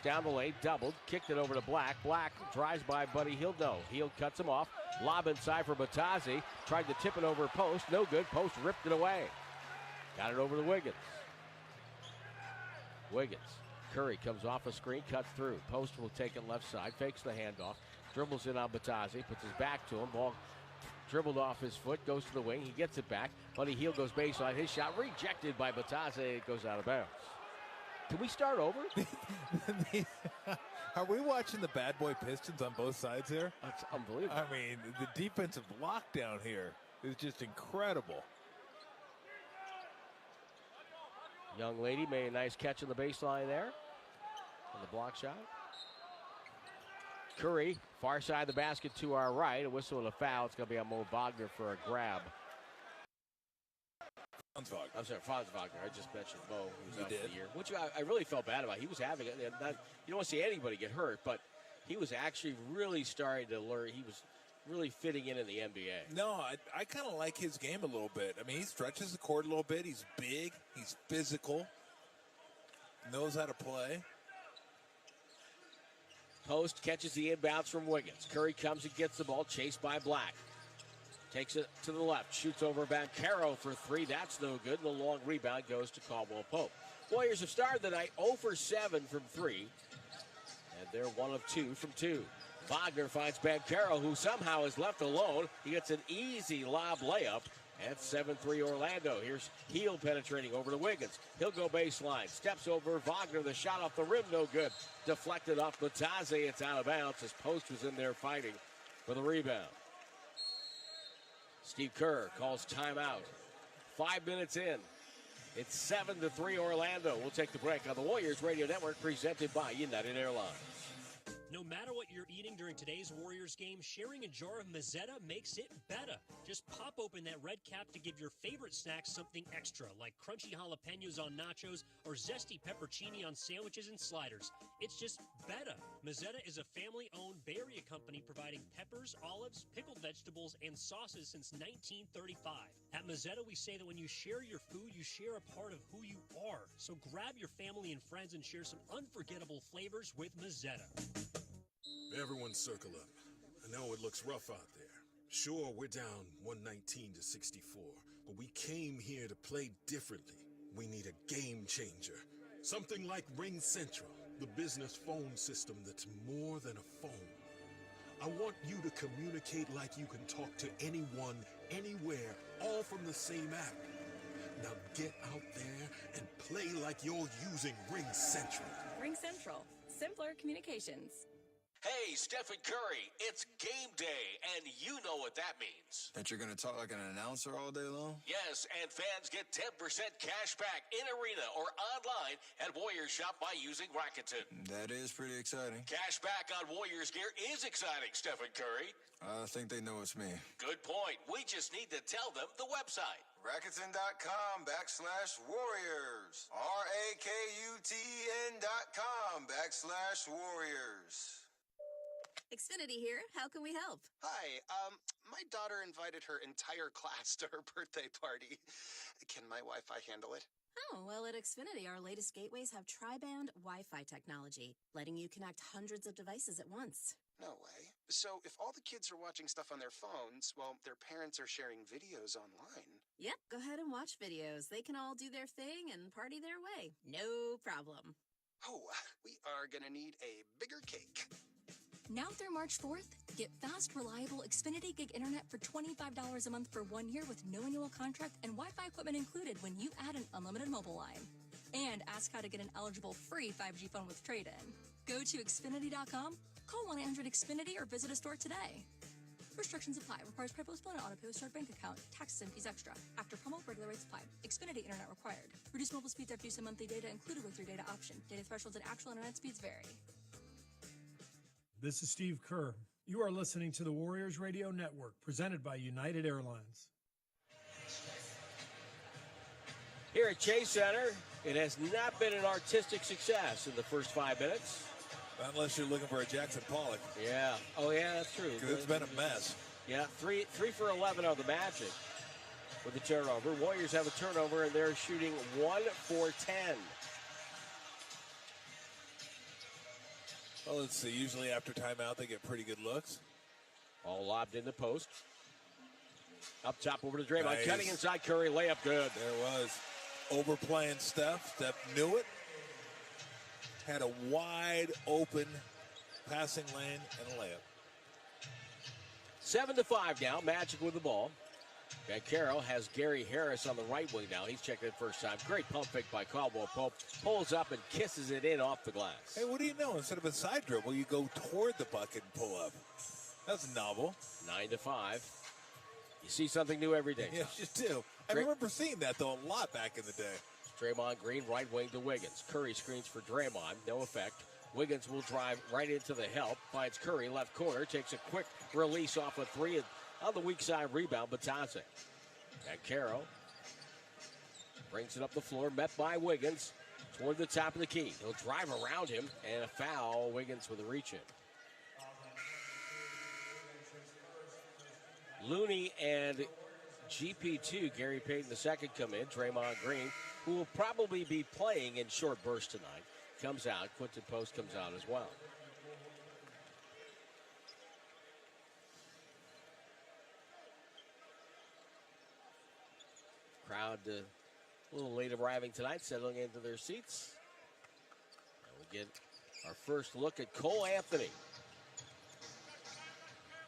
down the lane, doubled, kicked it over to Black. Black drives by Buddy Hield. No, Hield cuts him off. Lob inside for Batazzi. Tried to tip it over Post. No good. Post ripped it away. Got it over to Wiggins. Wiggins. Curry comes off a screen, cuts through. Post will take it left side, fakes the handoff, dribbles in on Batazzi, puts his back to him. Ball dribbled off his foot, goes to the wing. He gets it back. Buddy Hield goes baseline. His shot rejected by Batazzi. It goes out of bounds. Can we start over? Are we watching the bad boy Pistons on both sides here? That's unbelievable. I mean, the defensive lockdown here is just incredible. Young lady made a nice catch on the baseline there on the block shot. Curry, far side of the basket to our right. A whistle and a foul. It's going to be on Mo Wagner for a grab. Franz Wagner. I'm sorry, Franz Wagner. I just mentioned Mo, who's out did. for the year, which I really felt bad about. He was having it. You don't want to see anybody get hurt, but he was actually really starting to learn. He was really fitting in the NBA. No, I kind of like his game a little bit. I mean, he stretches the court a little bit. He's big. He's physical. Knows how to play. Post catches the inbounds from Wiggins. Curry comes and gets the ball, chased by Black. Takes it to the left, shoots over Banchero for three. That's no good. And the long rebound goes to Caldwell Pope. Warriors have started the night 0 for 7 from 3. And they're 1 of 2 from 2. Wagner finds Banchero, who somehow is left alone. He gets an easy lob layup. And 7-3 Orlando. Here's Hield penetrating over to Wiggins. He'll go baseline. Steps over Wagner. The shot off the rim, no good. Deflected off Batazzi. It's out of bounds. His Post was in there fighting for the rebound. Steve Kerr calls timeout. 5 minutes in. It's 7-3 Orlando. We'll take the break on the Warriors Radio Network, presented by United Airlines. No matter what you're eating during today's Warriors game, sharing a jar of Mazzetta makes it better. Just pop open that red cap to give your favorite snacks something extra, like crunchy jalapenos on nachos or zesty peppercini on sandwiches and sliders. It's just better. Mazzetta is a family-owned Bay Area company providing peppers, olives, pickled vegetables, and sauces since 1935. At Mazzetta, we say that when you share your food, you share a part of who you are. So grab your family and friends and share some unforgettable flavors with Mazzetta. Everyone circle up. I know it looks rough out there. Sure, we're down 119-64, but we came here to play differently. We need a game changer. Something like Ring Central, the business phone system that's more than a phone. I want you to communicate like you can talk to anyone, anywhere, all from the same app. Now get out there and play like you're using Ring Central. Ring Central. Simpler communications. Hey, Stephen Curry, it's game day, and you know what that means. That you're going to talk like an announcer all day long? Yes, and fans get 10% cash back in arena or online at Warriors Shop by using Rakuten. That is pretty exciting. Cash back on Warriors gear is exciting, Stephen Curry. I think they know it's me. Good point. We just need to tell them the website. Rakuten.com/Warriors. RAKUTEN.com/Warriors. Xfinity here. How can we help? Hi, my daughter invited her entire class to her birthday party. Can my Wi-Fi handle it? Oh, well, at Xfinity, our latest gateways have tri-band Wi-Fi technology, letting you connect hundreds of devices at once. No way. So if all the kids are watching stuff on their phones, well, their parents are sharing videos online. Yep, go ahead and watch videos. They can all do their thing and party their way. No problem. Oh, we are going to need a bigger cake. Now through March 4th, get fast, reliable Xfinity Gig Internet for $25 a month for 1 year with no annual contract and Wi-Fi equipment included when you add an unlimited mobile line. And ask how to get an eligible free 5G phone with trade-in. Go to Xfinity.com, call 1-800-XFINITY, or visit a store today. Restrictions apply. Requires pre-postponed and auto-pay with stored bank account. Taxes and fees extra. After promo, regular rates apply. Xfinity Internet required. Reduced mobile speeds after use of monthly data included with your data option. Data thresholds and actual internet speeds vary. This is Steve Kerr. You are listening to the Warriors Radio Network, presented by United Airlines. Here at Chase Center, it has not been an artistic success in the first 5 minutes. Unless you're looking for a Jackson Pollock. Yeah. Oh, yeah, that's true. It's been a mess. Yeah, three for 11 on the Magic with the turnover. Warriors have a turnover, and they're shooting 1 for 10. Well, let's see. Usually after timeout, they get pretty good looks. All lobbed in the post. Up top over to Draymond. Nice. Cutting inside Curry. Layup good. There it was. Overplaying Steph. Steph knew it. Had a wide open passing lane and a layup. 7-5 now. Magic with the ball. Banchero has Gary Harris on the right wing now. He's checked it first time. Great pump fake by Caldwell Pope. Pulls up and kisses it in off the glass. Hey, what do you know? Instead of a side dribble, you go toward the bucket and pull up. That's novel. 9-5. You see something new every day. Yes, you do. I remember seeing that, though, a lot back in the day. Draymond Green, right wing to Wiggins. Curry screens for Draymond. No effect. Wiggins will drive right into the help. Finds Curry, left corner. Takes a quick release off a three. And on the weak side rebound, Batase. Banchero brings it up the floor. Met by Wiggins toward the top of the key. He'll drive around him. And a foul. Wiggins with a reach in. Looney and GP2, Gary Payton II, come in. Draymond Green, who will probably be playing in short bursts tonight, comes out. Quinton Post comes out as well. Crowd a little late arriving tonight, settling into their seats. And we'll get our first look at Cole Anthony.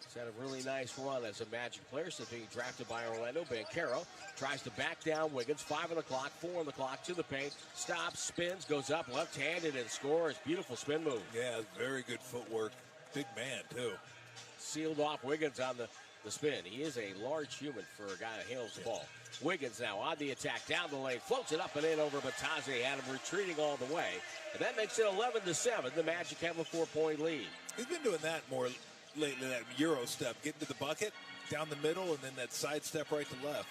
He's had a really nice run as a Magic player since being drafted by Orlando. Banchero tries to back down Wiggins. 5 on the clock, 4 on the clock, to the paint. Stops, spins, goes up left-handed and scores. Beautiful spin move. Yeah, very good footwork. Big man, too. Sealed off Wiggins on the spin. He is a large human for a guy that handles the ball. Wiggins now on the attack, down the lane, floats it up and in over Batase. Had him retreating all the way. And that makes it 11-7. The Magic have a 4-point lead. He's been doing that more lately, that Euro step, getting to the bucket, down the middle, and then that side step right to left.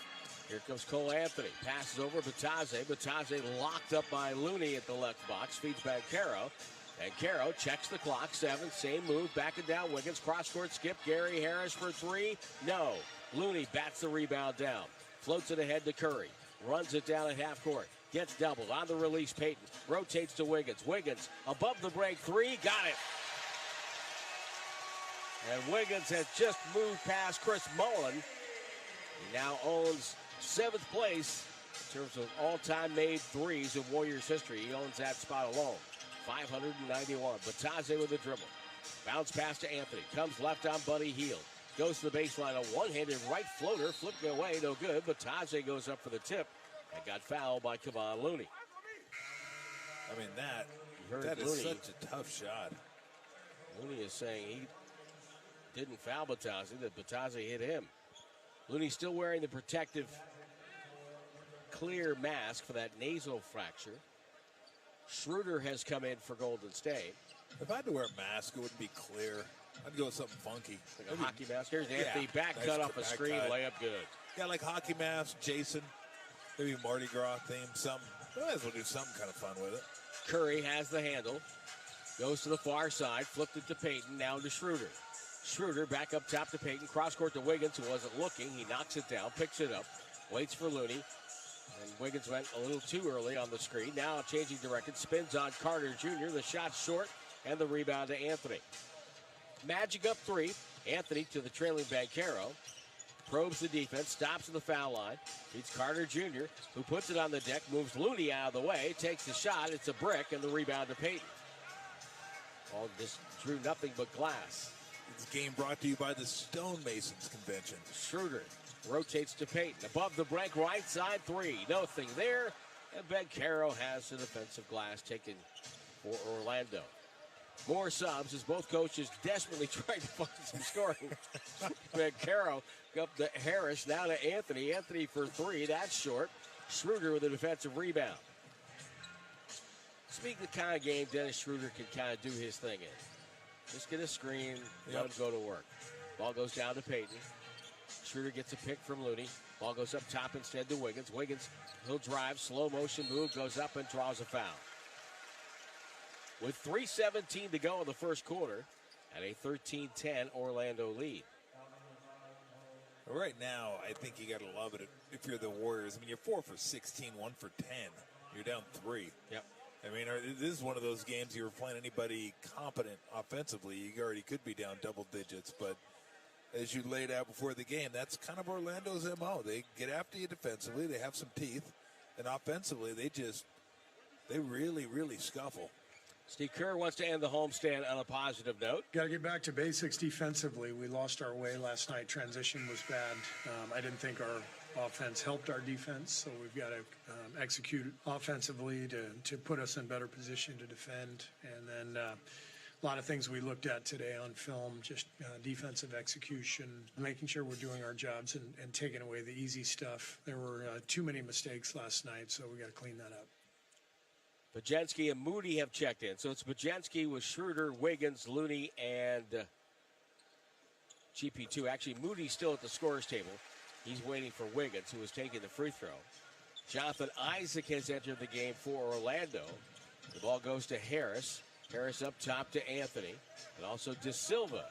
Here comes Cole Anthony. Passes over Batase. Batase locked up by Looney at the left box. Feeds Banchero. Banchero checks the clock. 7. Same move. Back it down. Wiggins. Cross-court skip. Gary Harris for 3. No. Looney bats the rebound down. Floats it ahead to Curry. Runs it down at half court. Gets doubled. On the release, Payton. Rotates to Wiggins. Wiggins above the break. 3. Got it. And Wiggins has just moved past Chris Mullin. He now owns 7th place in terms of all-time made threes in Warriors history. He owns that spot alone. 591. Batase with the dribble. Bounce pass to Anthony. Comes left on Buddy Hield. Goes to the baseline. A one-handed right floater. Flipped away. No good. Batase goes up for the tip. And got fouled by Kevon Looney. I mean, that is such a tough shot. Looney is saying he didn't foul Batase, that Batase hit him. Looney still wearing the protective clear mask for that nasal fracture. Schroeder has come in for Golden State. If I had to wear a mask, it wouldn't be clear. I'd go with something funky. Like a hockey mask. Here's Anthony, back nice cut off a back screen, cut. layup good. Yeah, like hockey mask, Jason, maybe Mardi Gras theme, something. Might as well do something kind of fun with it. Curry has the handle. Goes to the far side, flipped it to Payton, now to Schroeder. Schroeder back up top to Payton, cross-court to Wiggins, who wasn't looking. He knocks it down, picks it up, waits for Looney. And Wiggins went a little too early on the screen. Now changing direction, spins on Carter Jr. The shot short, and the rebound to Anthony. Magic up 3. Anthony to the trailing Banchero. Probes the defense, stops at the foul line. Beats Carter Jr., who puts it on the deck, moves Looney out of the way, takes the shot. It's a brick, and the rebound to Payton. Ball just drew nothing but glass. This game brought to you by the Stonemasons Convention. Schroeder rotates to Payton. Above the break, right side 3. Nothing there. And Banchero has the defensive glass taken for Orlando. More subs as both coaches desperately trying to find some scoring. Banchero up to Harris, now to Anthony. Anthony for 3. That's short. Schroeder with a defensive rebound. Speaking of the kind of game Dennis Schroeder can kind of do his thing in. Just get a screen, let him go to work. Ball goes down to Payton. Schroeder gets a pick from Looney. Ball goes up top instead to Wiggins. Wiggins, he'll drive, slow motion move, goes up and draws a foul. With 3:17 to go in the first quarter and a 13-10 Orlando lead. Right now, I think you got to love it if you're the Warriors. I mean, you're 4 for 16, 1 for 10. You're down 3. Yep. I mean, this is one of those games you were playing anybody competent offensively. You already could be down double digits, but as you laid out before the game, that's kind of Orlando's MO. They get after you defensively. They have some teeth. And offensively, they really, really scuffle. Steve Kerr wants to end the homestand on a positive note. Got to get back to basics defensively. We lost our way last night. Transition was bad. I didn't think our offense helped our defense, so we've got to execute offensively to put us in better position to defend. And then a lot of things we looked at today on film, just defensive execution, making sure we're doing our jobs and taking away the easy stuff. There were too many mistakes last night, so we got to clean that up. Bajensky and Moody have checked in. So it's Bajensky with Schroeder, Wiggins, Looney, and GP2. Actually, Moody's still at the scorer's table. He's waiting for Wiggins, who was taking the free throw. Jonathan Isaac has entered the game for Orlando. The ball goes to Harris. Harris up top to Anthony. And also De Silva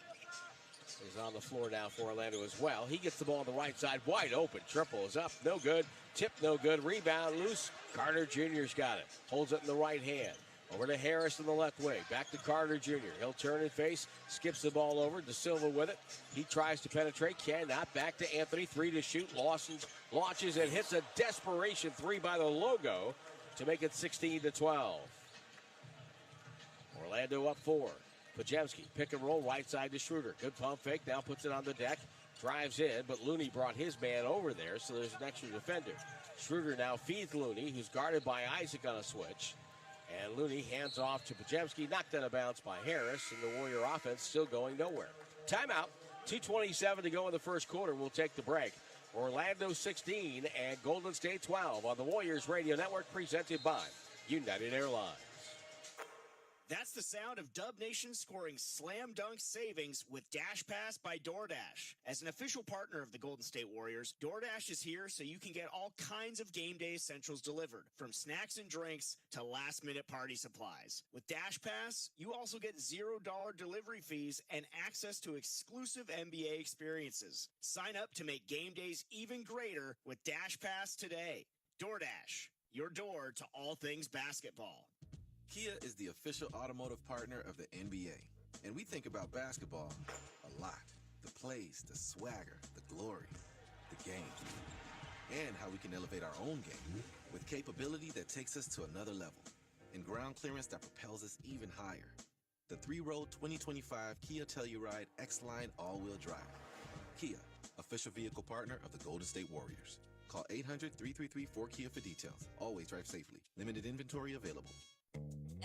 is on the floor now for Orlando as well. He gets the ball on the right side, wide open. Triple is up, no good. Tip, no good. Rebound loose. Carter Jr.'s got it. Holds it in the right hand. Over to Harris in the left wing. Back to Carter Jr. He'll turn and face. Skips the ball over. De Silva with it. He tries to penetrate. Cannot. Back to Anthony. 3 to shoot. Lawson launches and hits a desperation 3 by the logo to make it 16-12. Orlando up 4. Pajemski, pick and roll, right side to Schroeder. Good pump fake, now puts it on the deck. Drives in, but Looney brought his man over there, so there's an extra defender. Schroeder now feeds Looney, who's guarded by Isaac on a switch. And Looney hands off to Pajemski, knocked out of bounds by Harris, and the Warrior offense still going nowhere. Timeout, 2:27 to go in the first quarter. We'll take the break. Orlando 16 and Golden State 12 on the Warriors Radio Network, presented by United Airlines. That's the sound of Dub Nation scoring slam dunk savings with Dash Pass by DoorDash. As an official partner of the Golden State Warriors, DoorDash is here so you can get all kinds of game day essentials delivered, from snacks and drinks to last-minute party supplies. With Dash Pass, you also get $0 delivery fees and access to exclusive NBA experiences. Sign up to make game days even greater with Dash Pass today. DoorDash, your door to all things basketball. Kia is the official automotive partner of the NBA, and we think about basketball a lot. The plays, the swagger, the glory, the game, and how we can elevate our own game with capability that takes us to another level and ground clearance that propels us even higher. The 3-row 2025 Kia Telluride X-Line all-wheel drive. Kia, official vehicle partner of the Golden State Warriors. Call 800-333-4KIA for details. Always drive safely. Limited inventory available.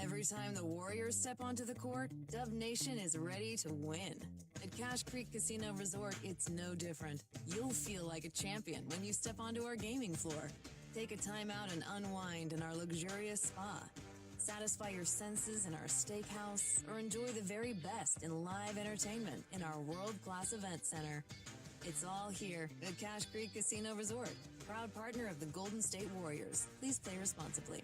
Every time the Warriors step onto the court, Dub Nation is ready to win. At Cache Creek Casino Resort, it's no different. You'll feel like a champion when you step onto our gaming floor. Take a time out and unwind in our luxurious spa. Satisfy your senses in our steakhouse, or enjoy the very best in live entertainment in our world-class event center. It's all here at Cache Creek Casino Resort, proud partner of the Golden State Warriors. Please play responsibly.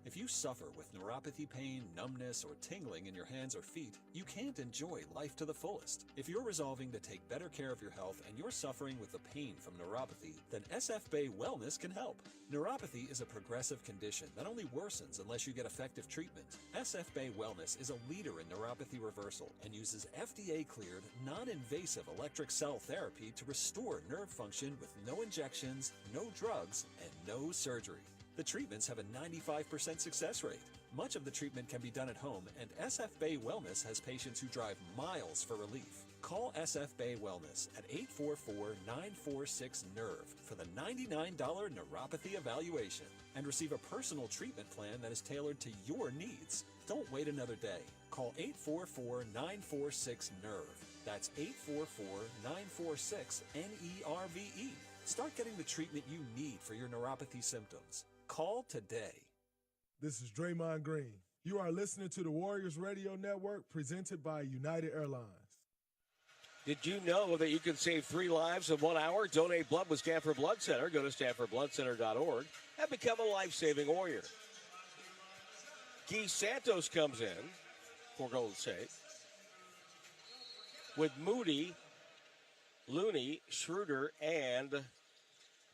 If you suffer with neuropathy pain, numbness, or tingling in your hands or feet, you can't enjoy life to the fullest. If you're resolving to take better care of your health and you're suffering with the pain from neuropathy, then SF Bay Wellness can help. Neuropathy is a progressive condition that only worsens unless you get effective treatment. SF Bay Wellness is a leader in neuropathy reversal and uses FDA-cleared, non-invasive electric cell therapy to restore nerve function with no injections, no drugs, and no surgery. The treatments have a 95% success rate. Much of the treatment can be done at home, and SF Bay Wellness has patients who drive miles for relief. Call SF Bay Wellness at 844-946-NERVE for the $99 neuropathy evaluation and receive a personal treatment plan that is tailored to your needs. Don't wait another day. Call 844-946-NERVE. That's 844-946-NERVE. Start getting the treatment you need for your neuropathy symptoms. Call today. This is Draymond Green. You are listening to the Warriors Radio Network, presented by United Airlines. Did you know that you can save 3 lives in 1 hour? Donate blood with Stanford Blood Center. Go to StanfordBloodCenter.org and become a life-saving Warrior. Guy Santos comes in for Golden State with Moody, Looney, Schroeder, and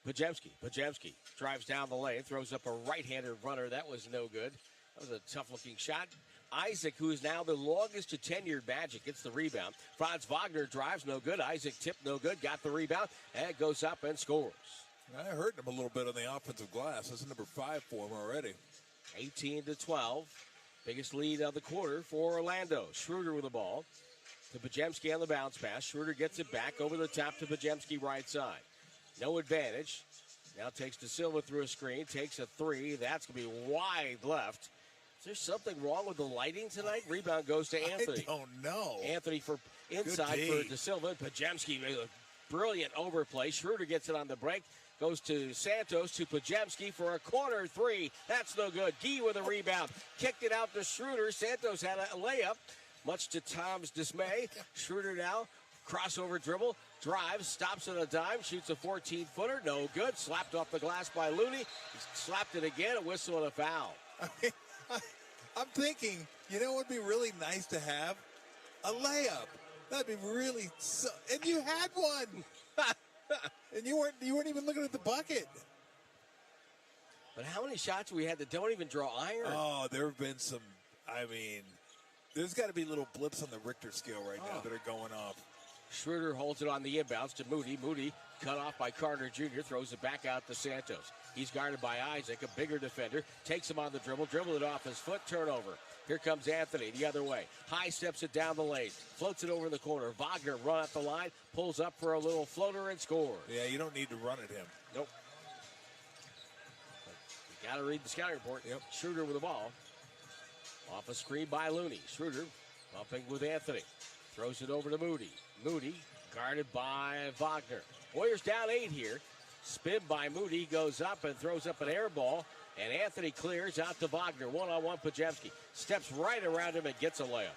Pajemski drives down the lane, throws up a right-handed runner. That was no good. That was a tough-looking shot. Isaac, who is now the longest tenured Magic, gets the rebound. Franz Wagner drives, no good. Isaac tipped, no good. Got the rebound, and goes up and scores. I hurt him a little bit on the offensive glass. This is number 5 for him already. 18-12. Biggest lead of the quarter for Orlando. Schroeder with the ball to Pajemski on the bounce pass. Schroeder gets it back over the top to Pajemski right side. No advantage. Now takes De Silva through a screen. Takes a three. That's going to be wide left. Is there something wrong with the lighting tonight? Rebound goes to Anthony. I don't know. Anthony for inside for De Silva. Pajemski, a brilliant overplay. Schroeder gets it on the break. Goes to Santos to Pajemski for a corner three. That's no good. Gee with a rebound. Kicked it out to Schroeder. Santos had a layup, much to Tom's dismay. Schroeder now, crossover dribble, drives, stops on a dime, shoots a 14-footer. No good. Slapped off the glass by Looney. He slapped it again. A whistle and a foul. I'm thinking, you know what would be really nice to have? A layup. That'd be really and you had one. And you weren't even looking at the bucket. But how many shots we had that don't even draw iron? Oh, there have been some. I mean, there's got to be little blips on the Richter scale right now that are going off. Schroeder holds it on the inbounds to Moody. Moody cut off by Carter Jr. Throws it back out to Santos. He's guarded by Isaac, a bigger defender. Takes him on the dribble it off his foot, turnover. Here comes Anthony the other way. High steps it down the lane. Floats it over in the corner. Wagner run at the line. Pulls up for a little floater and scores. Yeah, you don't need to run at him. Nope. You got to read the scouting report. Yep. Schroeder with the ball. Off a screen by Looney. Schroeder bumping with Anthony. Throws it over to Moody. Moody guarded by Wagner. Warriors down 8 here. Spin by Moody. Goes up and throws up an air ball. And Anthony clears out to Wagner. One-on-one Pajemski. Steps right around him and gets a layup.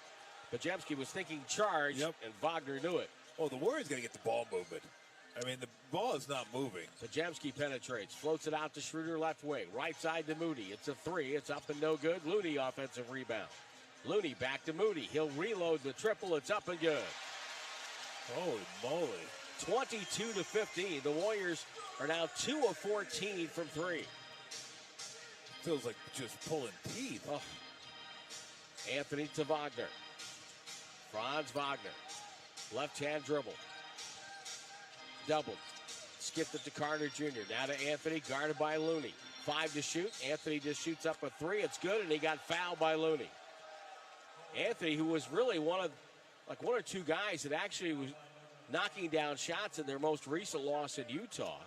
Pajemski was thinking charge, and Wagner knew it. Oh, the Warriors got to get the ball moving. I mean, the ball is not moving. Pajemski penetrates. Floats it out to Schroeder left wing. Right side to Moody. It's a three. It's up and no good. Looney offensive rebound. Looney back to Moody. He'll reload the triple. It's up and good. Holy moly. 22-15. The Warriors are now 2 of 14 from three. Feels like just pulling teeth. Oh. Anthony to Wagner. Franz Wagner. Left-hand dribble. Doubled. Skipped it to Carter Jr. Now to Anthony, guarded by Looney. 5 to shoot. Anthony just shoots up a three. It's good, and he got fouled by Looney. Anthony, who was really one or two guys that actually was knocking down shots in their most recent loss in Utah,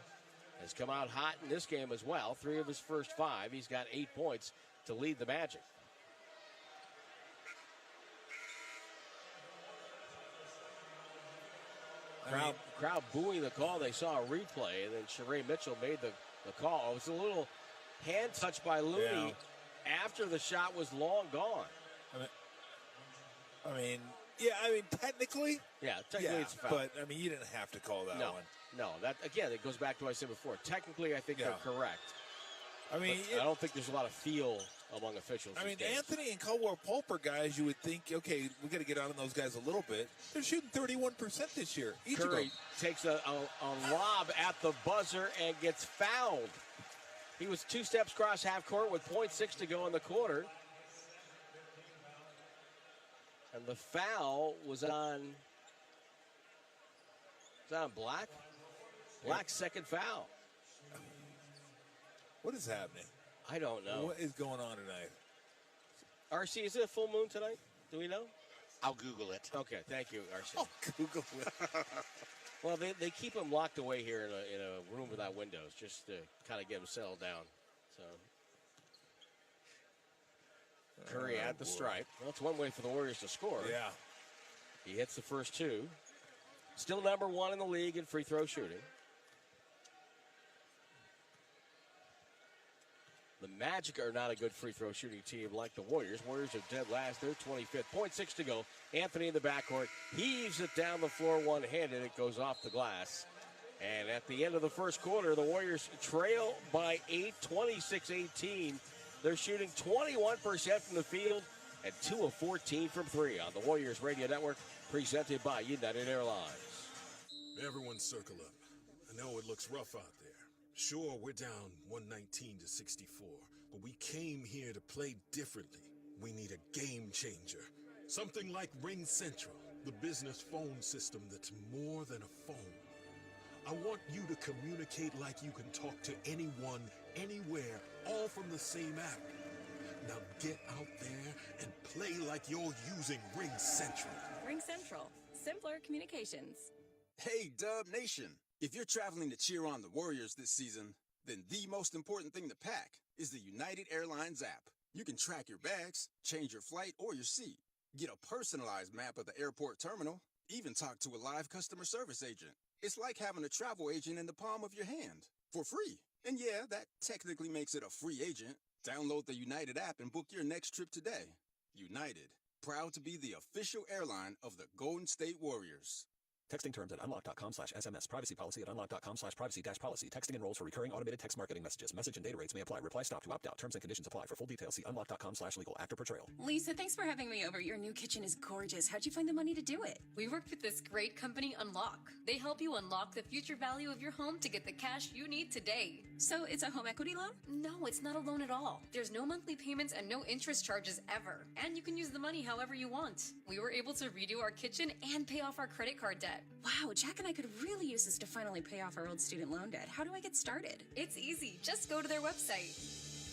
has come out hot in this game as well. 3 of his first 5. He's got 8 points to lead the Magic. Crowd booing the call. They saw a replay, and then Sheree Mitchell made the call. It was a little hand touch by Looney after the shot was long gone. I mean, technically. Yeah, technically it's a foul. But, I mean, you didn't have to call that one. No, it goes back to what I said before. Technically, I think they're correct. I mean, I don't think there's a lot of feel among officials. I mean, Anthony and Caldwell Pope guys, you would think, okay, we got to get on those guys a little bit. They're shooting 31% this year. Curry takes a lob at the buzzer and gets fouled. He was 2 steps across half court with 0.6 to go in the quarter. And the foul was on Black. Black's second foul. What is happening? I don't know. What is going on tonight? RC, is it a full moon tonight? Do we know? I'll Google it. Okay, thank you, RC. I'll Google it. Well, they keep them locked away here in a room without windows just to kind of get them settled down. So Curry at the stripe. Well, it's one way for the Warriors to score. Yeah. He hits the first 2. Still number 1 in the league in free throw shooting. The Magic are not a good free throw shooting team like the Warriors. Warriors are dead last. They're 25th. 0.6 to go. Anthony in the backcourt heaves it down the floor one-handed. It goes off the glass. And at the end of the first quarter, the Warriors trail by 8, 26-18. They're shooting 21% from the field and 2 of 14 from 3 on the Warriors Radio Network, presented by United Airlines. Everyone circle up. I know it looks rough out there. Sure, we're down 119 to 64, but we came here to play differently. We need a game changer. Something like Ring Central, the business phone system that's more than a phone. I want you to communicate like you can talk to anyone, anywhere, all from the same app. Now get out there and play like you're using Ring Central. Ring Central. Simpler communications. Hey, Dub Nation. If you're traveling to cheer on the Warriors this season, then the most important thing to pack is the United Airlines app. You can track your bags, change your flight or your seat, get a personalized map of the airport terminal, even talk to a live customer service agent. It's like having a travel agent in the palm of your hand for free. And yeah, that technically makes it a free agent. Download the United app and book your next trip today. United, proud to be the official airline of the Golden State Warriors. Texting terms at unlock.com/SMS. Privacy policy at unlock.com/privacy-policy. Texting enrolls for recurring automated text marketing messages. Message and data rates may apply. Reply stop to opt out. Terms and conditions apply. For full details, see unlock.com/legal. Actor portrayal. Lisa, thanks for having me over. Your new kitchen is gorgeous. How'd you find the money to do it? We worked with this great company, Unlock. They help you unlock the future value of your home to get the cash you need today. So it's a home equity loan? No, it's not a loan at all. There's no monthly payments and no interest charges ever. And you can use the money however you want. We were able to redo our kitchen and pay off our credit card debt. Wow, Jack and I could really use this to finally pay off our old student loan debt. How do I get started? It's easy. Just go to their website.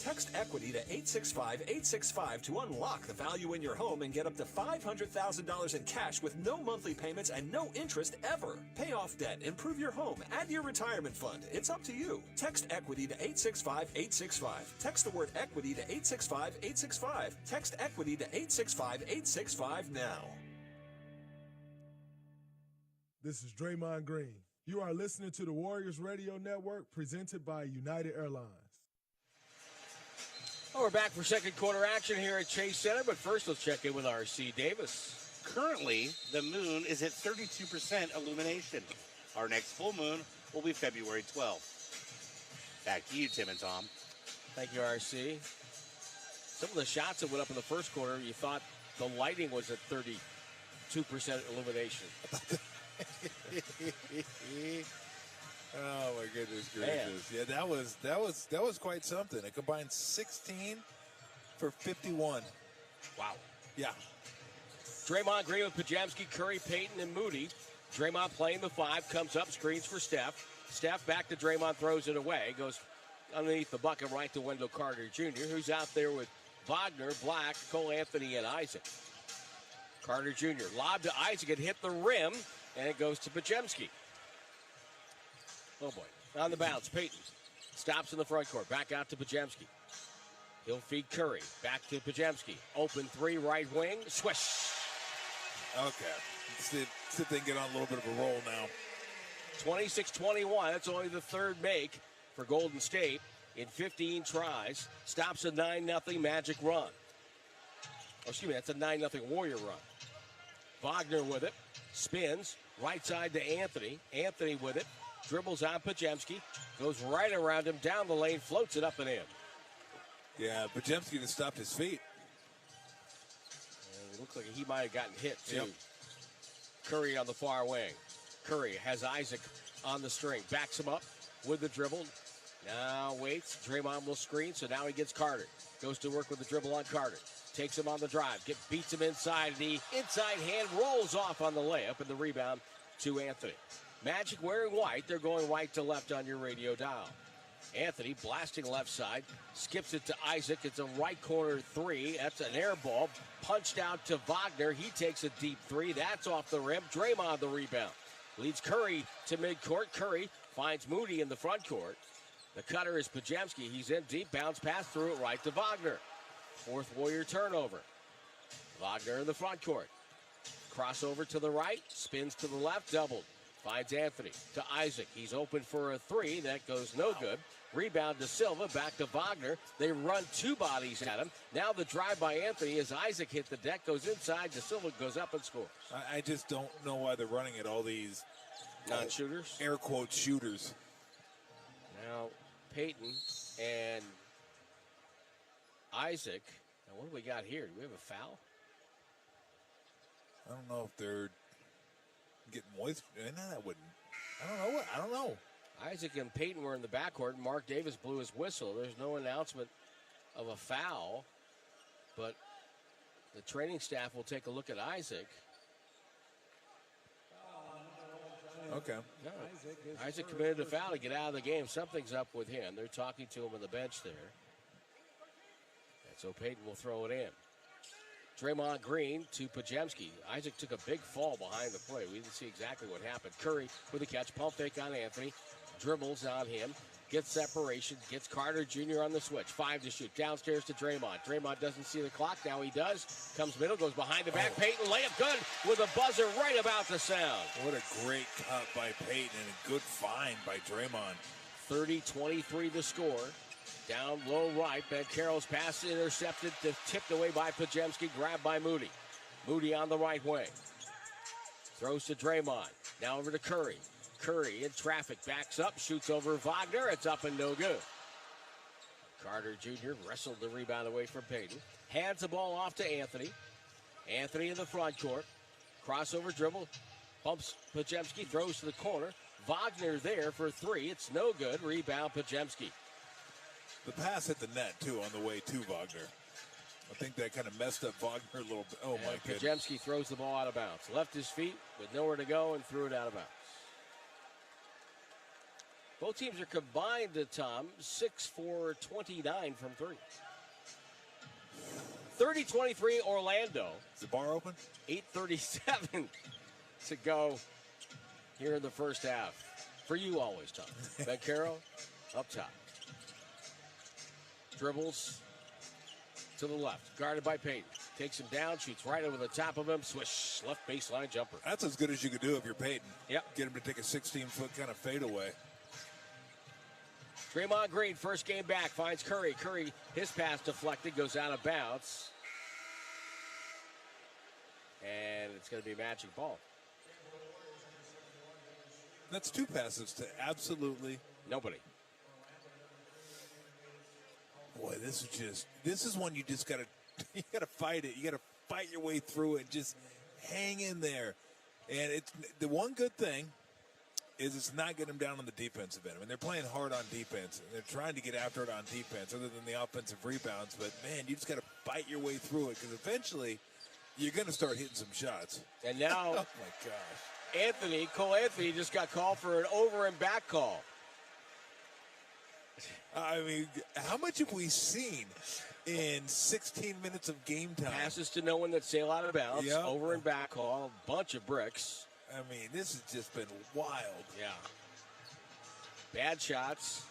Text EQUITY to 865-865 to unlock the value in your home and get up to $500,000 in cash with no monthly payments and no interest ever. Pay off debt, improve your home, add your retirement fund. It's up to you. Text EQUITY to 865-865. Text the word EQUITY to 865-865. Text EQUITY to 865-865 now. This is Draymond Green. You are listening to the Warriors Radio Network presented by United Airlines. Well, we're back for second quarter action here at Chase Center, but first let's check in with R.C. Davis. Currently, the moon is at 32% illumination. Our next full moon will be February 12th. Back to you, Tim and Tom. Thank you, R.C. Some of the shots that went up in the first quarter, you thought the lighting was at 32% illumination. Oh my goodness gracious! Yeah, that was quite something. It combined 16 for 51. Wow. Yeah. Draymond Green with Podziemski, Curry, Payton, and Moody. Draymond playing the 5, comes up, screens for Steph. Steph back to Draymond, throws it away, goes underneath the bucket right to Wendell Carter Jr., who's out there with Wagner, Black, Cole Anthony, and Isaac. Carter Jr. lobbed to Isaac, it hit the rim, and it goes to Podziemski. Oh, boy. On the bounce, Payton stops in the front court. Back out to Podziemski. He'll feed Curry. Back to Podziemski. Open 3, right wing. Swish. Okay. Let's see if they can get on a little bit of a roll now. 26-21. That's only the third make for Golden State in 15 tries. Stops a 9-0 Magic run. Oh, excuse me, that's a 9-0 Warrior run. Wagner with it. Spins. Right side to Anthony. Anthony with it. Dribbles on Podziemski, goes right around him, down the lane, floats it up and in. Yeah, Podziemski just stopped his feet. And it looks like he might have gotten hit, too. Yep. Curry on the far wing. Curry has Isaac on the string, backs him up with the dribble. Now waits, Draymond will screen, so now he gets Carter. Goes to work with the dribble on Carter. Takes him on the drive, beats him inside. The inside hand rolls off on the layup, and the rebound to Anthony. Magic wearing white. They're going right to left on your radio dial. Anthony blasting left side. Skips it to Isaac. It's a right corner 3. That's an air ball. Punched out to Wagner. He takes a deep 3. That's off the rim. Draymond the rebound. Leads Curry to midcourt. Curry finds Moody in the front court. The cutter is Podziemski. He's in deep. Bounce pass through it right to Wagner. Fourth Warrior turnover. Wagner in the front court. Crossover to the right. Spins to the left. Doubled. Finds Anthony to Isaac. He's open for a 3. That goes no good. Rebound to Silva. Back to Wagner. They run 2 bodies at him. Now the drive by Anthony as Isaac hit the deck. Goes inside to Silva. Goes up and scores. I just don't know why they're running at all these non-shooters. Air quote shooters. Now Payton and Isaac. Now what do we got here? Do we have a foul? I don't know if they're getting moist. No, that wouldn't. I don't know. Isaac and Peyton were in the backcourt. Mark Davis blew his whistle. There's no announcement of a foul, but the training staff will take a look at Isaac. Okay. No, Isaac committed a foul to get out of the game. Something's up with him. They're talking to him on the bench there. And so Peyton will throw it in. Draymond Green to Pajemski. Isaac took a big fall behind the play. We didn't see exactly what happened. Curry with a catch. Pump fake on Anthony. Dribbles on him. Gets separation. Gets Carter Jr. on the switch. 5 to shoot. Downstairs to Draymond. Draymond doesn't see the clock. Now he does. Comes middle. Goes behind the back. Peyton layup good with a buzzer right about the sound. What a great cut by Peyton and a good find by Draymond. 30-23 the score. Down low right. Banchero's pass intercepted, tipped away by Pajemski. Grabbed by Moody. Moody on the right wing. Throws to Draymond. Now over to Curry. Curry in traffic. Backs up. Shoots over Wagner. It's up and no good. Carter Jr. wrestled the rebound away from Peyton. Hands the ball off to Anthony. Anthony in the front court. Crossover dribble. Bumps Pajemski. Throws to the corner. Wagner there for 3. It's no good. Rebound Pajemski. The pass hit the net, too, on the way to Wagner. I think that kind of messed up Wagner a little bit. Oh, my goodness. Pajemski throws the ball out of bounds. Left his feet with nowhere to go and threw it out of bounds. Both teams are combined, Tom, 6 for 29 from 3. 30-23 Orlando. Is the bar open? 8:37 to go here in the first half. For you always, Tom. Banchero up top. Dribbles to the left. Guarded by Peyton. Takes him down. Shoots right over the top of him. Swish. Left baseline jumper. That's as good as you could do if you're Peyton. Yep. Get him to take a 16-foot kind of fadeaway. Draymond Green, first game back, finds Curry. Curry, his pass deflected, goes out of bounds. And it's going to be Magic ball. That's 2 passes to absolutely nobody. Boy, this is one you just gotta fight it. You gotta fight your way through it and just hang in there. And it's the one good thing is it's not getting them down on the defensive end. I mean, they're playing hard on defense. And they're trying to get after it on defense other than the offensive rebounds. But, man, you just got to fight your way through it because eventually you're going to start hitting some shots. And now, oh, my gosh. Cole Anthony just got called for an over and back call. I mean, how much have we seen in 16 minutes of game time? Passes to no one that sail out of bounds. Yep. Over and back call. Bunch of bricks. I mean, this has just been wild. Yeah. Bad shots.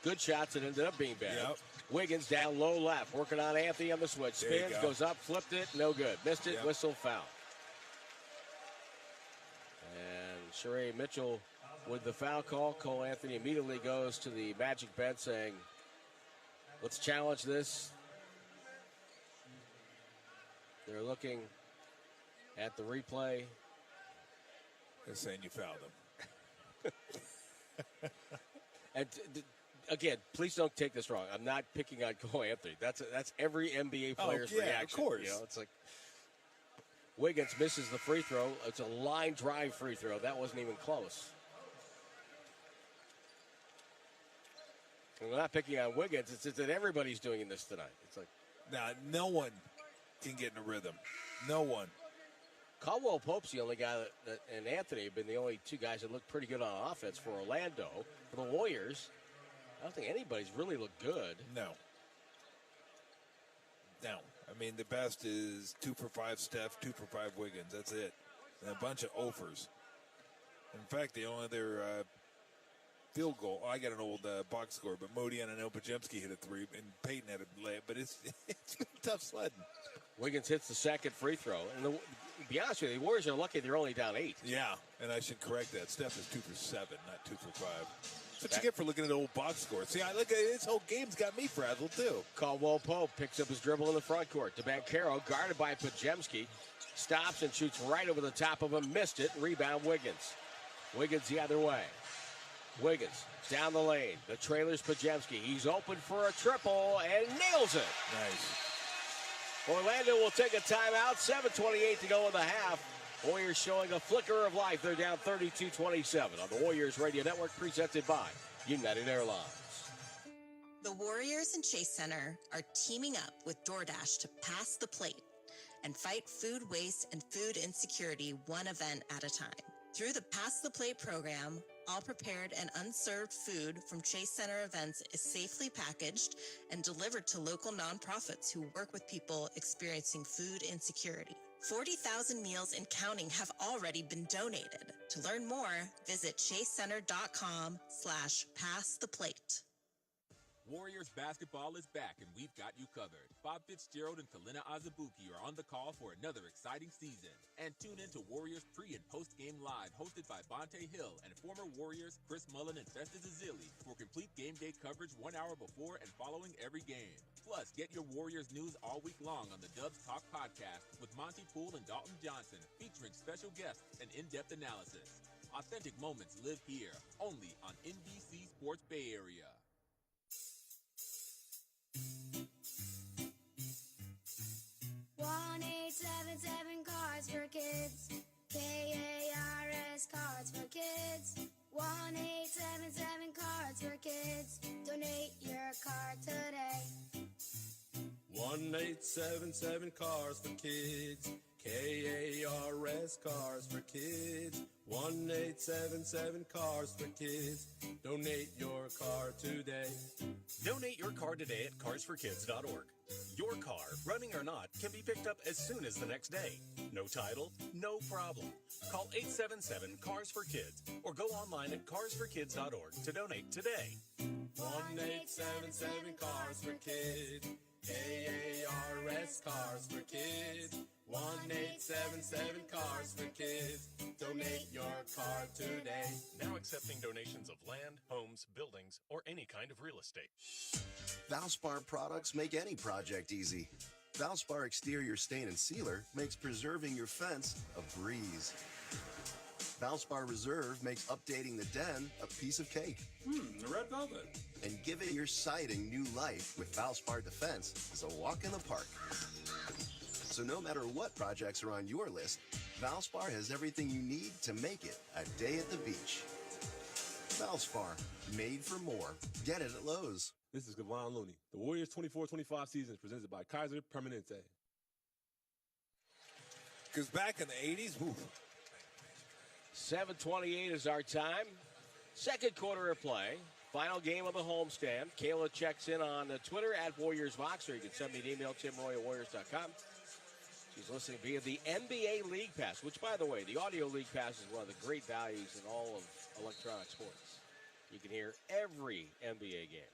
Good shots that ended up being bad. Yep. Wiggins down low left. Working on Anthony on the switch. Spins, goes up, flipped it. No good. Missed it. Yep. Whistle, foul. And Sheree Mitchell with the foul call. Cole Anthony immediately goes to the Magic bench saying, let's challenge this. They're looking at the replay. They're saying you fouled him. And again, please don't take this wrong. I'm not picking on Cole Anthony. That's every NBA player's reaction. Of course. You know, it's like Wiggins misses the free throw. It's a line drive free throw. That wasn't even close. And we're not picking on Wiggins. It's just that everybody's doing this tonight. It's like now, no one can get in a rhythm. No one. Caldwell Pope's the only guy that and Anthony have been the only 2 guys that look pretty good on offense for Orlando. For the Warriors, I don't think anybody's really looked good. No. I mean, the best is 2 for 5 Steph, 2 for 5 Wiggins. That's it. And a bunch of offers. In fact, the only other field goal, I got an old box score, but Moody and I know Pajemski hit a 3, and Peyton had a layup, but it's been tough sledding. Wiggins hits the second free throw. And to be honest with you, the Warriors are lucky they're only down 8. Yeah, and I should correct that. Steph is 2 for 7, not 2 for 5. That's what you get for looking at the old box score. See, I look at this whole game's got me frazzled, too. Caldwell Pope picks up his dribble in the front court. To Banchero, guarded by Pajemski. Stops and shoots right over the top of him. Missed it. Rebound, Wiggins. Wiggins the other way. Wiggins down the lane. The trailer's Pajemski. He's open for a triple and nails it. Nice. Orlando will take a timeout. 7:28 to go in the half. Warriors showing a flicker of life. They're down 32-27 on the Warriors Radio Network, presented by United Airlines. The Warriors and Chase Center are teaming up with DoorDash to pass the plate and fight food waste and food insecurity one event at a time. Through the Pass the Plate program, all prepared and unserved food from Chase Center events is safely packaged and delivered to local nonprofits who work with people experiencing food insecurity. 40,000 meals and counting have already been donated. To learn more, visit chasecenter.com/passtheplate. Warriors basketball is back, and we've got you covered. Bob Fitzgerald and Kalina Azubuike are on the call for another exciting season. And tune in to Warriors pre- and post-game live, hosted by Bonte Hill and former Warriors Chris Mullin and Festus Ezeli for complete game day coverage 1 hour before and following every game. Plus, get your Warriors news all week long on the Dubs Talk podcast with Monty Poole and Dalton Johnson, featuring special guests and in-depth analysis. Authentic moments live here, only on NBC Sports Bay Area. 1-877 Cards for Kids. KARS Cards for Kids. 1-877 Cards for Kids. Donate your card today. 1-877 Cars for Kids. KARS Cars for Kids. 1-877 Cars for Kids. Donate your car today. Donate your car today at carsforkids.org. Your car, running or not, can be picked up as soon as the next day. No title? No problem. Call 877-CARS-FOR-KIDS or go online at carsforkids.org to donate today. 1-877 Cars for Kids. KARS Cars for Kids. 1-877 Cars for Kids. Donate your car today. Now accepting donations of land, homes, buildings, or any kind of real estate. Valspar products make any project easy. Valspar Exterior Stain and Sealer makes preserving your fence a breeze. Valspar Reserve makes updating the den a piece of cake. The red velvet. And giving your siding new life with Valspar Defense is a walk in the park. So no matter what projects are on your list, Valspar has everything you need to make it a day at the beach. Valspar, made for more. Get it at Lowe's. This is Kevon Looney. The Warriors 24-25 season is presented by Kaiser Permanente. Because back in the 80s, 7:28 is our time. Second quarter of play. Final game of the homestand. Kayla checks in on Twitter at WarriorsVox, or you can send me an email, timroy@warriors.com. She's listening via the NBA League Pass, which, by the way, the Audio League Pass is one of the great values in all of electronic sports. You can hear every NBA game.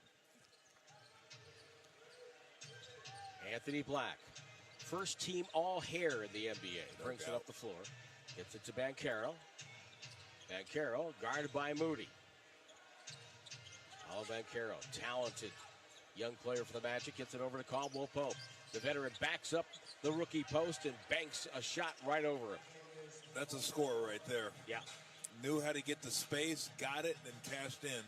Anthony Black, first team all-hair in the NBA, brings it up the floor. Gets it to Banchero. Banchero guarded by Moody. Paolo Banchero, talented young player for the Magic, gets it over to Caldwell Pope. The veteran backs up the rookie post and banks a shot right over him. That's a score right there. Yeah. Knew how to get the space, got it, and then cashed in.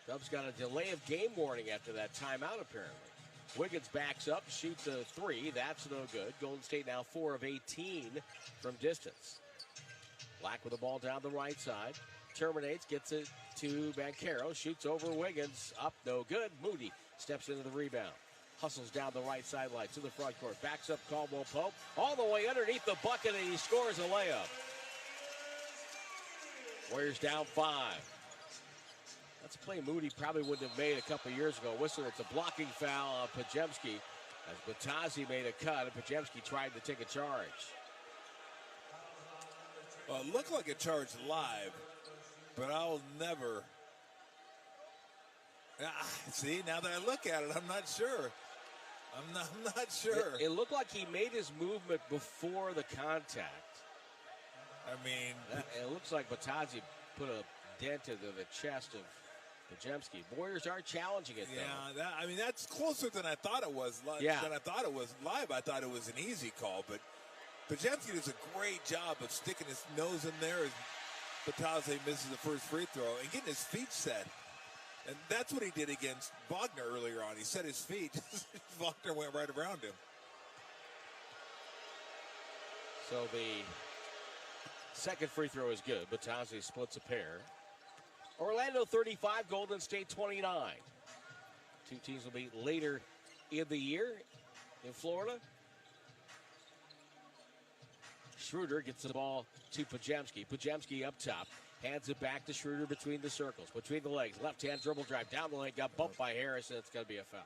Dubs got a delay of game warning after that timeout, apparently. Wiggins backs up, shoots a three. That's no good. Golden State now 4 of 18 from distance. Black with the ball down the right side. Terminates, gets it to Banchero. Shoots over Wiggins. Up, no good. Moody steps into the rebound. Hustles down the right sideline to the front court. Backs up Caldwell Pope. All the way underneath the bucket, and he scores a layup. Warriors down 5. That's a play Moody probably wouldn't have made a couple years ago. Whistle, it's a blocking foul on Podziemski as Batazzi made a cut and Podziemski tried to take a charge. Well, it looked like a charge live, but I'll never. See, now that I look at it, I'm not sure. I'm not sure. It looked like he made his movement before the contact. I mean, it looks like Batazzi put a dent into the chest of Podziemski. Warriors are challenging it, though. Yeah, that's closer than I thought it was. Yeah. Than I thought it was live. I thought it was an easy call, but Podziemski does a great job of sticking his nose in there as Batazzi misses the first free throw and getting his feet set. And that's what he did against Wagner earlier on. He set his feet. Wagner went right around him. So the second free throw is good. Batazzi splits a pair. Orlando 35, Golden State 29. Two teams will meet later in the year in Florida. Schroeder gets the ball to Podziemski. Podziemski up top. Hands it back to Schroeder between the circles, between the legs. Left-hand dribble drive down the lane. Got bumped by Harrison. It's going to be a foul.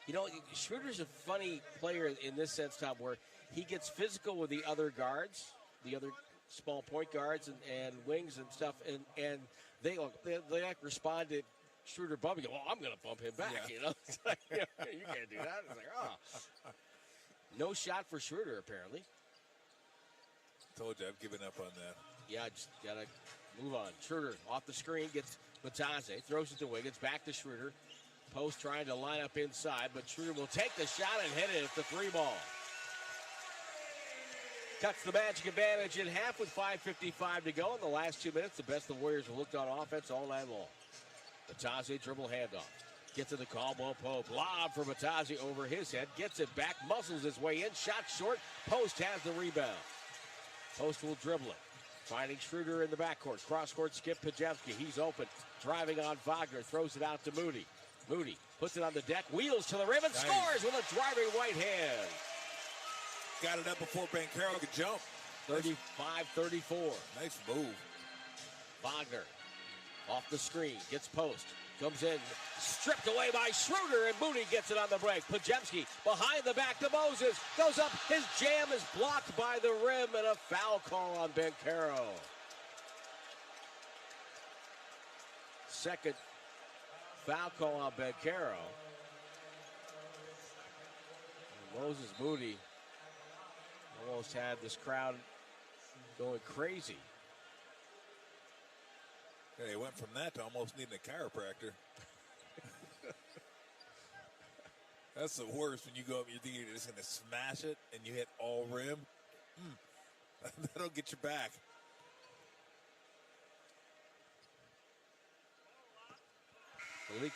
You know, Schroeder's a funny player in this sense, Tom, where he gets physical with the other guards, the other small point guards and wings and stuff, and they like respond to Schroeder bumping. Well, I'm going to bump him back, you know. It's like, you can't do that. It's like, oh. No shot for Schroeder, apparently. Told you I've given up on that. Yeah, just got to move on. Schroeder off the screen, gets Batazzi, throws it to Wiggins, back to Schroeder. Post trying to line up inside, but Schroeder will take the shot and hit it at the three ball. Cuts the Magic advantage in half with 5:55 to go in the last 2 minutes. The best the Warriors have looked on offense all night long. Batazzi dribble handoff. Gets to the Caldwell Pope. Lob for Batazzi over his head. Gets it back, muscles his way in. Shot short. Post has the rebound. Post will dribble it. Finding Schroeder in the backcourt. Cross-court skip Podziemski. He's open. Driving on Wagner. Throws it out to Moody. Moody puts it on the deck. Wheels to the rim and scores with a driving right hand. Got it up before Banchero could jump. 35-34. Nice move. Wagner off the screen. Gets post. Comes in. Stripped away by Schroeder, and Moody gets it on the break. Podziemski behind the back to Moses. Goes up. His jam is blocked by the rim, and a foul call on Banchero. Second foul call on Banchero. Moses Moody almost had this crowd going crazy. Yeah, he went from that to almost needing a chiropractor. That's the worst when you go up and you think you're just going to smash it and you hit all rim. That'll get you back. Malik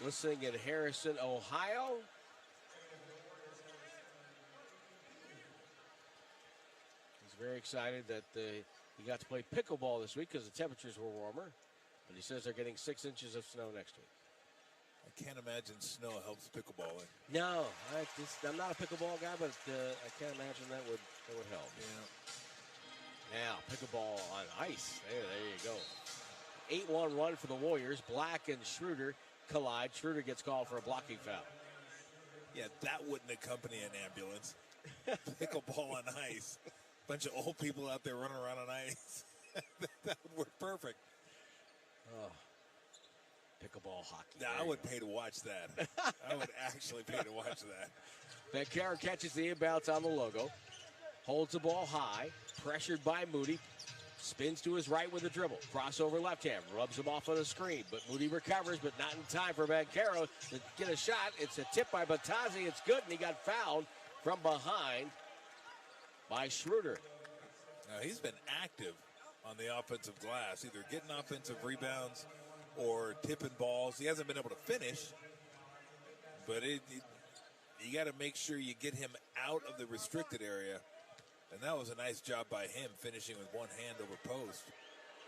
listening in Harrison, Ohio. He's very excited that he got to play pickleball this week because the temperatures were warmer. But he says they're getting 6 inches of snow next week. I can't imagine snow helps pickleballing. No, I'm not a pickleball guy, but I can't imagine that would help. Yeah. Now, pickleball on ice. There you go. 8-1 run for the Warriors. Black and Schroeder collide. Schroeder gets called for a blocking foul. Yeah, that wouldn't accompany an ambulance. Pickleball on ice. Bunch of old people out there running around on ice. That would work perfect. Oh, pickleball hockey. Yeah, I would pay to watch that. I would actually pay to watch that. Banchero catches the inbounds on the logo. Holds the ball high. Pressured by Moody. Spins to his right with a dribble. Crossover left hand. Rubs him off on the screen. But Moody recovers, but not in time for Banchero to get a shot. It's a tip by Batazzi. It's good, and he got fouled from behind by Schroeder. Now, he's been active on the offensive glass, either getting offensive rebounds or tipping balls. He hasn't been able to finish, but you got to make sure you get him out of the restricted area. And that was a nice job by him, finishing with one hand over post.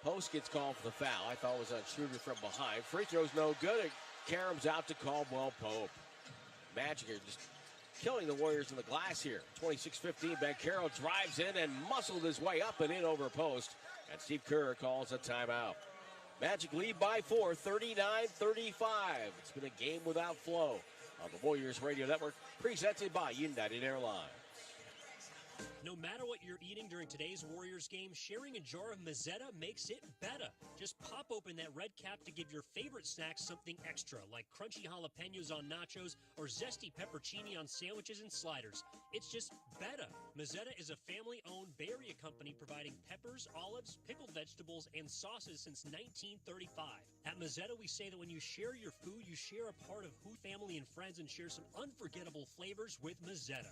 Post gets called for the foul. I thought it was on Schroeder from behind. Free throw's no good. Karam's out to Caldwell Pope. Magic are just killing the Warriors in the glass here. 26-15, Banchero drives in and muscled his way up and in over post. And Steve Kerr calls a timeout. Magic lead by 4, 39-35. It's been a game without flow on the Warriors Radio Network, presented by United Airlines. No matter what you're eating during today's Warriors game, sharing a jar of Mazzetta makes it better. Just pop open that red cap to give your favorite snacks something extra, like crunchy jalapenos on nachos or zesty peppercini on sandwiches and sliders. It's just better. Mazzetta is a family-owned Bay Area company providing peppers, olives, pickled vegetables, and sauces since 1935. At Mazzetta, we say that when you share your food, you share a part of who family and friends and share some unforgettable flavors with Mazzetta.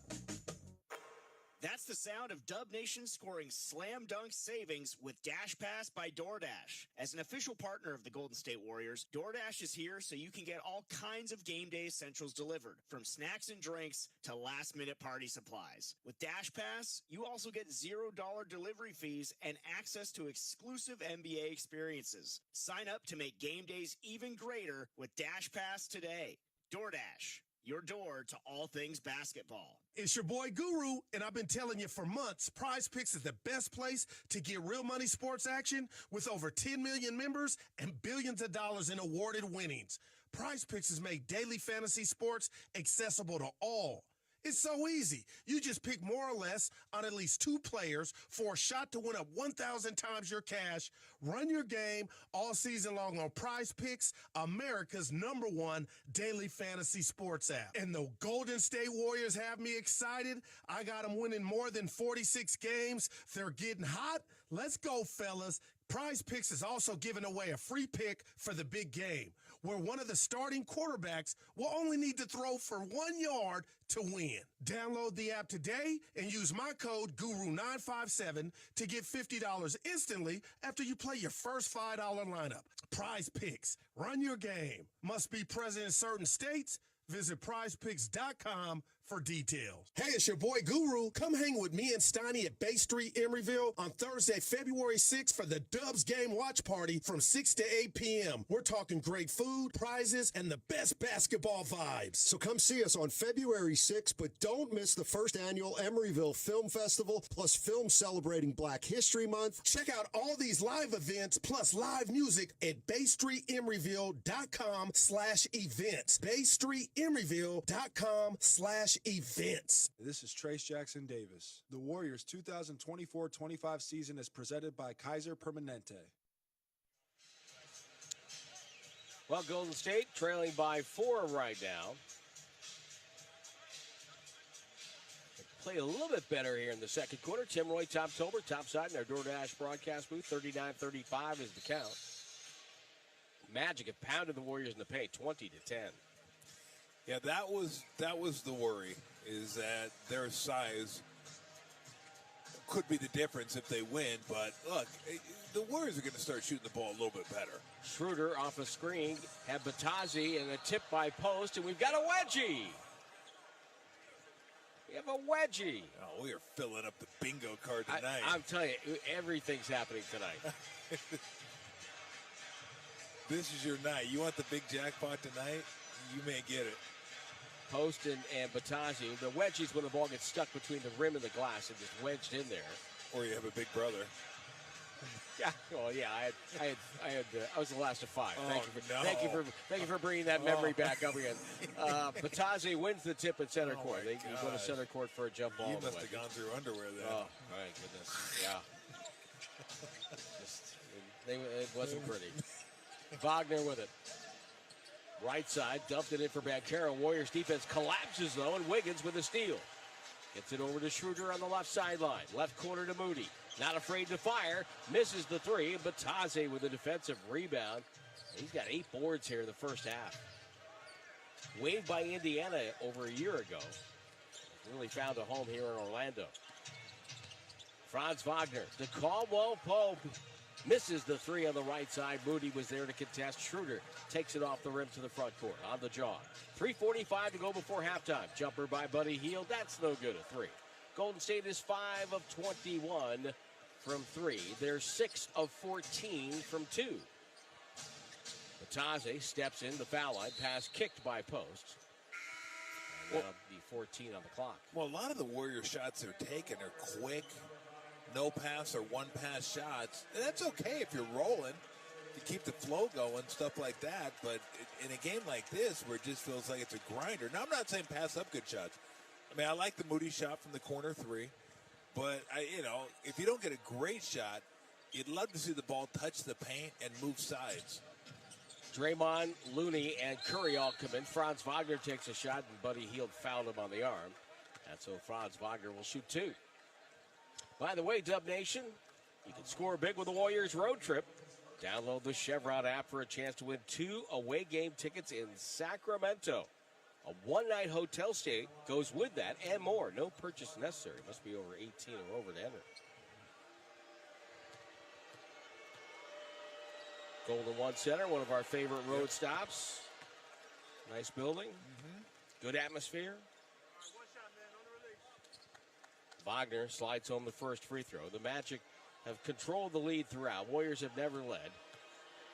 That's the sound of Dub Nation scoring slam dunk savings with Dash Pass by DoorDash. As an official partner of the Golden State Warriors, DoorDash is here so you can get all kinds of game day essentials delivered, from snacks and drinks to last-minute party supplies. With Dash Pass, you also get $0 delivery fees and access to exclusive NBA experiences. Sign up to make game days even greater with Dash Pass today. DoorDash, your door to all things basketball. It's your boy Guru, and I've been telling you for months, Prize Picks is the best place to get real money sports action with over 10 million members and billions of dollars in awarded winnings. Prize Picks has made daily fantasy sports accessible to all. It's so easy. You just pick more or less on at least 2 players for a shot to win up 1,000 times your cash. Run your game all season long on Prize Picks, America's #1 daily fantasy sports app. And the Golden State Warriors have me excited. I got them winning more than 46 games. They're getting hot. Let's go, fellas. Prize Picks is also giving away a free pick for the big game, where one of the starting quarterbacks will only need to throw for 1 yard to win. Download the app today and use my code GURU957 to get $50 instantly after you play your first $5 lineup. Prize Picks. Run your game. Must be present in certain states. Visit prizepicks.com for details. Hey, it's your boy Guru. Come hang with me and Steiny at Bay Street, Emeryville on Thursday, February 6th for the Dubs Game Watch Party from 6 to 8 p.m. We're talking great food, prizes, and the best basketball vibes. So come see us on February 6th, but don't miss the first annual Emeryville Film Festival, plus films celebrating Black History Month. Check out all these live events plus live music at BayStreetEmeryville.com/events. BayStreetEmeryville.com/events. This is Trace Jackson Davis. The Warriors 2024-25 season is presented by Kaiser Permanente. Well, Golden State trailing by 4 right now. They played a little bit better here in the second quarter. Tim Roy, Topside in our DoorDash broadcast booth. 39-35 is the count. Magic have pounded the Warriors in the paint, 20-10. Yeah, that was the worry, is that their size could be the difference if they win. But look, the Warriors are going to start shooting the ball a little bit better. Schroeder off a screen, had Batazi and a tip by Post, and we've got a wedgie. We have a wedgie. Oh, we are filling up the bingo card tonight. I'm telling you, everything's happening tonight. This is your night. You want the big jackpot tonight? You may get it. Post and Batazi. The wedgies when the ball gets stuck between the rim and the glass and just wedged in there. Or you have a big brother. Yeah. Well, yeah. I was the last of 5. Oh, Thank you for bringing that memory back up again. Batazi wins the tip at center court. They go to center court for a jump ball. You must have gone through underwear then. Oh my goodness. Yeah. It wasn't pretty. Wagner with it. Right side, dumped it in for Banchero. Warriors defense collapses, though, and Wiggins with a steal. Gets it over to Schroeder on the left sideline. Left corner to Moody. Not afraid to fire. Misses the 3. Bataze with a defensive rebound. He's got 8 boards here in the first half. Waived by Indiana over a year ago. Really found a home here in Orlando. Franz Wagner to Caldwell Pope. Misses the 3 on the right side. Moody was there to contest. Schroeder takes it off the rim to the front court. On the jaw. 3:45 to go before halftime. Jumper by Buddy Hield. That's no good, a 3. Golden State is 5 of 21 from 3. They're 6 of 14 from 2. Bataze steps in the foul line. Pass kicked by Post. And that'll be 14 on the clock. Well, a lot of the Warrior shots they're taking are quick. No pass or one pass shots. And that's okay if you're rolling to keep the flow going, stuff like that. But in a game like this where it just feels like it's a grinder. Now, I'm not saying pass up good shots. I mean, I like the Moody shot from the corner 3. But, if you don't get a great shot, you'd love to see the ball touch the paint and move sides. Draymond, Looney, and Curry all come in. Franz Wagner takes a shot, and Buddy Hield fouled him on the arm. And so Franz Wagner will shoot 2. By the way, Dub Nation, you can score big with the Warriors road trip. Download the Chevron app for a chance to win 2 away game tickets in Sacramento. A one-night hotel stay goes with that and more. No purchase necessary. Must be over 18 or over to enter. Golden One Center, one of our favorite road stops. Nice building. Good atmosphere. Wagner slides home the first free throw. The Magic have controlled the lead throughout. Warriors have never led.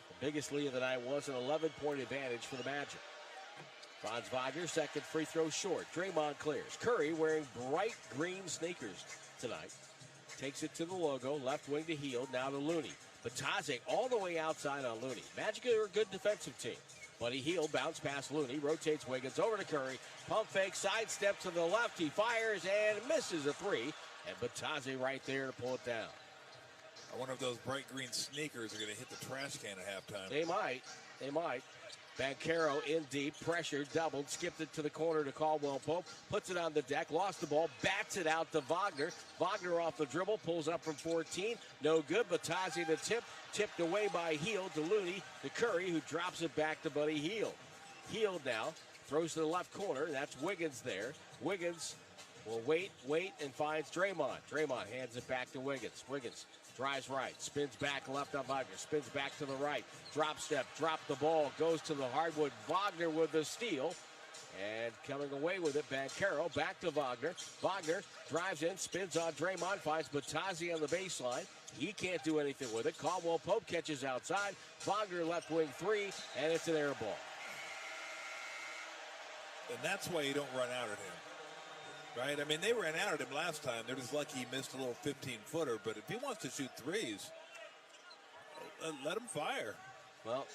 The biggest lead of the night was an 11-point advantage for the Magic. Franz Wagner, second free throw short. Draymond clears. Curry, wearing bright green sneakers tonight, takes it to the logo. Left wing to Hield, now to Looney. Bataze all the way outside on Looney. Magic are a good defensive team. Buddy Hield bounce past Looney, rotates Wiggins over to Curry. Pump fake, sidestep to the left. He fires and misses a three. And Bataze right there to pull it down. I wonder if those bright green sneakers are going to hit the trash can at halftime. They might. They might. Banchero in deep, pressured, doubled, skipped it to the corner to Caldwell Pope, puts it on the deck, lost the ball, bats it out to Wagner. Wagner off the dribble, pulls up from 14, no good. Bataze the tip, tipped away by Hield to Looney, to Curry, who drops it back to Buddy Hield. Hield now throws to the left corner, that's Wiggins there. Wiggins will wait, and finds Draymond. Draymond hands it back to Wiggins. Wiggins drives right, spins back left on Wagner, spins back to the right, drop step, drop the ball, goes to the hardwood. Wagner with the steal, and coming away with it, Banchero back to Wagner. Wagner drives in, spins on Draymond, finds Bataze on the baseline. He can't do anything with it. Caldwell Pope catches outside. Wagner left wing three, and it's an air ball. And that's why you don't run out at him. Right? I mean, they ran out at him last time. They're just lucky he missed a little 15-footer. But if he wants to shoot threes, let him fire. Well,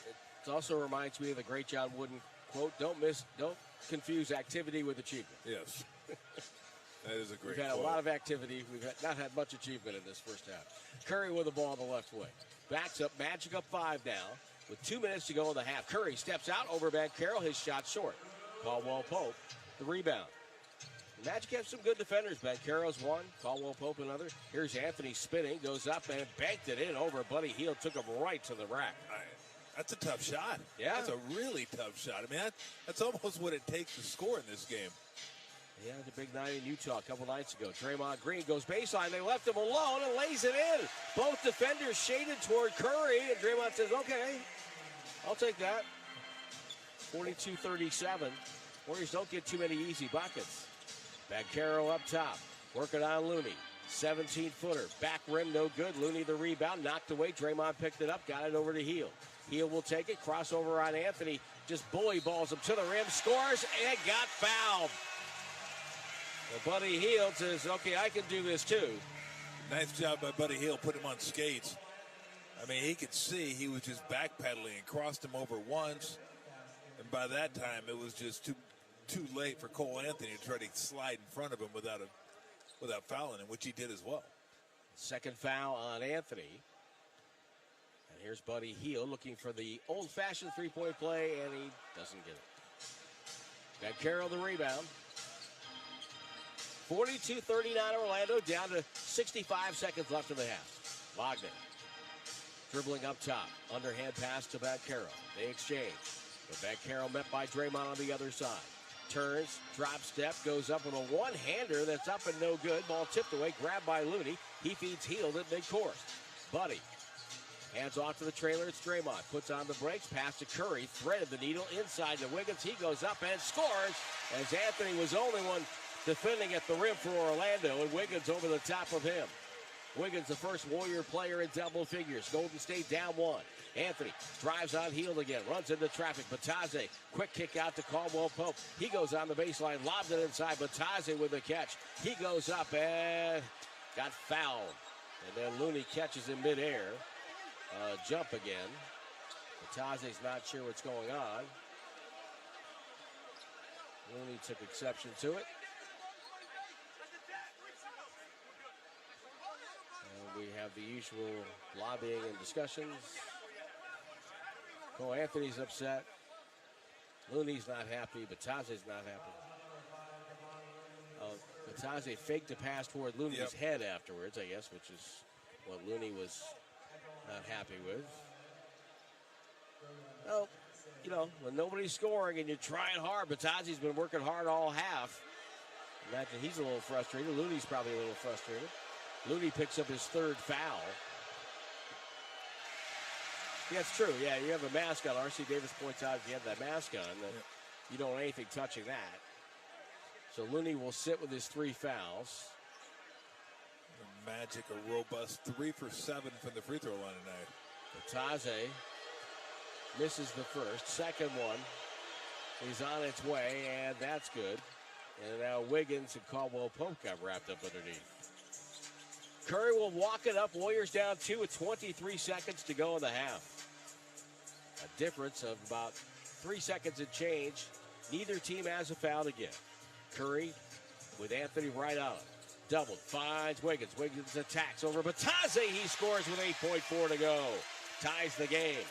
it also reminds me of the great John Wooden quote, don't confuse activity with achievement. Yes. That is a great We've had quote. a lot of activity. We've not had much achievement in this first half. Curry with the ball on the left wing. Backs up, Magic up 5 now. With 2 minutes to go in the half. Curry steps out over Banchero, his shot short. Caldwell Pope, the rebound. Magic have some good defenders. Banchero's one, Caldwell Pope another. Here's Anthony spinning, goes up and banked it in over Buddy Hield, took him right to the rack. That's a tough shot. Yeah. That's a really tough shot. I mean, that's almost what it takes to score in this game. Yeah, the big night in Utah a couple nights ago. Draymond Green goes baseline. They left him alone and lays it in. Both defenders shaded toward Curry, and Draymond says, okay, I'll take that. 42-37. Warriors don't get too many easy buckets. Banchero up top, working on Looney. 17-footer, back rim, no good. Looney the rebound, knocked away. Draymond picked it up, got it over to Hield. Hield will take it, crossover on Anthony. Just bully balls him to the rim, scores, and got fouled. Well, Buddy Hield says, okay, I can do this too. Nice job by Buddy Hield, put him on skates. I mean, he could see he was just backpedaling and crossed him over once. And by that time, it was just too late for Cole Anthony to try to slide in front of him without fouling him, which he did as well. Second foul on Anthony. And here's Buddy Hield looking for the old-fashioned three-point play, and he doesn't get it. Banchero the rebound. 42-39 Orlando, down to 65 seconds left in the half. Wagner dribbling up top. Underhand pass to Banchero. They exchange. But Banchero met by Draymond on the other side. Turns, drop step, goes up with a one-hander that's up and no good. Ball tipped away, grabbed by Looney. He feeds Hield at midcourt. Buddy hands off to the trailer. It's Draymond. Puts on the brakes. Pass to Curry. Threaded the needle inside to Wiggins. He goes up and scores as Anthony was the only one defending at the rim for Orlando, and Wiggins over the top of him. Wiggins, the first Warrior player in double figures. Golden State down 1. Anthony drives on Hield again, runs into traffic. Bataze, quick kick out to Caldwell Pope. He goes on the baseline, lobs it inside. Bataze with the catch. He goes up and got fouled. And then Looney catches in midair. Jump again. Bataze's not sure what's going on. Looney took exception to it. We have the usual lobbying and discussions. Cole Anthony's upset. Looney's not happy. Bataze's not happy. Bataze faked a pass toward Looney's head afterwards, I guess, which is what Looney was not happy with. Oh, when nobody's scoring and you're trying hard, Batazzi's been working hard all half. Imagine he's a little frustrated. Looney's probably a little frustrated. Looney picks up his third foul. Yeah, it's true. Yeah, you have a mask on. R.C. Davis points out if you have that mask on, that you don't want anything touching that. So Looney will sit with his 3 fouls. The Magic, a robust 3 for 7 from the free throw line tonight. Batazzi misses the first. Second one is on its way, and that's good. And now Wiggins and Caldwell Pope got wrapped up underneath. Curry will walk it up. Warriors down 2 with 23 seconds to go in the half. A difference of about 3 seconds and change. Neither team has a foul to give. Curry with Anthony right on it. Doubled, finds Wiggins. Wiggins attacks over Batazzi. He scores with 8.4 to go. Ties the game.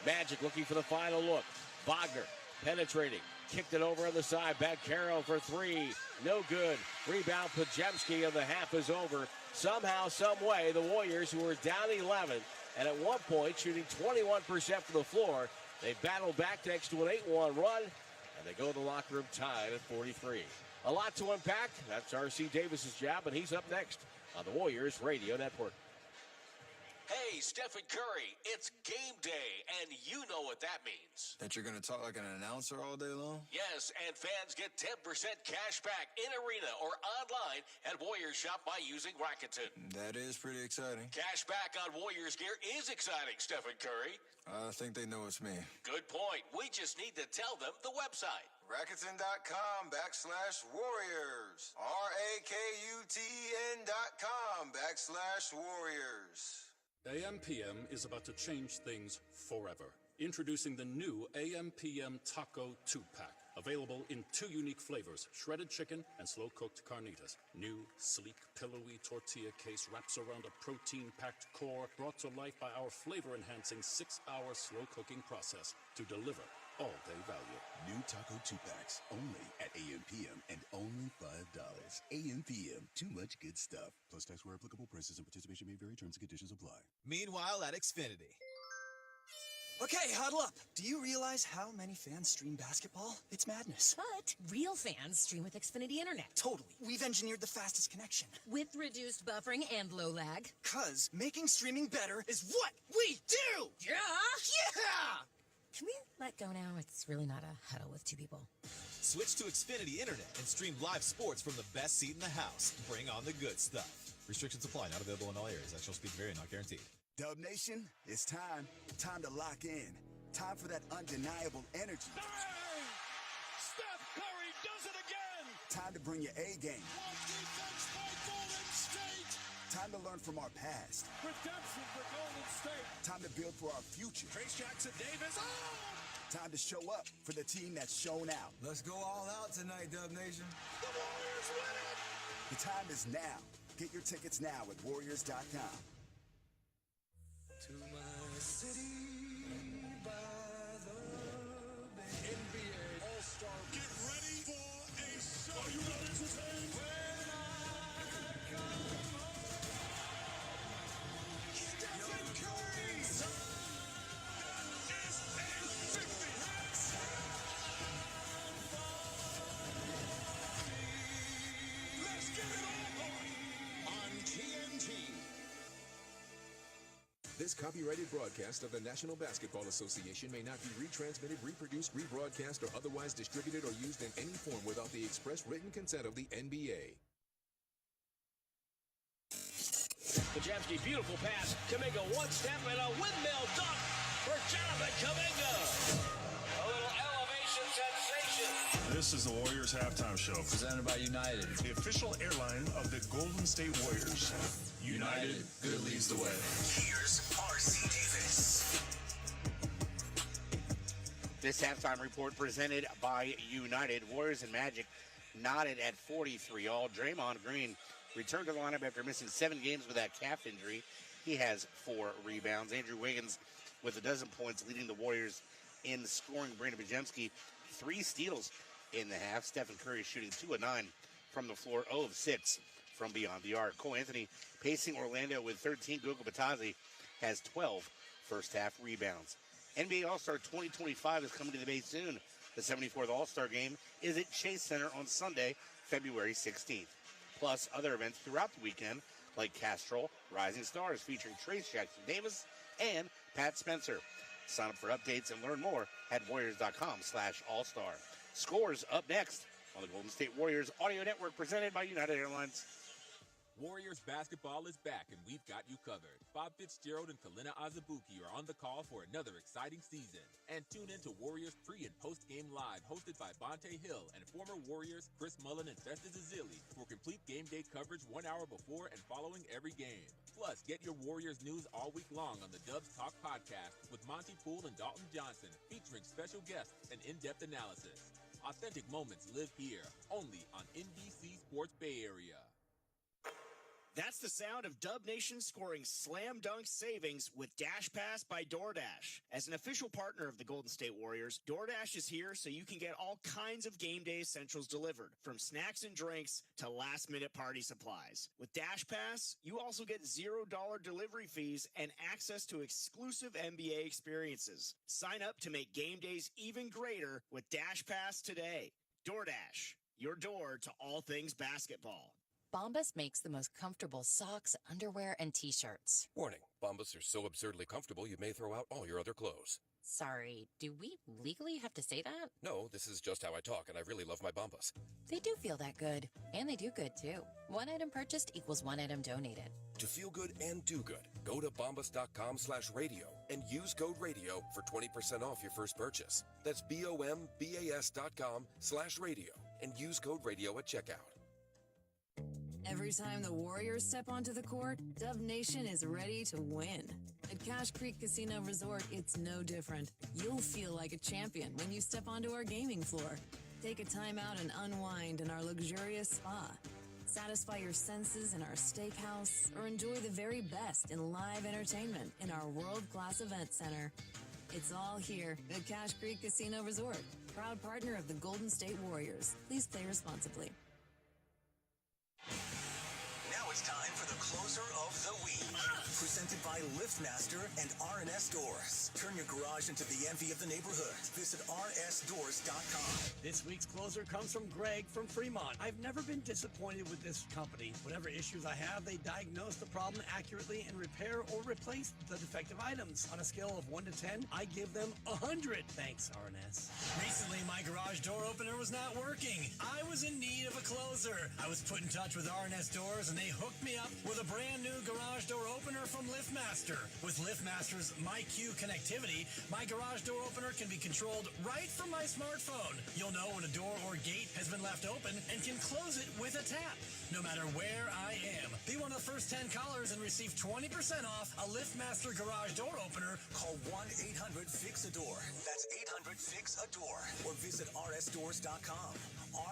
Magic looking for the final look. Wagner penetrating. Kicked it over on the side. Banchero for 3. No good. Rebound Podziemski, and the half is over. Somehow, some way, the Warriors, who were down 11, and at one point shooting 21% from the floor, they battled back thanks to an 8-1 run, and they go to the locker room tied at 43. A lot to unpack. That's R.C. Davis's job, and he's up next on the Warriors Radio Network. Hey, Stephen Curry, it's game day, and you know what that means. That you're going to talk like an announcer all day long? Yes, and fans get 10% cash back in arena or online at Warriors Shop by using Rakuten. That is pretty exciting. Cash back on Warriors gear is exciting, Stephen Curry. I think they know it's me. Good point. We just need to tell them the website. Rakuten.com/Warriors. RAKUTEN.com/Warriors. AM/PM is about to change things forever. Introducing the new AM/PM Taco 2-Pack. Available in 2 unique flavors, shredded chicken and slow-cooked carnitas. New, sleek, pillowy tortilla case wraps around a protein-packed core brought to life by our flavor-enhancing 6-hour slow-cooking process to deliver all-day value. New Taco 2-Packs, only at AM/PM and only $5. AM/PM, too much good stuff. Plus tax where applicable. Prices and participation may vary. Terms and conditions apply. Meanwhile at Xfinity. Okay, huddle up. Do you realize how many fans stream basketball? It's madness. But real fans stream with Xfinity Internet. Totally. We've engineered the fastest connection. With reduced buffering and low lag. 'Cause making streaming better is what we do! Yeah! Yeah! Can we let go now? It's really not a huddle with 2 people. Switch to Xfinity Internet and stream live sports from the best seat in the house. Bring on the good stuff. Restrictions apply. Not available in all areas. Actual speed vary. Not guaranteed. Dub Nation, it's time. Time to lock in. Time for that undeniable energy. Bang! Steph Curry does it again! Time to bring your A game. What defense by Golden State! Time to learn from our past. Redemption for Golden State. Time to build for our future. Trace Jackson Davis. Oh! Time to show up for the team that's shown out. Let's go all out tonight, Dub Nation. The Warriors win it! The time is now. Get your tickets now at Warriors.com. To my city by the bay. NBA All-Star. Get ready for a show. Are you ready to change? When I come home. Stephen Curry. That is a 50. Let's get it on on TNT. This copyrighted broadcast of the National Basketball Association may not be retransmitted, reproduced, rebroadcast, or otherwise distributed or used in any form without the express written consent of the NBA. Podziemski, beautiful pass. Kuminga, one step and a windmill dunk for Jonathan Kuminga. A little elevation sensation. This is the Warriors Halftime Show. Presented by United. The official airline of the Golden State Warriors. United, good leads the way. Here's R.C. Davis. This halftime report presented by United. Warriors and Magic knotted at 43 all. Draymond Green returned to the lineup after missing 7 games with that calf injury. He has 4 rebounds. Andrew Wiggins with 12 points, leading the Warriors in scoring. Brandon Podziemski, 3 steals in the half. Stephen Curry shooting 2 of 9 from the floor, 0 of 6 from beyond the arc. Cole Anthony pacing Orlando with 13. Goga Batazzi has 12 first half rebounds. NBA All-Star 2025 is coming to the Bay soon. The 74th All-Star Game is at Chase Center on Sunday, February 16th. Plus other events throughout the weekend like Castrol Rising Stars featuring Trace Jackson Davis and Pat Spencer. Sign up for updates and learn more at warriors.com/all-star. Scores up next on the Golden State Warriors Audio Network presented by United Airlines. Warriors basketball is back, and we've got you covered. Bob Fitzgerald and Kalina Azubuike are on the call for another exciting season. And tune in to Warriors pre- and post-game live, hosted by Bonte Hill and former Warriors Chris Mullin and Festus Ezeli for complete game day coverage 1 hour before and following every game. Plus, get your Warriors news all week long on the Dubs Talk podcast with Monty Poole and Dalton Johnson, featuring special guests and in-depth analysis. Authentic moments live here, only on NBC Sports Bay Area. That's the sound of Dub Nation scoring slam dunk savings with Dash Pass by DoorDash. As an official partner of the Golden State Warriors, DoorDash is here so you can get all kinds of game day essentials delivered, from snacks and drinks to last-minute party supplies. With Dash Pass, you also get $0 delivery fees and access to exclusive NBA experiences. Sign up to make game days even greater with Dash Pass today. DoorDash, your door to all things basketball. Bombas makes the most comfortable socks, underwear, and T-shirts. Warning, Bombas are so absurdly comfortable you may throw out all your other clothes. Sorry, do we legally have to say that? No, this is just how I talk, and I really love my Bombas. They do feel that good. And they do good, too. One item purchased equals one item donated. To feel good and do good, go to bombas.com/radio and use code radio for 20% off your first purchase. That's BOMBAS.com/radio and use code radio at checkout. Every time the Warriors step onto the court, Dub Nation is ready to win. At Cache Creek Casino Resort, it's no different. You'll feel like a champion when you step onto our gaming floor. Take a time out and unwind in our luxurious spa. Satisfy your senses in our steakhouse, or enjoy the very best in live entertainment in our world-class event center. It's all here at Cache Creek Casino Resort, proud partner of the Golden State Warriors. Please play responsibly. Now it's time for the closer of the week. Presented by LiftMaster and R&S Doors. Turn your garage into the envy of the neighborhood. Visit rsdoors.com. This week's closer comes from Greg from Fremont. I've never been disappointed with this company. Whatever issues I have, they diagnose the problem accurately and repair or replace the defective items. On a scale of 1 to 10, I give them 100. Thanks, R&S. Recently, my garage door opener was not working. I was in need of a closer. I was put in touch with R&S Doors, and they hooked me up with a brand new garage door opener from LiftMaster. With LiftMaster's MyQ connectivity, my garage door opener can be controlled right from my smartphone. You'll know when a door or gate has been left open and can close it with a tap, no matter where I am. Be one of the first 10 callers and receive 20% off a LiftMaster garage door opener. Call 1-800-FIX-A-DOOR. That's 800-FIX-A-DOOR. Or visit rsdoors.com.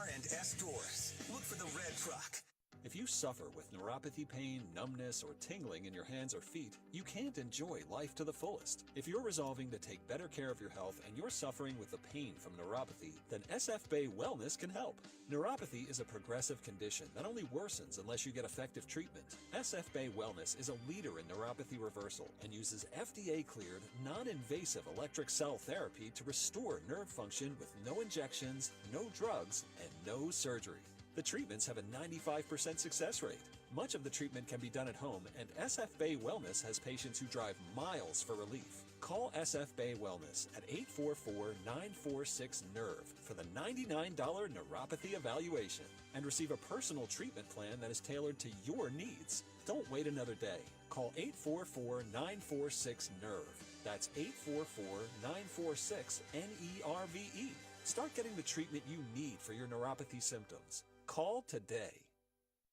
R&S Doors. Look for the red truck. If you suffer with neuropathy pain, numbness, or tingling in your hands or feet, you can't enjoy life to the fullest. If you're resolving to take better care of your health and you're suffering with the pain from neuropathy, then SF Bay Wellness can help. Neuropathy is a progressive condition that only worsens unless you get effective treatment. SF Bay Wellness is a leader in neuropathy reversal and uses FDA-cleared, non-invasive electric cell therapy to restore nerve function with no injections, no drugs, and no surgery. The treatments have a 95% success rate. Much of the treatment can be done at home, and SF Bay Wellness has patients who drive miles for relief. Call SF Bay Wellness at 844-946-NERVE for the $99 neuropathy evaluation and receive a personal treatment plan that is tailored to your needs. Don't wait another day. Call 844-946-NERVE. That's 844-946-NERVE. Start getting the treatment you need for your neuropathy symptoms. Call today.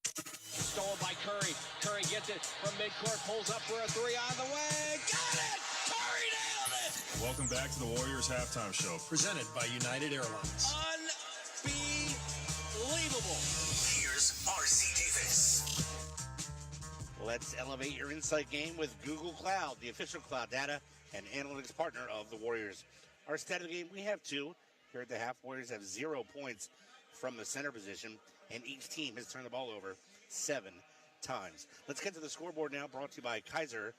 Stolen by Curry. Curry gets it from midcourt, pulls up for a three on the way. Got it! Curry nailed it! Welcome back to the Warriors Halftime Show. Presented by United Airlines. Unbelievable. Here's R.C. Davis. Let's elevate your insight game with Google Cloud, the official cloud data and analytics partner of the Warriors. Our stat of the game, we have 2. Here at the half, Warriors have 0 points from the center position, and each team has turned the ball over 7 times. Let's get to the scoreboard now, brought to you by Kaiser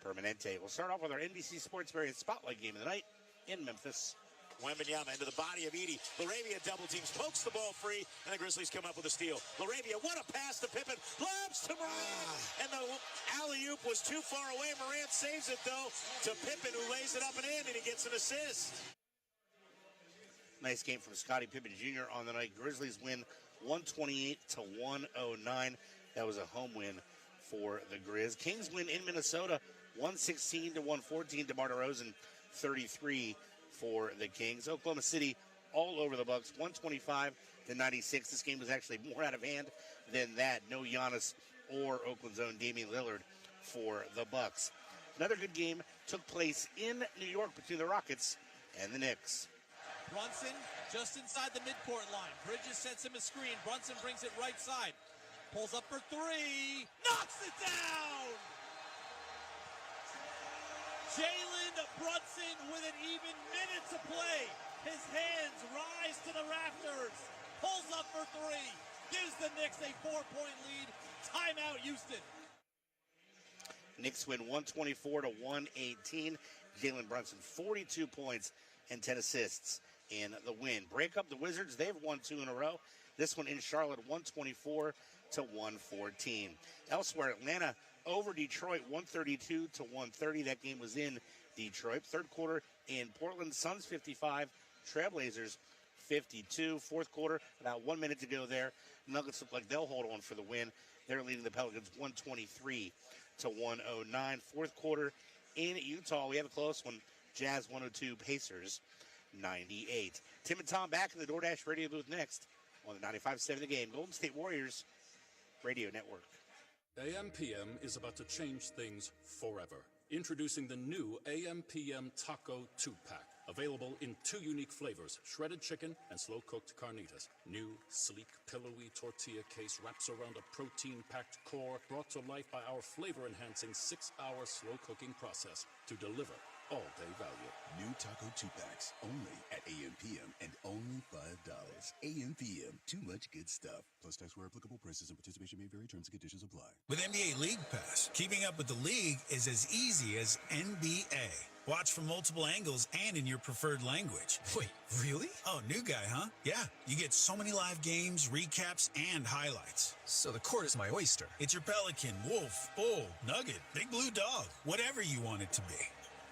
Permanente. We'll start off with our NBC Sports Variant Spotlight game of the night in Memphis. Wembanyama into the body of Edey. Laravia double teams, pokes the ball free, and the Grizzlies come up with a steal. Laravia, what a pass to Pippen, lobs to Morant, and the alley-oop was too far away. Morant saves it, though, to Pippen, who lays it up and in, and he gets an assist. Nice game from Scottie Pippen Jr. on the night. Grizzlies win 128-109. That was a home win for the Grizz. Kings win in Minnesota 116-114. DeMar DeRozan 33 for the Kings. Oklahoma City all over the Bucks 125-96. This game was actually more out of hand than that. No Giannis or Oakland's own Damian Lillard for the Bucks. Another good game took place in New York between the Rockets and the Knicks. Brunson just inside the midcourt line. Bridges sets him a screen. Brunson brings it right side. Pulls up for three. Knocks it down! Jalen Brunson with an even minute to play. His hands rise to the rafters. Pulls up for three. Gives the Knicks a 4-point lead. Timeout, Houston. Knicks win 124-118. Jalen Brunson, 42 points and 10 assists in the win. Break up the Wizards. They've won 2 in a row. This one in Charlotte, 124-114. Elsewhere, Atlanta over Detroit, 132-130. That game was in Detroit. Third quarter in Portland, Suns 55, Trailblazers 52. Fourth quarter, about 1 minute to go there. Nuggets look like they'll hold on for the win. They're leading the Pelicans 123-109. Fourth quarter in Utah, we have a close one. Jazz 102, Pacers 98. Tim and Tom back in the DoorDash radio booth next on the 95.7 The Game. Golden State Warriors Radio Network. AM/PM is about to change things forever. Introducing the new AM/PM Taco 2-Pack. Available in 2 unique flavors, shredded chicken and slow-cooked carnitas. New, sleek, pillowy tortilla case wraps around a protein-packed core brought to life by our flavor-enhancing 6-hour slow-cooking process to deliver all-day value. New Taco 2-Packs, only at AM/PM and only $5. AM/PM, too much good stuff. Plus tax where applicable, prices and participation may vary, terms and conditions apply. With NBA League Pass, keeping up with the league is as easy as NBA. Watch from multiple angles and in your preferred language. Wait, really? Oh, new guy, huh? Yeah, you get so many live games, recaps, and highlights. So the court is my oyster. It's your Pelican, Wolf, Bull, Nugget, Big Blue Dog, whatever you want it to be.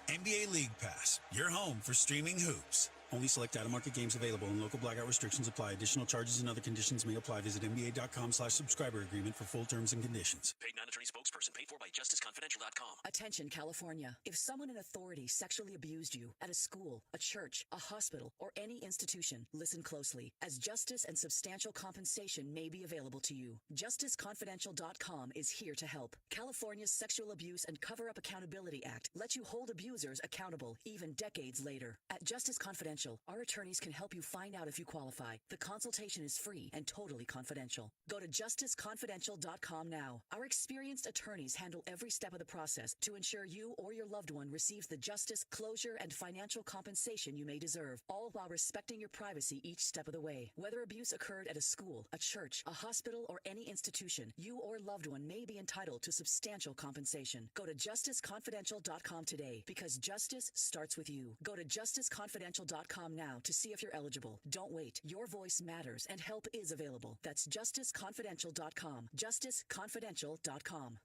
NBA League Pass, your home for streaming hoops. Only select out-of-market games available and local blackout restrictions apply. Additional charges and other conditions may apply. Visit NBA.com/subscriber agreement for full terms and conditions. Paid non-attorney spokesperson paid for by JusticeConfidential.com. Attention, California. If someone in authority sexually abused you at a school, a church, a hospital, or any institution, listen closely, as justice and substantial compensation may be available to you. JusticeConfidential.com is here to help. California's Sexual Abuse and Cover-Up Accountability Act lets you hold abusers accountable, even decades later. At Justice Confidential, our attorneys can help you find out if you qualify. The consultation is free and totally confidential. Go to JusticeConfidential.com now. Our experienced attorneys handle every step of the process to ensure you or your loved one receives the justice, closure, and financial compensation you may deserve, all while respecting your privacy each step of the way. Whether abuse occurred at a school, a church, a hospital, or any institution, you or loved one may be entitled to substantial compensation. Go to JusticeConfidential.com today, because justice starts with you. Go to JusticeConfidential.com now to see if you're eligible. Don't wait. Your voice matters and help is available. That's JusticeConfidential.com. JusticeConfidential.com.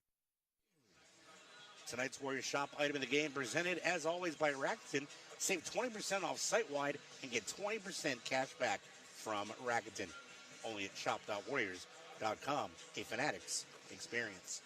Tonight's Warriors Shop item of the game presented, as always, by Rakuten. Save 20% off site-wide and get 20% cash back from Rakuten. Only at shop.warriors.com. A Fanatics experience.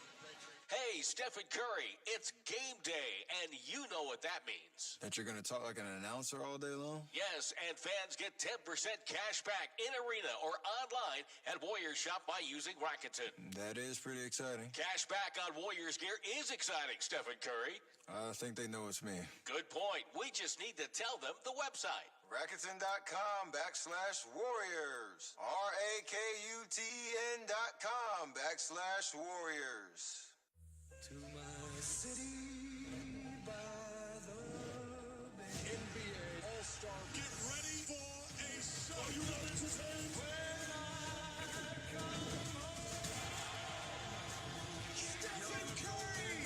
Hey, Stephen Curry, it's game day, and you know what that means. That you're going to talk like an announcer all day long? Yes, and fans get 10% cash back in arena or online at Warriors Shop by using Rakuten. That is pretty exciting. Cash back on Warriors gear is exciting, Stephen Curry. I think they know it's me. Good point. We just need to tell them the website. Rakuten.com/Warriors. RAKUTN.com/Warriors. To my city by the bay. NBA All-Star. Get ready for a show. Are you not entertained? When I come home, Stephen Curry.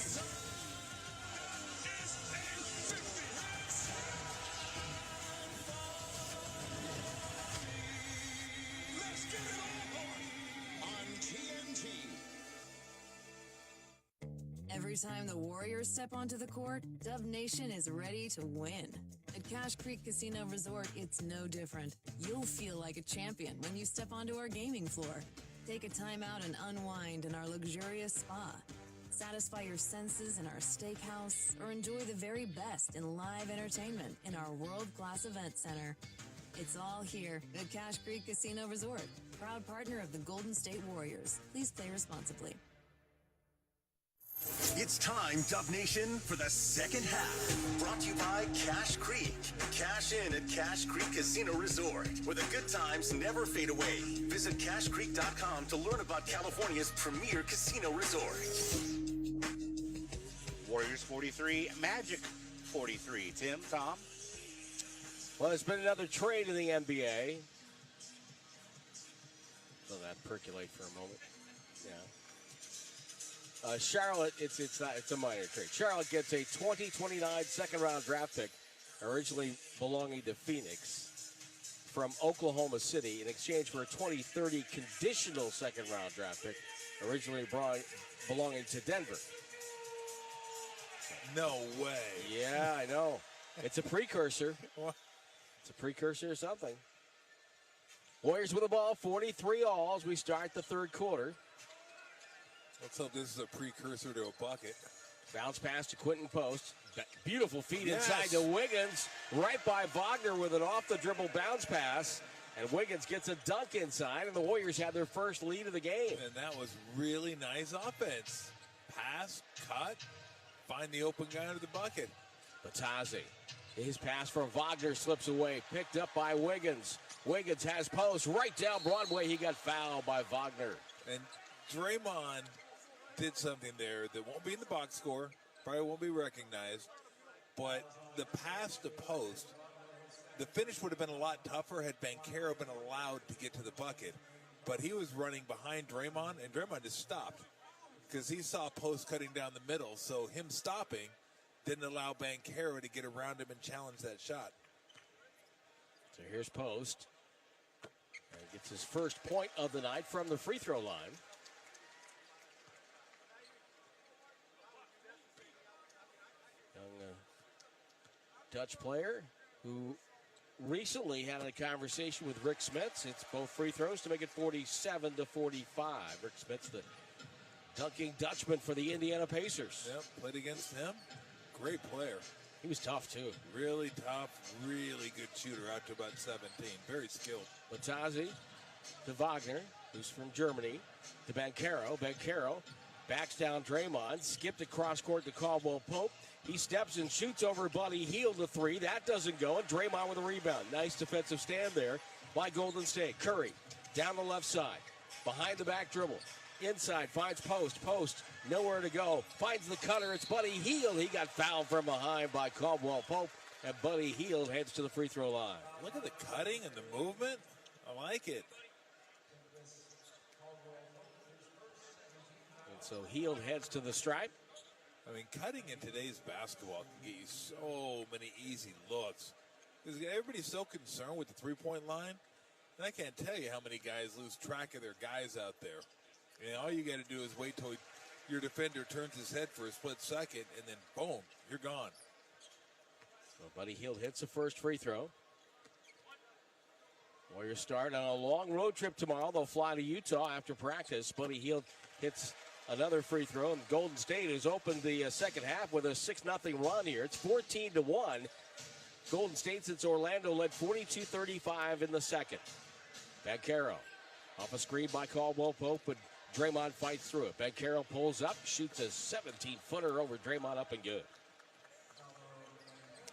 Every time the Warriors step onto the court, Dub Nation is ready to win. At Cache Creek Casino Resort, it's no different. You'll feel like a champion when you step onto our gaming floor. Take a time out and unwind in our luxurious spa. Satisfy your senses in our steakhouse, or enjoy the very best in live entertainment in our world-class event center. It's all here at Cache Creek Casino Resort, proud partner of the Golden State Warriors. Please play responsibly. It's time, Dub Nation, for the second half. Brought to you by Cache Creek. Cash in at Cache Creek Casino Resort, where the good times never fade away. Visit CacheCreek.com to learn about California's premier casino resort. Warriors 43, Magic 43. Tim, Tom? Well, there's been another trade in the NBA. Let that percolate for a moment. Yeah. Charlotte, it's a minor trade. Charlotte gets a 2029 second-round draft pick, originally belonging to Phoenix, from Oklahoma City in exchange for a 2030 conditional second-round draft pick, originally belonging to Denver. No way. Yeah, I know. It's a precursor. It's a precursor or something. Warriors with the ball, 43 all as we start the third quarter. Let's hope this is a precursor to a bucket. Bounce pass to Quentin Post. Beautiful feed inside to Wiggins. Right by Wagner with an off-the-dribble bounce pass. And Wiggins gets a dunk inside, and the Warriors have their first lead of the game. And that was really nice offense. Pass, cut, find the open guy under the bucket. Batazzi. His pass from Wagner slips away. Picked up by Wiggins. Wiggins has Post right down Broadway. He got fouled by Wagner. And Draymond did something there that won't be in the box score, probably won't be recognized, but the pass to Post, the finish would have been a lot tougher had Banchero been allowed to get to the bucket, but he was running behind Draymond, and Draymond just stopped because he saw Post cutting down the middle, so him stopping didn't allow Banchero to get around him and challenge that shot. So here's Post. And he gets his first point of the night from the free throw line. Dutch player who recently had a conversation with Rick Smits. It's both free throws to make it 47-45. Rick Smits, the dunking Dutchman for the Indiana Pacers. Yep, played against him. Great player. He was tough, too. Really tough, really good shooter out to about 17. Very skilled. Batazzi to Wagner, who's from Germany, to Banchero. Banchero backs down Draymond, skipped across court to Caldwell Pope. He steps and shoots over Buddy Hield to three. That doesn't go, and Draymond with a rebound. Nice defensive stand there by Golden State. Curry down the left side, behind the back dribble. Inside, finds Post. Post, nowhere to go. Finds the cutter. It's Buddy Hield. He got fouled from behind by Caldwell Pope, and Buddy Hield heads to the free throw line. Look at the cutting and the movement. I like it. And so Hield heads to the stripe. I mean, cutting in today's basketball can get you so many easy looks. Because everybody's so concerned with the three-point line. And I can't tell you how many guys lose track of their guys out there. And all you got to do is wait till your defender turns his head for a split second, and then boom, you're gone. So Buddy Hield hits the first free throw. Warriors start on a long road trip tomorrow. They'll fly to Utah after practice. Buddy Hield hits another free throw, and Golden State has opened the second half with a 6-0 run here. It's 14-1. Golden State, since Orlando, led 42-35 in the second. Banchero off a screen by Caldwell Pope, but Draymond fights through it. Banchero pulls up, shoots a 17-footer over Draymond, up and good.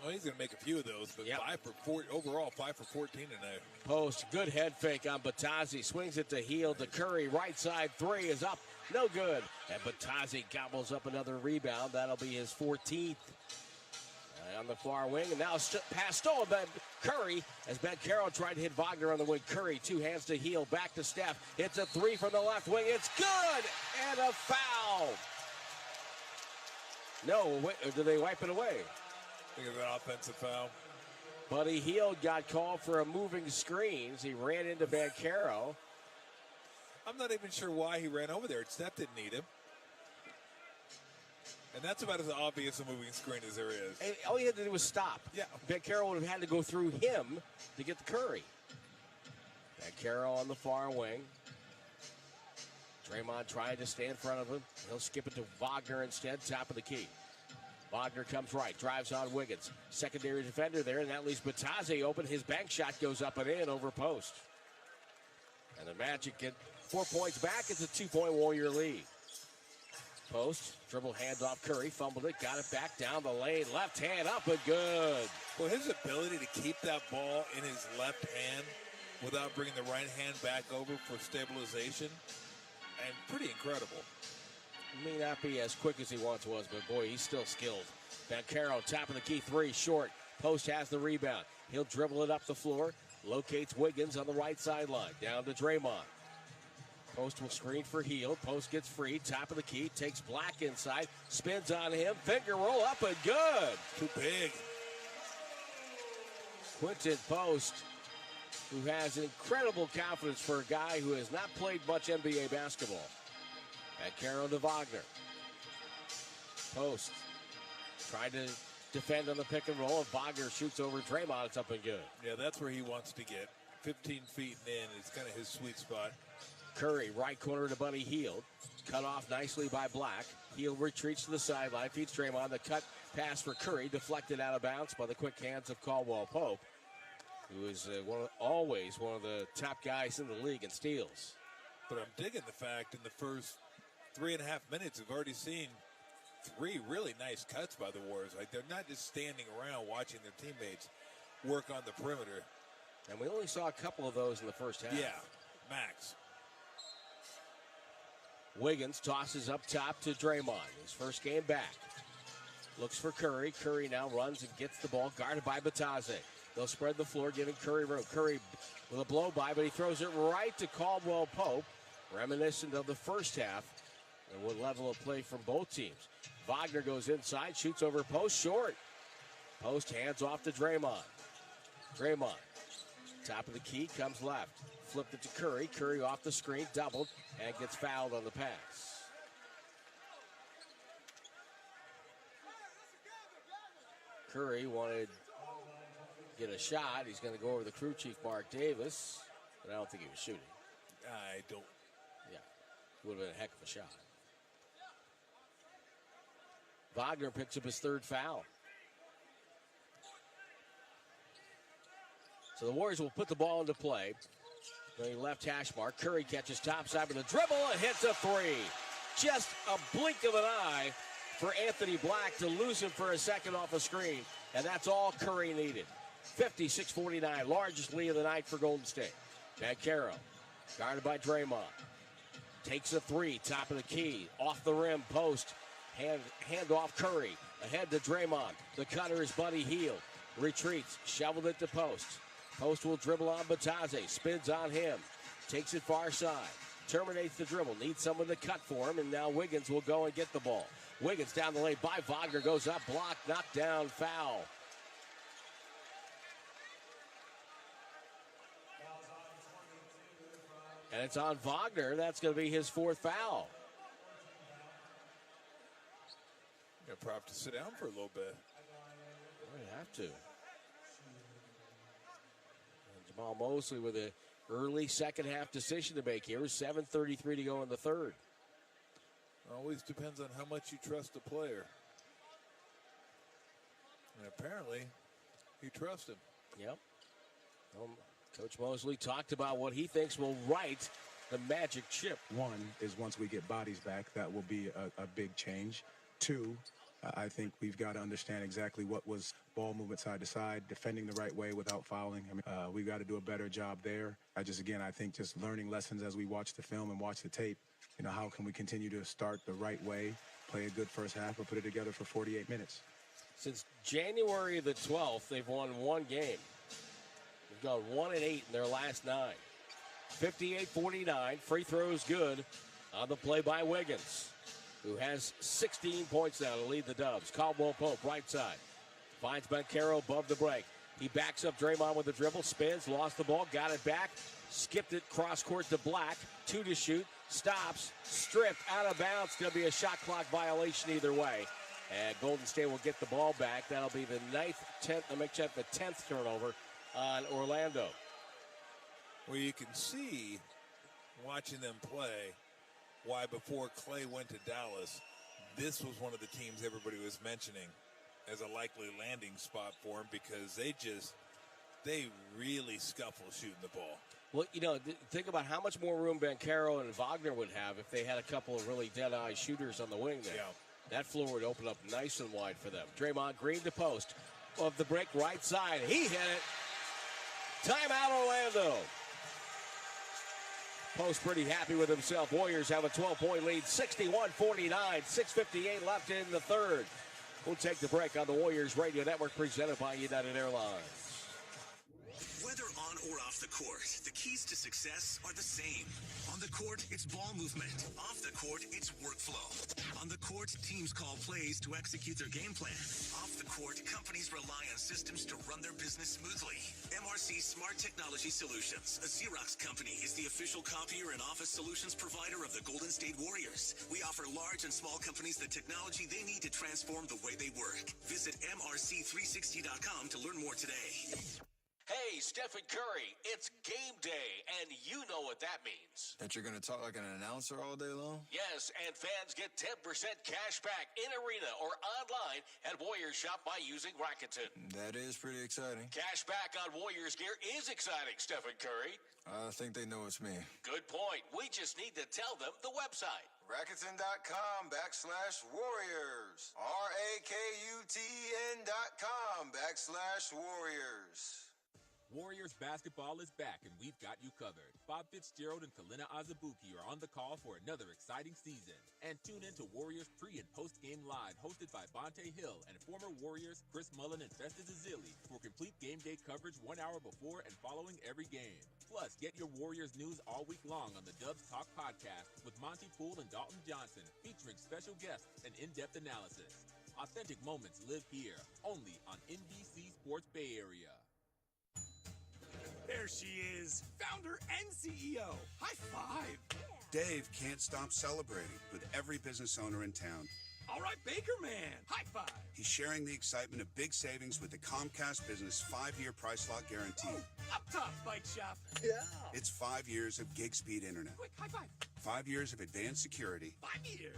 Well, he's going to make a few of those, but 5 for 14 tonight. Post, good head fake on Batazzi. Swings it to Hield to Curry. Right side three is up. No good. And Batazzi gobbles up another rebound. That'll be his 14th. On the far wing, and now pass stolen by Curry as Banchero tried to hit Wagner on the wing. Curry, two hands to Hield, back to Steph. It's a three from the left wing. It's good, and a foul. No, or do they wipe it away? I think it's an offensive foul. Buddy Hield got called for a moving screens. He ran into Banchero. I'm not even sure why he ran over there. Steph didn't need him. And that's about as obvious a moving screen as there is. And all he had to do was stop. Yeah. Banchero would have had to go through him to get the Curry. Banchero on the far wing. Draymond trying to stay in front of him. He'll skip it to Wagner instead, top of the key. Wagner comes right, drives on Wiggins. Secondary defender there, and that leaves Batase open. His bank shot goes up and in over post. And the Magic get 4 points back. It's a 2-point Warrior lead. Post, dribble handoff, Curry fumbled it, got it back down the lane, left hand up and good. Well, his ability to keep that ball in his left hand without bringing the right hand back over for stabilization, and pretty incredible. May not be as quick as he once was, but boy, he's still skilled. Banchero, top of the key, three, short. Post has the rebound. He'll dribble it up the floor, locates Wiggins on the right sideline, down to Draymond. Post will screen for Hield. Post gets free. Top of the key. Takes Black inside. Spins on him. Finger roll up and good. Too big. Quinton Post, who has incredible confidence for a guy who has not played much NBA basketball. Banchero to Wagner. Post tried to defend on the pick and roll. And Wagner shoots over Draymond. It's up and good. Yeah, that's where he wants to get. 15 feet and in is kind of his sweet spot. Curry, right corner to Buddy Hield. Cut off nicely by Black. Hield retreats to the sideline, feeds Draymond. The cut pass for Curry, deflected out of bounds by the quick hands of Caldwell Pope, who is always one of the top guys in the league in steals. But I'm digging the fact in the first 3.5 minutes, we've already seen 3 really nice cuts by the Warriors. Like, they're not just standing around watching their teammates work on the perimeter. And we only saw a couple of those in the first half. Yeah, max. Wiggins tosses up top to Draymond. His first game back. Looks for Curry. Curry now runs and gets the ball, guarded by Batase. They'll spread the floor, giving Curry room. Curry with a blow by, but he throws it right to Caldwell Pope, reminiscent of the first half, and what level of play from both teams. Wagner goes inside, shoots over Post, short. Post hands off to Draymond. Draymond, top of the key, comes left. Flipped it to Curry. Curry off the screen, doubled, and gets fouled on the pass. Curry wanted to get a shot. He's going to go over the crew chief, Mark Davis, but I don't think he was shooting. I don't. Yeah, would have been a heck of a shot. Wagner picks up his third foul. So the Warriors will put the ball into play. The left hash mark. Curry catches topside with a dribble and hits a three. Just a blink of an eye for Anthony Black to lose him for a second off a screen. And that's all Curry needed. 56-49, largest lead of the night for Golden State. Banchero, guarded by Draymond. Takes a three, top of the key, off the rim, post. Hand off Curry. Ahead to Draymond. The cutter is Buddy Hield. Retreats, shoveled it to Post. Post will dribble on Batase, spins on him, takes it far side, terminates the dribble, needs someone to cut for him, and now Wiggins will go and get the ball. Wiggins down the lane by Wagner, goes up, blocked, knocked down, foul. And it's on Wagner. That's going to be his fourth foul. You're going to probably have to sit down for a little bit. Might have to. Jamal Mosley with an early second half decision to make here. 7:33 to go in the third. Always depends on how much you trust the player. And apparently, you trust him. Yep. Coach Mosley talked about what he thinks will right the Magic ship. One is once we get bodies back, that will be a big change. Two, I think we've got to understand exactly what was ball movement side to side, defending the right way without fouling. I mean, we've got to do a better job there. I think just learning lessons as we watch the film and watch the tape. You know, how can we continue to start the right way, play a good first half, and put it together for 48 minutes? Since January the 12th, they've won one game. They've gone 1-8 in their last 9. 58-49, free throws good on the play by Wiggins, who has 16 points now to lead the Dubs. Caldwell Pope, right side. Finds Banchero above the break. He backs up Draymond with a dribble, spins, lost the ball, got it back, skipped it cross court to Black. 2 to shoot, stops, stripped, out of bounds. Going to be a shot clock violation either way. And Golden State will get the ball back. That'll be the 10th turnover on Orlando. Well, you can see, watching them play, why before Clay went to Dallas, this was one of the teams everybody was mentioning as a likely landing spot for him, because they really scuffle shooting the ball. Well, think about how much more room Banchero and Wagner would have if they had a couple of really dead-eye shooters on the wing there. Yeah. That floor would open up nice and wide for them. Draymond Green to post. Of the break, right side. He hit it. Timeout, Orlando. Post pretty happy with himself. Warriors have a 12-point lead, 61-49, 6:58 left in the third. We'll take the break on the Warriors Radio Network, presented by United Airlines. Whether on or off the court, the keys to success are the same. On the court, it's ball movement. Off the court, it's workflow. On the court, teams call plays to execute their game plan. Off the court, companies rely on systems to run their business smoothly. MRC Smart Technology Solutions, a Xerox company, is the official copier and office solutions provider of the Golden State Warriors. We offer large and small companies the technology they need to transform the way they work. Visit MRC360.com to learn more today. Hey, Stephen Curry, it's game day, and you know what that means. That you're going to talk like an announcer all day long? Yes, and fans get 10% cash back in arena or online at Warriors Shop by using Rakuten. That is pretty exciting. Cash back on Warriors gear is exciting, Stephen Curry. I think they know it's me. Good point. We just need to tell them the website. Rakuten.com/Warriors. RAKUTEN.com/Warriors. Warriors basketball is back, and we've got you covered. Bob Fitzgerald and Kalina Azubuike are on the call for another exciting season. And tune in to Warriors pre- and post-game live, hosted by Bonte Hill and former Warriors Chris Mullin and Festus Ezeli for complete game day coverage 1 hour before and following every game. Plus, get your Warriors news all week long on the Dubs Talk podcast with Monty Poole and Dalton Johnson, featuring special guests and in-depth analysis. Authentic moments live here, only on NBC Sports Bay Area. There she is, founder and CEO. High five. Dave can't stop celebrating with every business owner in town. All right, Baker Man, high five. He's sharing the excitement of big savings with the Comcast Business 5-year price lock guarantee. Oh, up top, Bike Shop. Yeah. It's 5 years of gig speed internet. Quick, high five. 5 years of advanced security. 5 years.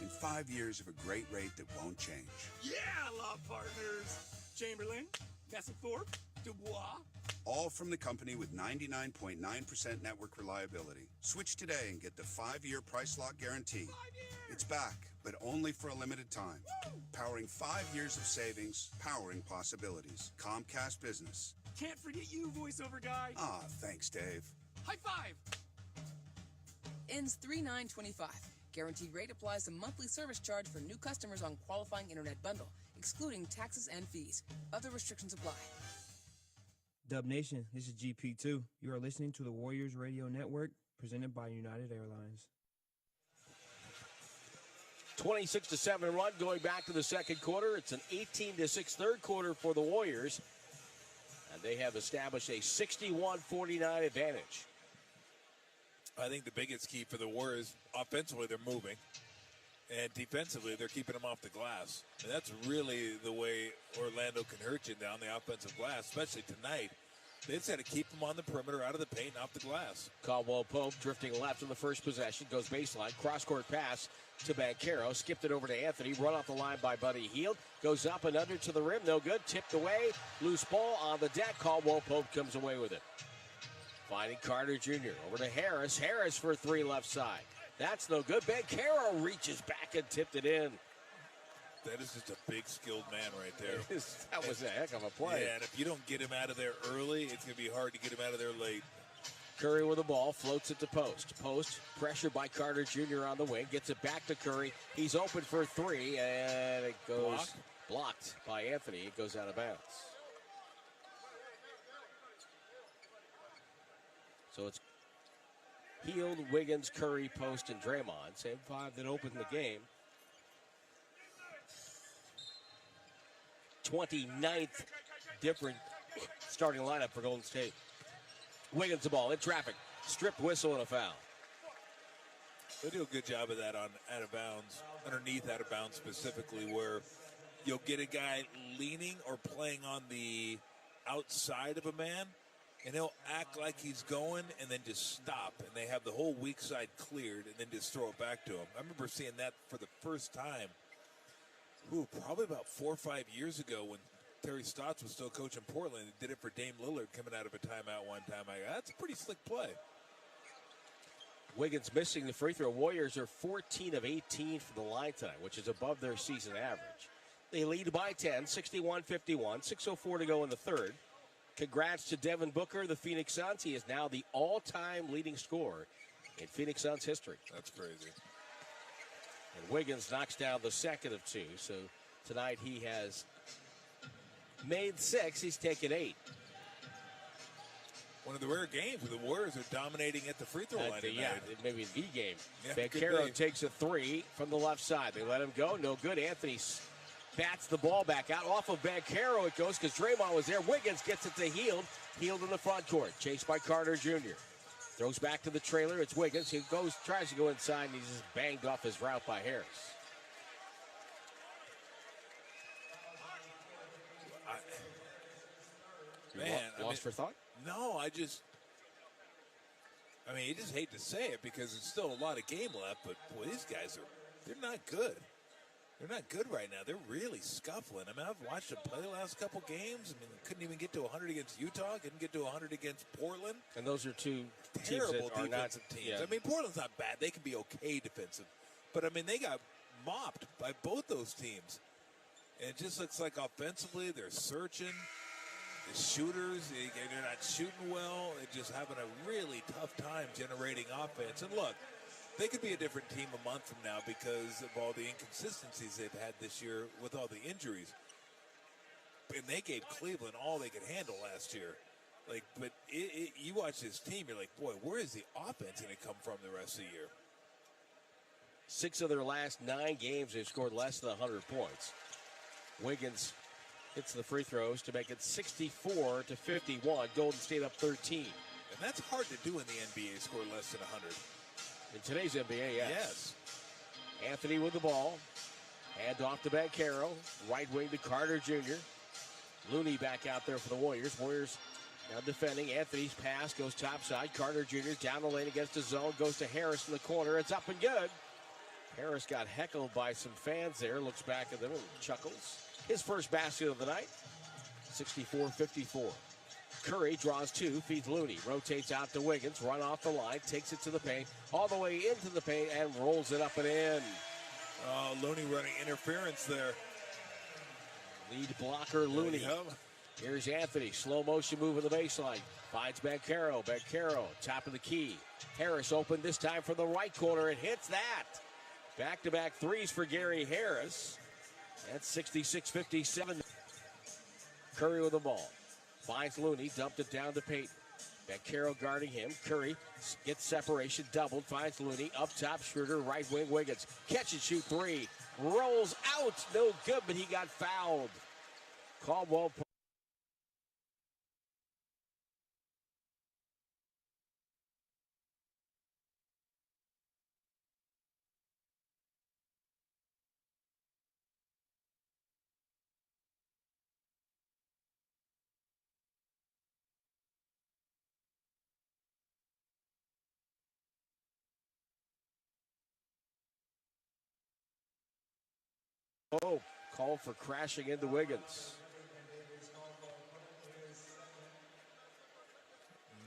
And 5 years of a great rate that won't change. Yeah, law partners. Chamberlain, Messethorpe, Dubois. All from the company with 99.9% network reliability. Switch today and get the 5-year price lock guarantee. 5 years. It's back, but only for a limited time. Woo! Powering 5 years of savings, powering possibilities. Comcast Business. Can't forget you, voiceover guy. Ah, thanks, Dave. High five. Ends 3/9/25. Guaranteed rate applies to monthly service charge for new customers on qualifying internet bundle, excluding taxes and fees. Other restrictions apply. Dub Nation, this is GP2. You are listening to the Warriors Radio Network, presented by United Airlines. 26-7 run going back to the second quarter. It's an 18-6 third quarter for the Warriors. And they have established a 61-49 advantage. I think the biggest key for the Warriors, offensively, they're moving. And defensively, they're keeping them off the glass. And that's really the way Orlando can hurt you down the offensive glass, especially tonight. They just had to keep them on the perimeter, out of the paint, and off the glass. Caldwell Pope drifting left in the first possession, goes baseline, cross-court pass to Banchero, skipped it over to Anthony, run off the line by Buddy Hield, goes up and under to the rim, no good, tipped away, loose ball on the deck, Caldwell Pope comes away with it. Finding Carter Jr. over to Harris, Harris for 3 left side. That's no good. Banchero reaches back and tipped it in. That is just a big, skilled man right there. That was a heck of a play. Yeah, and if you don't get him out of there early, it's going to be hard to get him out of there late. Curry with the ball, floats it to Post. Post, pressured by Carter Jr. on the wing, gets it back to Curry. He's open for 3, and it goes blocked by Anthony. It goes out of bounds. So it's Hield, Wiggins, Curry, Post, and Draymond. Same 5 that opened the game. 29th different starting lineup for Golden State. Wiggins the ball in traffic. Stripped whistle and a foul. They do a good job of that on out of bounds, underneath out of bounds specifically, where you'll get a guy leaning or playing on the outside of a man, and he'll act like he's going and then just stop, and they have the whole weak side cleared and then just throw it back to him. I remember seeing that for the first time, probably about 4 or 5 years ago when Terry Stotts was still coaching Portland and did it for Dame Lillard coming out of a timeout one time. That's a pretty slick play. Wiggins missing the free throw. Warriors are 14 of 18 from the line tonight, which is above their season average. They lead by 10, 61-51, 6:04 to go in the third. Congrats to Devin Booker, the Phoenix Suns. He is now the all-time leading scorer in Phoenix Suns history. That's crazy. And Wiggins knocks down the second of two. So tonight he has made 6. He's taken 8. One of the rare games where the Warriors are dominating at the free throw line tonight. Maybe the game. Yeah, Banchero takes a 3 from the left side. They let him go. No good. Anthony bats the ball back out. Off of Banchero it goes because Draymond was there. Wiggins gets it to Hield. Hield in the front court. Chased by Carter Jr. Throws back to the trailer. It's Wiggins. He tries to go inside, and he's just banged off his route by Harris. Lost for thought? No, you just hate to say it because there's still a lot of game left, but boy, these guys they're not good. They're not good right now. They're really scuffling. I've watched them play the last couple games. Couldn't even get to 100 against Utah. Couldn't get to 100 against Portland. And those are two terrible teams that defensive teams. Yeah. Portland's not bad. They can be okay defensive. But, they got mopped by both those teams. And it just looks like offensively they're searching. The shooters, they're not shooting well. They're just having a really tough time generating offense. And look, they could be a different team a month from now because of all the inconsistencies they've had this year with all the injuries. And they gave Cleveland all they could handle last year. But you watch this team, you're like, boy, where is the offense going to come from the rest of the year? 6 of their last 9 games, they've scored less than 100 points. Wiggins hits the free throws to make it 64-51. Golden State up 13. And that's hard to do in the NBA, score less than 100. In today's NBA, yes. Anthony with the ball. Hand off to Banchero. Right wing to Carter Jr. Looney back out there for the Warriors. Warriors now defending. Anthony's pass goes topside. Carter Jr. down the lane against the zone. Goes to Harris in the corner. It's up and good. Harris got heckled by some fans there. Looks back at them and chuckles. His first basket of the night. 64-54. Curry draws 2, feeds Looney, rotates out to Wiggins, run off the line, takes it to the paint, all the way into the paint, and rolls it up and in. Oh, Looney running interference there. Lead blocker Looney. Here's Anthony, slow motion move in the baseline. Finds Banchero. Banchero, top of the key. Harris open this time from the right corner and hits that. Back-to-back threes for Gary Harris. That's 66-57. Curry with the ball. Finds Looney, dumped it down to Payton. Banchero guarding him. Curry gets separation, doubled, finds Looney. Up top, Schroeder, right wing, Wiggins. Catch and shoot 3. Rolls out. No good, but he got fouled. Caldwell. Oh, call for crashing into Wiggins.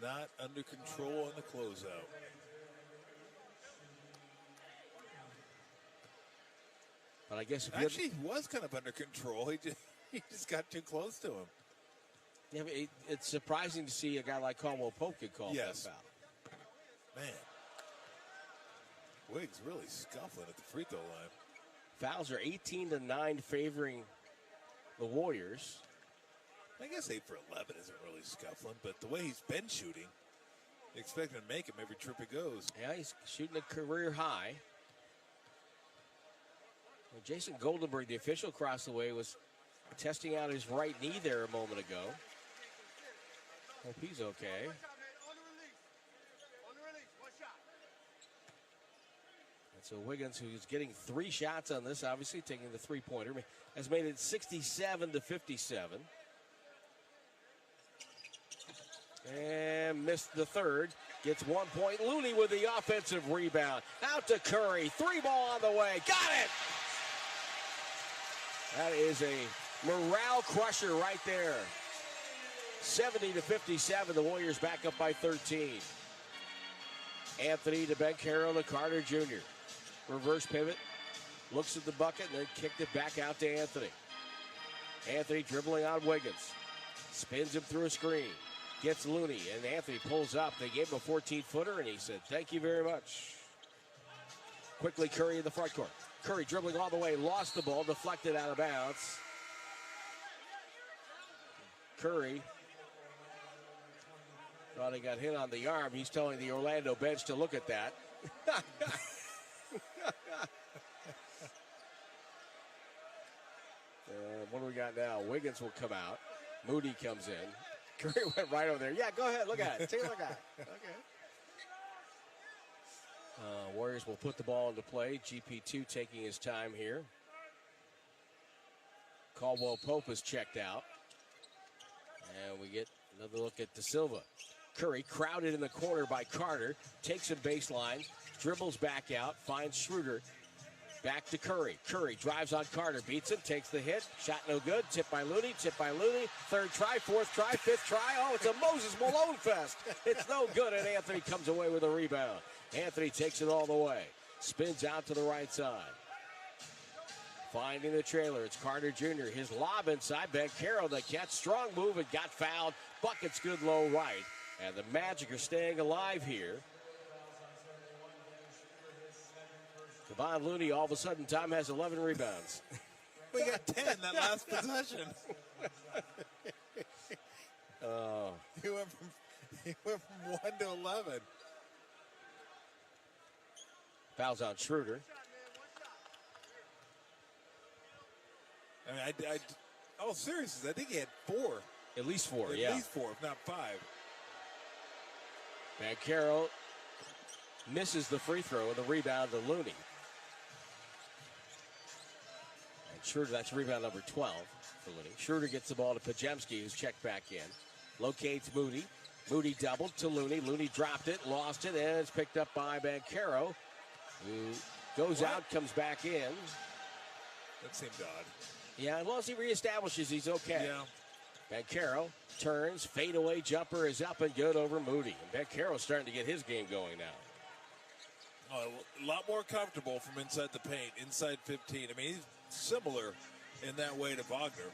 Not under control on the closeout. But I guess if actually he was kind of under control. He just got too close to him. Yeah, it's surprising to see a guy like Caldwell Pope get called that foul. Man, Wiggs really scuffling at the free throw line. Fouls are 18-9 favoring the Warriors. I guess 8 for 11 isn't really scuffling, but the way he's been shooting, you expect him to make him every trip he goes. Yeah, he's shooting a career high. Well, Jason Goldenberg, the official across the way, was testing out his right knee there a moment ago. Hope he's okay. So Wiggins, who's getting 3 shots on this, obviously taking the three-pointer, has made it 67-57. And missed the third. Gets 1 point. Looney with the offensive rebound. Out to Curry. 3 ball on the way. Got it! That is a morale crusher right there. 70-57. The Warriors back up by 13. Anthony to Banchero to Carter Jr. Reverse pivot. Looks at the bucket and then kicked it back out to Anthony. Anthony dribbling on Wiggins. Spins him through a screen. Gets Looney, and Anthony pulls up. They gave him a 14-footer, and he said, thank you very much. Quickly, Curry in the front court. Curry dribbling all the way, lost the ball, deflected out of bounds. Curry thought he got hit on the arm. He's telling the Orlando bench to look at that. What do we got now? Wiggins will come out. Moody comes in. Curry went right over there. Yeah, go ahead. Look at it. Take a look at it. Okay. Warriors will put the ball into play. GP2 taking his time here. Caldwell Pope is checked out. And we get another look at Da Silva. Curry crowded in the corner by Carter. Takes a baseline. Dribbles back out. Finds Schroeder. Back to Curry. Curry drives on Carter. Beats him. Takes the hit. Shot no good. Tipped by Looney. Tipped by Looney. Third try. Fourth try. Fifth try. Oh, it's a Moses Malone fest. It's no good, and Anthony comes away with a rebound. Anthony takes it all the way. Spins out to the right side. Finding the trailer. It's Carter Jr. His lob inside. Banchero, the catch. Strong move and got fouled. Bucket's good low right. And the Magic are staying alive here. Kevon Looney, all of a sudden, Tom has 11 rebounds. We got 10 that last possession. He went from 1 to 11. Fouls on Schroeder. I mean, all seriously, I think he had 4. At least 4, At least 4, if not 5. Banchero misses the free throw and the rebound to Looney. And Schroeder, that's rebound number 12 for Looney. Schroeder gets the ball to Podziemski, who's checked back in. Locates Moody. Moody doubled to Looney. Looney dropped it, lost it, and it's picked up by Banchero, who goes out, comes back in. That seemed odd. Yeah, as long as he reestablishes, he's okay. Yeah. Banchero turns, fadeaway jumper is up and good over Moody. And Banchero's starting to get his game going now. A lot more comfortable from inside the paint, inside 15. I mean, he's similar in that way to Wagner.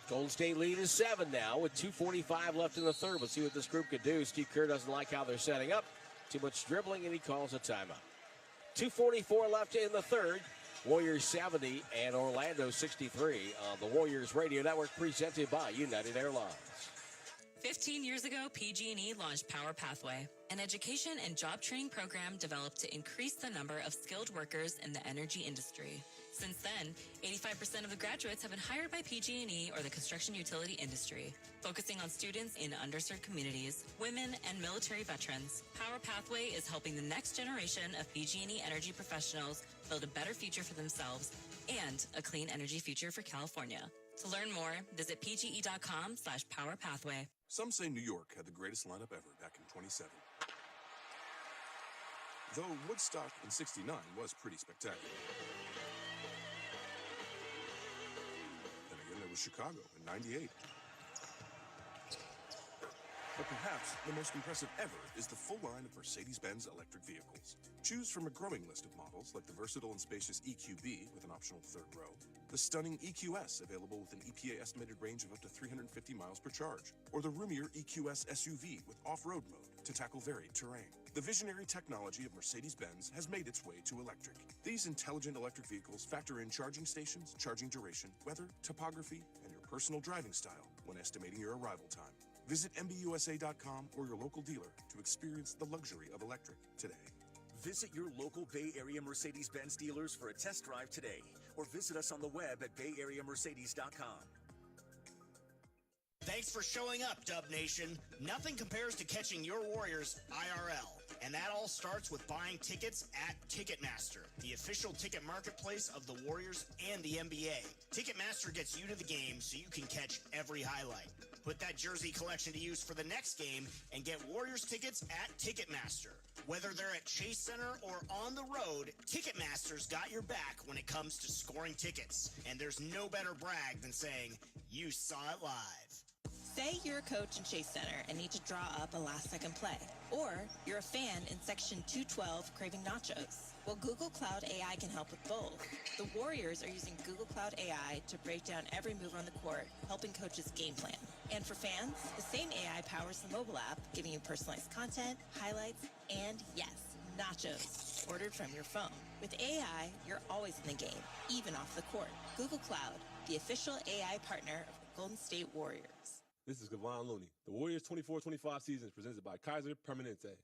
Golden State lead is 7 now with 2:45 left in the third. Let's see what this group could do. Steve Kerr doesn't like how they're setting up. Too much dribbling, and he calls a timeout. 2:44 left in the third. Warriors 70 and Orlando 63 on the Warriors Radio Network, presented by United Airlines. 15 years ago, PG&E launched Power Pathway, an education and job training program developed to increase the number of skilled workers in the energy industry. Since then, 85% of the graduates have been hired by PG&E or the construction utility industry, focusing on students in underserved communities, women, and military veterans. Power Pathway is helping the next generation of PG&E energy professionals build a better future for themselves and a clean energy future for California. To learn more, visit pge.com/powerpathway. Some say New York had the greatest lineup ever back in 27. Though Woodstock in 69 was pretty spectacular. Then again, there was Chicago in 98. But perhaps the most impressive ever is the full line of Mercedes-Benz electric vehicles. Choose from a growing list of models like the versatile and spacious EQB with an optional third row, the stunning EQS available with an EPA estimated range of up to 350 miles per charge, or the roomier EQS SUV with off-road mode to tackle varied terrain. The visionary technology of Mercedes-Benz has made its way to electric. These intelligent electric vehicles factor in charging stations, charging duration, weather, topography, and your personal driving style when estimating your arrival time. Visit MBUSA.com or your local dealer to experience the luxury of electric today. Visit your local Bay Area Mercedes-Benz dealers for a test drive today, or visit us on the web at BayAreaMercedes.com. Thanks for showing up, Dub Nation. Nothing compares to catching your Warriors IRL. And that all starts with buying tickets at Ticketmaster, the official ticket marketplace of the Warriors and the NBA. Ticketmaster gets you to the game so you can catch every highlight. Put that jersey collection to use for the next game and get Warriors tickets at Ticketmaster. Whether they're at Chase Center or on the road, Ticketmaster's got your back when it comes to scoring tickets. And there's no better brag than saying, you saw it live. Say you're a coach in Chase Center and need to draw up a last-second play. Or you're a fan in Section 212 craving nachos. Well, Google Cloud AI can help with both. The Warriors are using Google Cloud AI to break down every move on the court, helping coaches game plan. And for fans, the same AI powers the mobile app, giving you personalized content, highlights, and yes, nachos ordered from your phone. With AI, you're always in the game, even off the court. Google Cloud, the official AI partner of the Golden State Warriors. This is Kevon Looney. The Warriors 24-25 season is presented by Kaiser Permanente.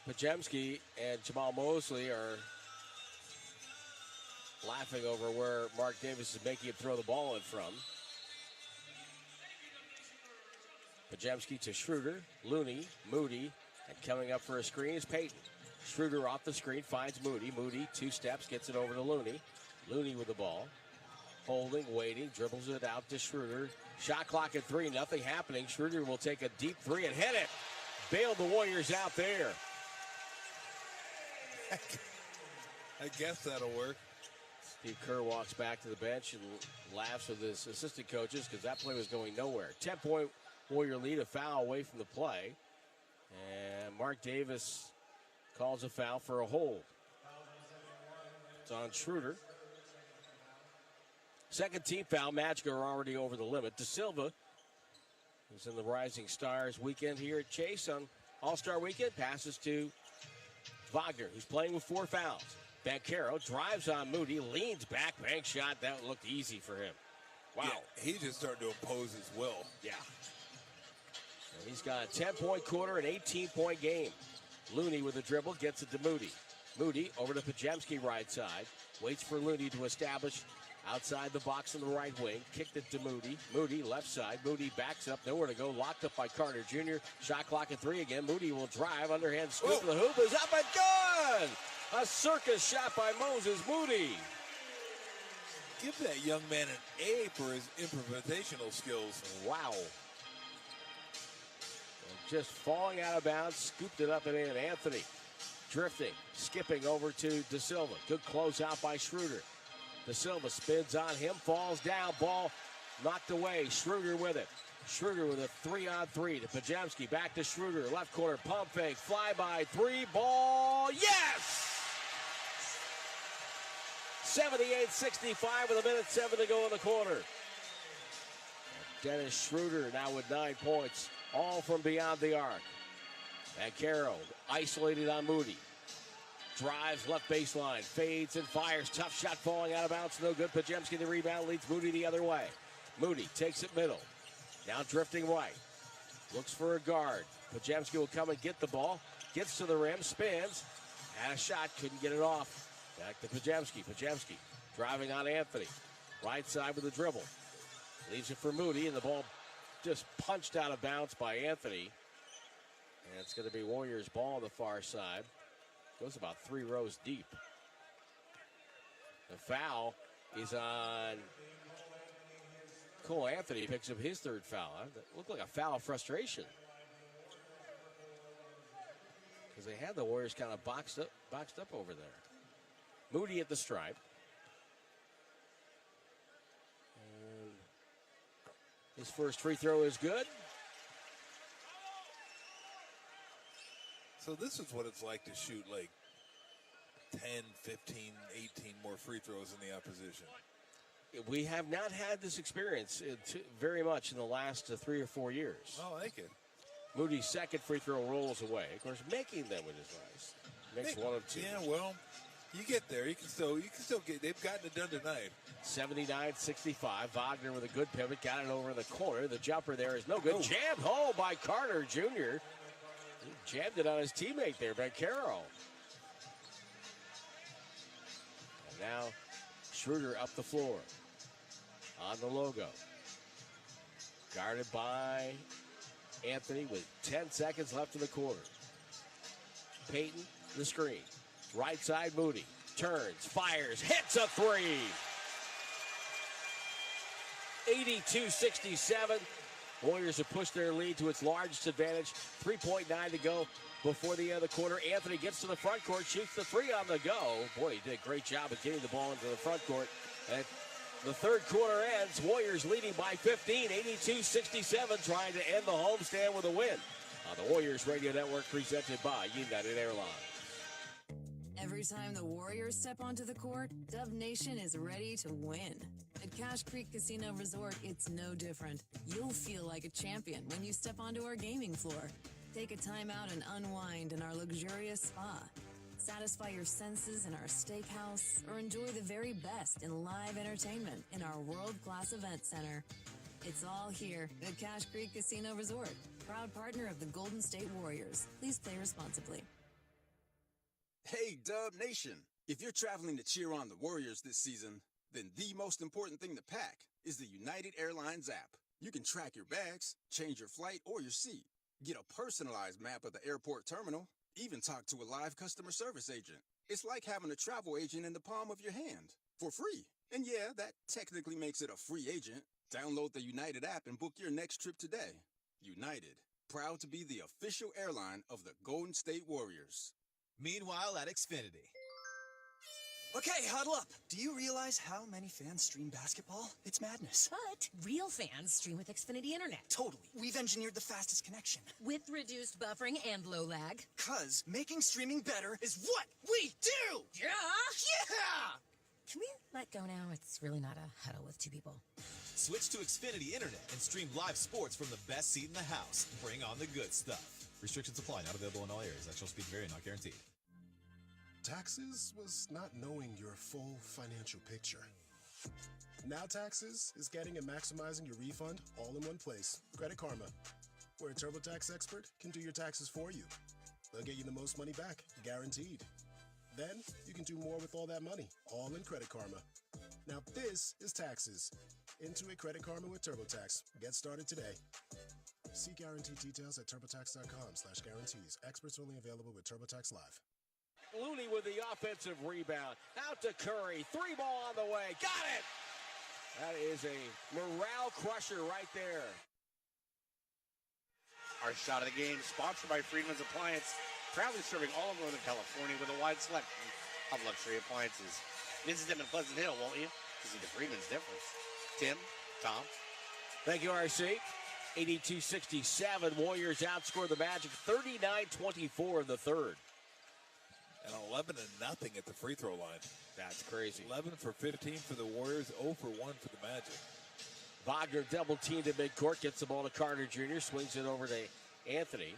Podziemski and Jamal Mosley are laughing over where Mark Davis is making him throw the ball in from. Podziemski to Schroeder, Looney, Moody, and coming up for a screen is Payton. Schroeder off the screen, finds Moody. Moody, 2 steps, gets it over to Looney. Looney with the ball. Holding, waiting, dribbles it out to Schroeder. Shot clock at 3, nothing happening. Schroeder will take a deep 3 and hit it. Bailed the Warriors out there. I guess that'll work. Steve Kerr walks back to the bench and laughs with his assistant coaches because that play was going nowhere. 10-point Warrior lead, a foul away from the play. And Mark Davis calls a foul for a hold. It's on Schroeder. Second team foul. Magic are already over the limit. De Silva, who's in the Rising Stars weekend here at Chase on All-Star Weekend, passes to Wagner, who's playing with 4 fouls. Banchero drives on Moody, leans back, bank shot. That looked easy for him. Wow. Yeah, he just started to impose his will. Yeah. And he's got a 10-point quarter, an 18-point game. Looney with a dribble, gets it to Moody. Moody over to Podziemski right side. Waits for Looney to establish outside the box on the right wing. Kicked it to Moody. Moody left side. Moody backs up. Nowhere to go. Locked up by Carter Jr. Shot clock at 3 again. Moody will drive. Underhand scoop to the hoop. Is up and good! A circus shot by Moses Moody. Give that young man an A for his improvisational skills. Wow. And just falling out of bounds. Scooped it up and in. Anthony drifting. Skipping over to De Silva. Good closeout by Schroeder. De Silva spins on him, falls down, ball knocked away. Schroeder with it. Schroeder with a 3-on-3 to Podziemski. Back to Schroeder, left corner, pump fake, fly by 3, ball, yes! 78-65 with 1:07 to go in the quarter. Dennis Schroeder now with 9 points, all from beyond the arc. Banchero isolated on Moody. Drives left baseline, fades and fires. Tough shot falling out of bounds, no good. Podziemski the rebound, leads Moody the other way. Moody takes it middle. Now drifting right. Looks for a guard. Podziemski will come and get the ball. Gets to the rim, spins. Had a shot, couldn't get it off. Back to Podziemski. Podziemski driving on Anthony. Right side with a dribble. Leaves it for Moody, and the ball just punched out of bounds by Anthony. And it's going to be Warriors ball on the far side. Goes about 3 rows deep. The foul is on Cole Anthony. Picks up his 3rd foul. That looked like a foul of frustration. Because they had the Warriors kind of boxed up over there. Moody at the stripe. And his first free throw is good. So this is what it's like to shoot like 10, 15, 18 more free throws in the opposition. We have not had this experience very much in the last 3 or 4 years. I like it. Moody's second free throw rolls away. Of course, making them with his eyes. Makes 1 of 2. Yeah, well, you get there. You can still get. They've gotten it done tonight. 79-65. Wagner with a good pivot. Got it over in the corner. The jumper there is no good. Jammed home by Carter Jr. He jammed it on his teammate there, Banchero. And now Schroeder up the floor. On the logo. Guarded by Anthony with 10 seconds left in the quarter. Payton, the screen. Right side, Moody. Turns, fires, hits a three. 82-67. Warriors have pushed their lead to its largest advantage. 3.9 to go before the end of the quarter. Anthony gets to the front court, shoots the three on the go. Boy, he did a great job of getting the ball into the front court. And the third quarter ends. Warriors leading by 15, 82-67, trying to end the homestand with a win. On the Warriors Radio Network, presented by United Airlines. Every time the Warriors step onto the court, Dub Nation is ready to win. At Cash Creek Casino Resort, it's no different. You'll feel like a champion when you step onto our gaming floor. Take a time out and unwind in our luxurious spa. Satisfy your senses in our steakhouse, or enjoy the very best in live entertainment in our world-class event center. It's all here at Cash Creek Casino Resort, proud partner of the Golden State Warriors. Please play responsibly. Hey, Dub Nation. If you're traveling to cheer on the Warriors this season, then the most important thing to pack is the United Airlines app. You can track your bags, change your flight or your seat, get a personalized map of the airport terminal, even talk to a live customer service agent. It's like having a travel agent in the palm of your hand for free. And yeah, that technically makes it a free agent. Download the United app and book your next trip today. United, proud to be the official airline of the Golden State Warriors. Meanwhile at Xfinity. Okay, huddle up. Do you realize how many fans stream basketball? It's madness. But real fans stream with Xfinity Internet. Totally. We've engineered the fastest connection. With reduced buffering and low lag. 'Cause making streaming better is what we do! Yeah! Yeah! Can we let go now? It's really not a huddle with two people. Switch to Xfinity Internet and stream live sports from the best seat in the house. Bring on the good stuff. Restrictions apply. Not available in all areas. Actual speed vary. Not guaranteed. Taxes was not knowing your full financial picture. Now Taxes is getting and maximizing your refund all in one place. Credit Karma, where a TurboTax expert can do your taxes for you. They'll get you the most money back, guaranteed. Then you can do more with all that money, all in Credit Karma. Now this is Taxes. Intuit Credit Karma with TurboTax. Get started today. See guarantee details at turbotax.com/guarantees. Experts only available with TurboTax Live. Looney with the offensive rebound. Out to Curry. Three ball on the way. Got it! That is a morale crusher right there. Our shot of the game, sponsored by Friedman's Appliance, proudly serving all of Northern California with a wide selection of luxury appliances. Visit them in Pleasant Hill, won't you? To see the Friedman's difference. Tim, Tom. Thank you, RC. 82-67. Warriors outscore the Magic 39-24 in the third. And 11-0 at the free throw line. That's crazy. 11 for 15 for the Warriors, 0 for 1 for the Magic. Wagner double teamed at midcourt, gets the ball to Carter Jr., swings it over to Anthony.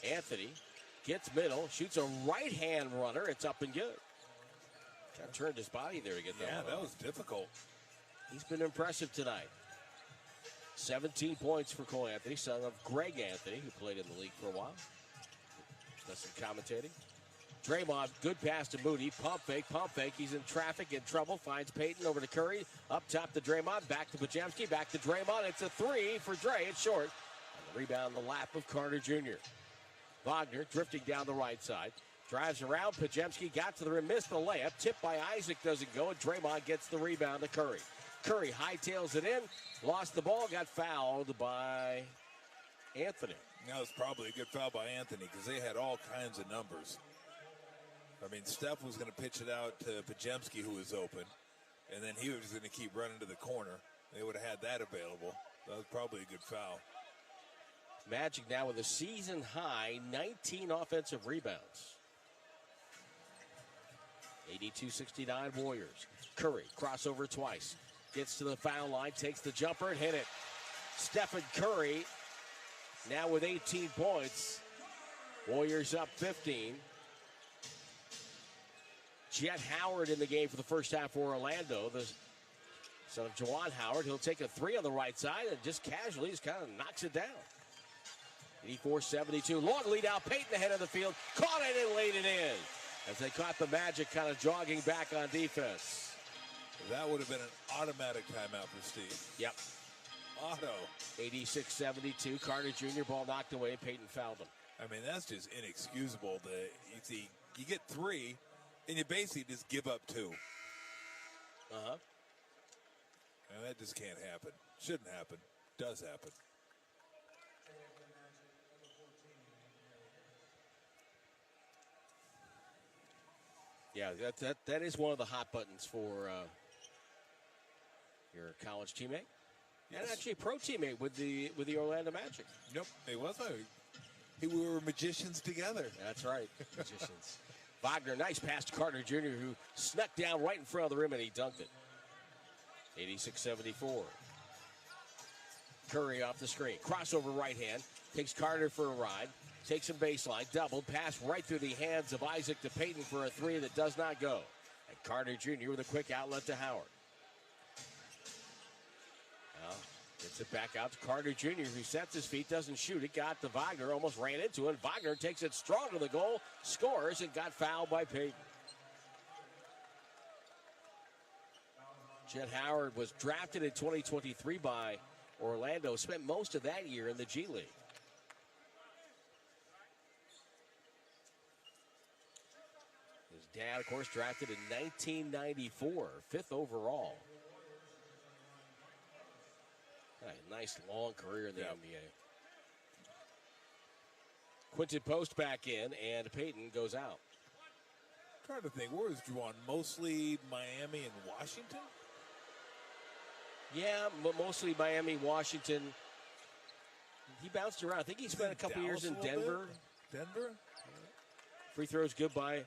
Anthony gets middle, shoots a right-hand runner. It's up and good. Kind of turned his body there to get that one. Yeah, that was difficult. He's been impressive tonight. 17 points for Cole Anthony, son of Greg Anthony, who played in the league for a while. Does some commentating. Draymond, good pass to Moody. Pump fake. He's in traffic, in trouble. Finds Payton over to Curry. Up top to Draymond. Back to Podziemski. Back to Draymond. It's a three for Dre. It's short. And the rebound in the lap of Carter Jr. Wagner drifting down the right side. Drives around. Podziemski got to the rim. Missed the layup. Tipped by Isaac. Doesn't go. And Draymond gets the rebound to Curry. Curry hightails it in. Lost the ball. Got fouled by Anthony. That was probably a good foul by Anthony because they had all kinds of numbers. I mean, Steph was going to pitch it out to Podziemski, who was open, and then he was going to keep running to the corner. They would have had that available. That was probably a good foul. Magic now with a season-high 19 offensive rebounds. 82-69 Warriors. Curry, crossover twice. Gets to the foul line, takes the jumper and hit it. Stephen Curry now with 18 points. Warriors up 15. Jet Howard in the game for the first half for Orlando. The son of Juwan Howard. He'll take a three on the right side and just casually just kind of knocks it down. 84-72. Long lead out. Payton ahead of the field. Caught it and laid it in. As they caught the Magic kind of jogging back on defense. That would have been an automatic timeout for Steve. Yep. Auto. 86-72. Carter Jr. ball knocked away. Peyton fouled him. I mean, that's just inexcusable. You get 3, and you basically just give up 2. Uh-huh. And that just can't happen. Shouldn't happen. Does happen. Yeah, that is one of the hot buttons for your college teammate. Yes. And actually a pro teammate with the Orlando Magic. Nope, he wasn't. We were magicians together. That's right, magicians. Wagner, nice pass to Carter Jr., who snuck down right in front of the rim, and he dunked it. 86-74. Curry off the screen. Crossover right hand. Takes Carter for a ride. Takes him baseline. Doubled. Pass right through the hands of Isaac to Peyton for a 3 that does not go. And Carter Jr. with a quick outlet to Howard. Now, gets it back out to Carter Jr., who sets his feet, doesn't shoot it. Got to Wagner, almost ran into it. Wagner takes it strong to the goal, scores, and got fouled by Peyton. Jet Howard was drafted in 2023 by Orlando, spent most of that year in the G League. His dad, of course, drafted in 1994, 5th overall. A nice long career in the NBA. Quinton Post back in, and Peyton goes out. Trying to think, where was Juwan? Mostly Miami and Washington? Yeah, mostly Miami, Washington. He bounced around. I think he spent a couple years in Denver. Denver? Free throws good by.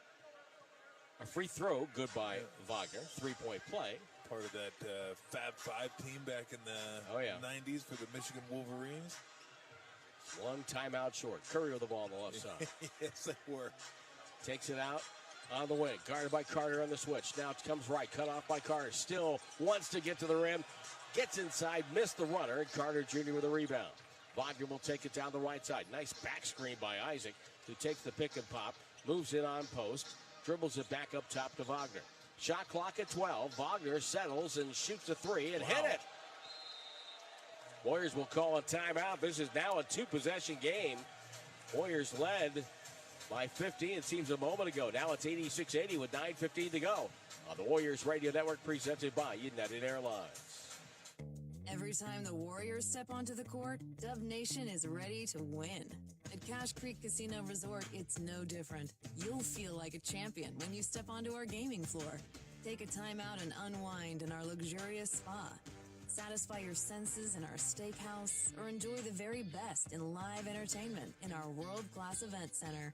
A free throw good by Wagner. 3-point play. Part of that Fab Five team back in the 90s for the Michigan Wolverines. One timeout short. Curry with the ball on the left side. Yes, they were. Takes it out on the wing. Guarded by Carter on the switch. Now it comes right. Cut off by Carter. Still wants to get to the rim. Gets inside. Missed the runner. And Carter Jr. with a rebound. Wagner will take it down the right side. Nice back screen by Isaac, who takes the pick and pop. Moves it on post. Dribbles it back up top to Wagner. Shot clock at 12. Wagner settles and shoots a 3 and hit it. Warriors will call a timeout. This is now a 2-possession game. Warriors led by 15, it seems a moment ago. Now it's 86-80 with 9:15 to go on the Warriors Radio Network, presented by United Airlines. Every time the Warriors step onto the court, Dub Nation is ready to win. At Cache Creek Casino Resort, it's no different. You'll feel like a champion when you step onto our gaming floor. Take a time out and unwind in our luxurious spa. Satisfy your senses in our steakhouse, or enjoy the very best in live entertainment in our world-class event center.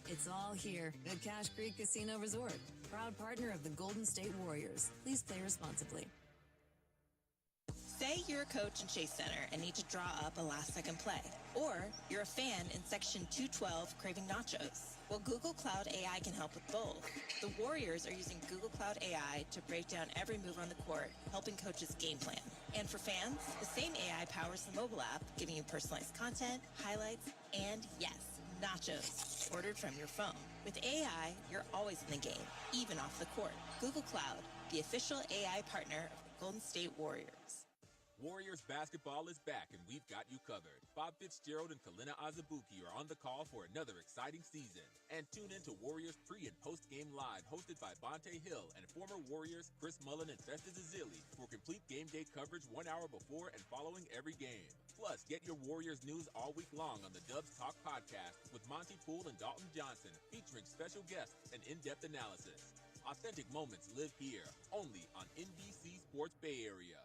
It's all here at Cache Creek Casino Resort, proud partner of the Golden State Warriors. Please play responsibly. Say you're a coach in Chase Center and need to draw up a last-second play. Or you're a fan in Section 212 craving nachos. Well, Google Cloud AI can help with both. The Warriors are using Google Cloud AI to break down every move on the court, helping coaches game plan. And for fans, the same AI powers the mobile app, giving you personalized content, highlights, and yes, nachos ordered from your phone. With AI, you're always in the game, even off the court. Google Cloud, the official AI partner of the Golden State Warriors. Warriors basketball is back, and we've got you covered. Bob Fitzgerald and Kalina Azubuike are on the call for another exciting season. And tune in to Warriors pre- and post-game live, hosted by Bonte Hill and former Warriors Chris Mullin and Festus Ezeli for complete game day coverage 1 hour before and following every game. Plus, get your Warriors news all week long on the Dubs Talk podcast with Monty Poole and Dalton Johnson, featuring special guests and in-depth analysis. Authentic moments live here, only on NBC Sports Bay Area.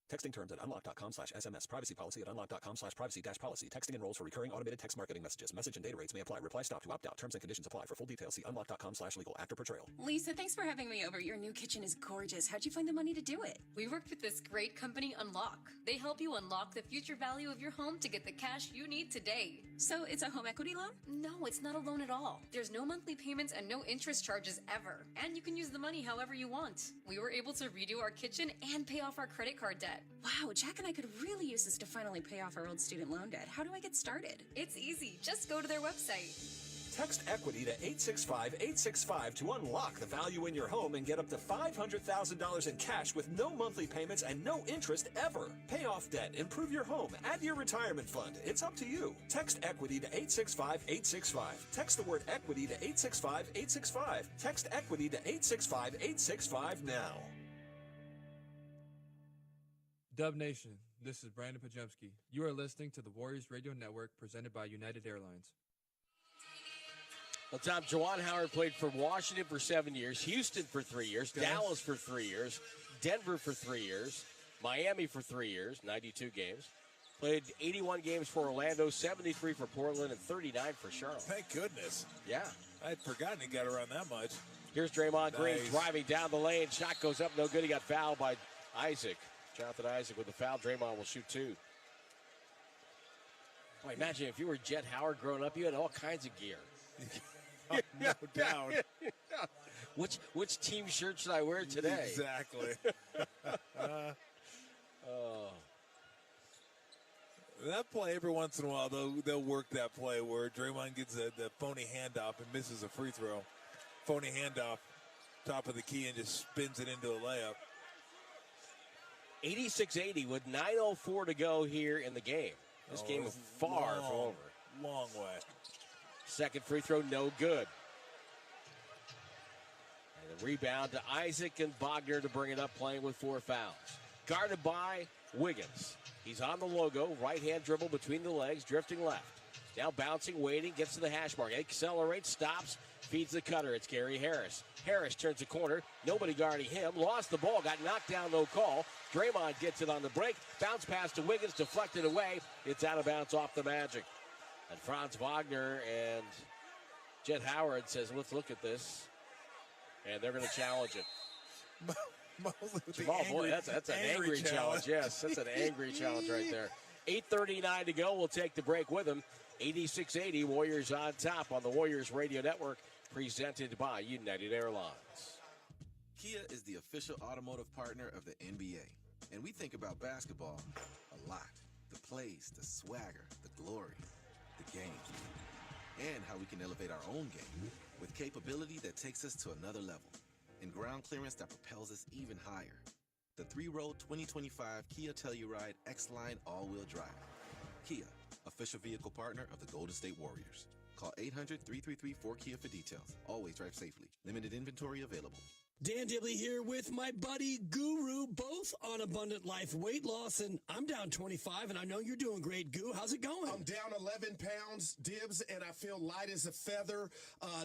Texting terms at unlock.com/SMS. Privacy policy at unlock.com/privacy-policy. Texting enrolls for recurring automated text marketing messages. Message and data rates may apply. Reply stop to opt out. Terms and conditions apply. For full details, see unlock.com/legal. After portrayal. Lisa, thanks for having me over. Your new kitchen is gorgeous. How'd you find the money to do it? We worked with this great company, Unlock. They help you unlock the future value of your home to get the cash you need today. So it's a home equity loan? No, it's not a loan at all. There's no monthly payments and no interest charges ever. And you can use the money however you want. We were able to redo our kitchen and pay off our credit card debt. Wow, Jack and I could really use this to finally pay off our old student loan debt. How do I get started? It's easy. Just go to their website. Text EQUITY to 865-865 to unlock the value in your home and get up to $500,000 in cash with no monthly payments and no interest ever. Pay off debt, improve your home, add to your retirement fund. It's up to you. Text EQUITY to 865-865. Text the word EQUITY to 865-865. Text EQUITY to 865-865 now. Dub Nation, this is Brandon Pajemski. You are listening to the Warriors Radio Network presented by United Airlines. Well, Tom, Juwan Howard played for Washington for 7 years, Houston for 3 years, Dallas for 3 years, Denver for 3 years, Miami for 3 years, 92 games. Played 81 games for Orlando, 73 for Portland, and 39 for Charlotte. Thank goodness. Yeah. I'd forgotten he got around that much. Here's Draymond Green Nice. driving down the lane. Shot goes up, no good. He got fouled by Isaac. Jonathan Isaac with the foul. Draymond will shoot 2. Boy, imagine if you were Jet Howard growing up, you had all kinds of gear. No doubt. Which team shirt should I wear today? Exactly. Oh. That play, every once in a while, they'll work that play where Draymond gets the phony handoff and misses a free throw. Phony handoff, top of the key, and just spins it into a layup. 86-80 with 9:04 to go here in the game. This game is far from over. Long way. Second free throw, no good. And the rebound to Isaac and Wagner to bring it up, playing with 4 fouls. Guarded by Wiggins. He's on the logo, right-hand dribble between the legs, drifting left. Now bouncing, waiting, gets to the hash mark. Accelerates, stops, feeds the cutter. It's Gary Harris. Harris turns the corner. Nobody guarding him. Lost the ball, got knocked down, no call. Draymond gets it on the break. Bounce pass to Wiggins, deflected away. It's out of bounds off the Magic. And Franz Wagner and Jet Howard says, let's look at this. And they're going to challenge it. Jamal, boy, that's an angry challenge. Yes, that's an angry challenge right there. 8:39 to go. We'll take the break with them. 86-80, Warriors on top on the Warriors Radio Network, presented by United Airlines. Kia is the official automotive partner of the NBA. And we think about basketball a lot. The plays, the swagger, the glory, the game. And how we can elevate our own game with capability that takes us to another level. And ground clearance that propels us even higher. The 3-row 2025 Kia Telluride X-Line all-wheel drive. Kia, official vehicle partner of the Golden State Warriors. Call 800-333-4KIA for details. Always drive safely. Limited inventory available. Dan Dibley here with my buddy Guru, both on Abundant Life weight loss, and I'm down 25, and I know you're doing great, Goo. How's it going? I'm down 11 pounds, Dibs, and I feel light as a feather.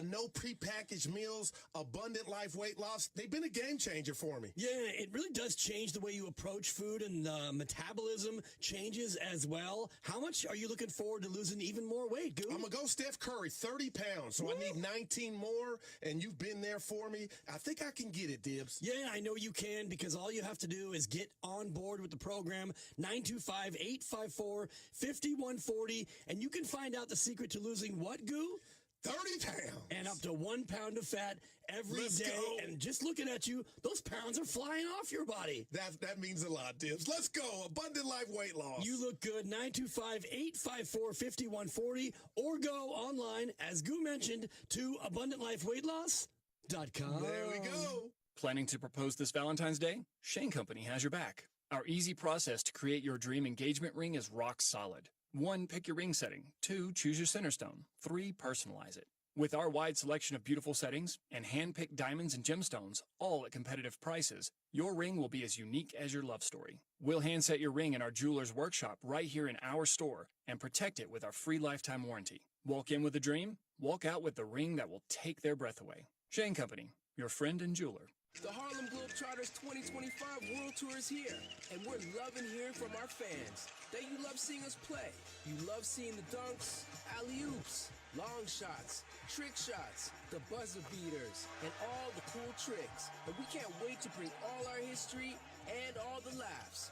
No prepackaged meals, Abundant Life weight loss. They've been a game changer for me. Yeah, it really does change the way you approach food, and metabolism changes as well. How much are you looking forward to losing even more weight, Goo? I'm going to go Steph Curry, 30 pounds, so I need 19 more, and you've been there for me. I think I can get it, Dibs. Yeah, I know you can, because all you have to do is get on board with the program, 925-854-5140, and you can find out the secret to losing what, Goo? 30 pounds. And up to 1 pound of fat every day. Go. And just looking at you, those pounds are flying off your body. That means a lot, Dibs. Let's go. Abundant Life weight loss. You look good. 925-854-5140, or go online, as Goo mentioned, to AbundantLifeWeightLoss.com. There we go. Planning to propose this Valentine's Day? Shane Company has your back. Our easy process to create your dream engagement ring is rock solid. 1, pick your ring setting. 2, choose your center stone. 3, personalize it. With our wide selection of beautiful settings and hand-picked diamonds and gemstones, all at competitive prices, your ring will be as unique as your love story. We'll hand-set your ring in our jeweler's workshop right here in our store and protect it with our free lifetime warranty. Walk in with a dream, walk out with the ring that will take their breath away. Shane Company, your friend and jeweler. The Harlem Globetrotters 2025 World Tour is here, and we're loving hearing from our fans that you love seeing us play. You love seeing the dunks, alley-oops, long shots, trick shots, the buzzer beaters, and all the cool tricks. And we can't wait to bring all our history and all the laughs.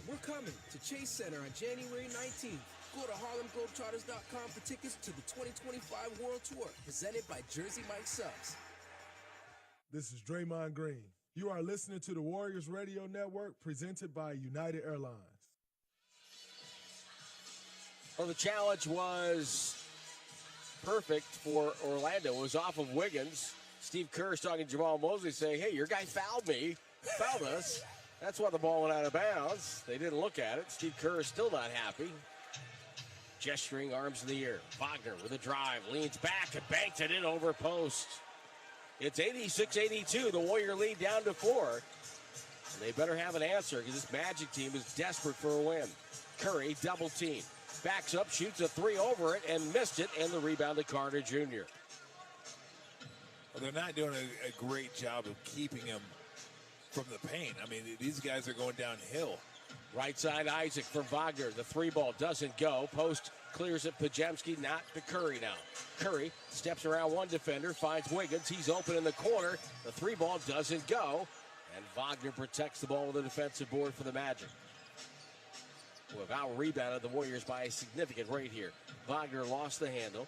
We're coming to Chase Center on January 19th. Go to HarlemGlobetrotters.com for tickets to the 2025 World Tour, presented by Jersey Mike Subs. This is Draymond Green. You are listening to the Warriors Radio Network, presented by United Airlines. Well, the challenge was perfect for Orlando. It was off of Wiggins. Steve Kerr's talking to Jamal Mosley saying, hey, your guy fouled me, fouled us. That's why the ball went out of bounds. They didn't look at it. Steve Kerr is still not happy. Gesturing, arms in the air. Wagner with a drive, leans back and banks it in over post. It's 86-82. The Warrior lead down to 4. And they better have an answer because this Magic team is desperate for a win. Curry double team. Backs up, shoots a 3 over it and missed it, and the rebound to Carter Jr. Well, they're not doing a great job of keeping him from the paint. I mean, these guys are going downhill. Right side, Isaac for Wagner. The 3 ball doesn't go. Post clears it. Podziemski, not to Curry now. Curry steps around one defender, finds Wiggins. He's open in the corner. The 3 ball doesn't go. And Wagner protects the ball with a defensive board for the Magic. Who have out-rebounded the Warriors by a significant rate here. Wagner lost the handle.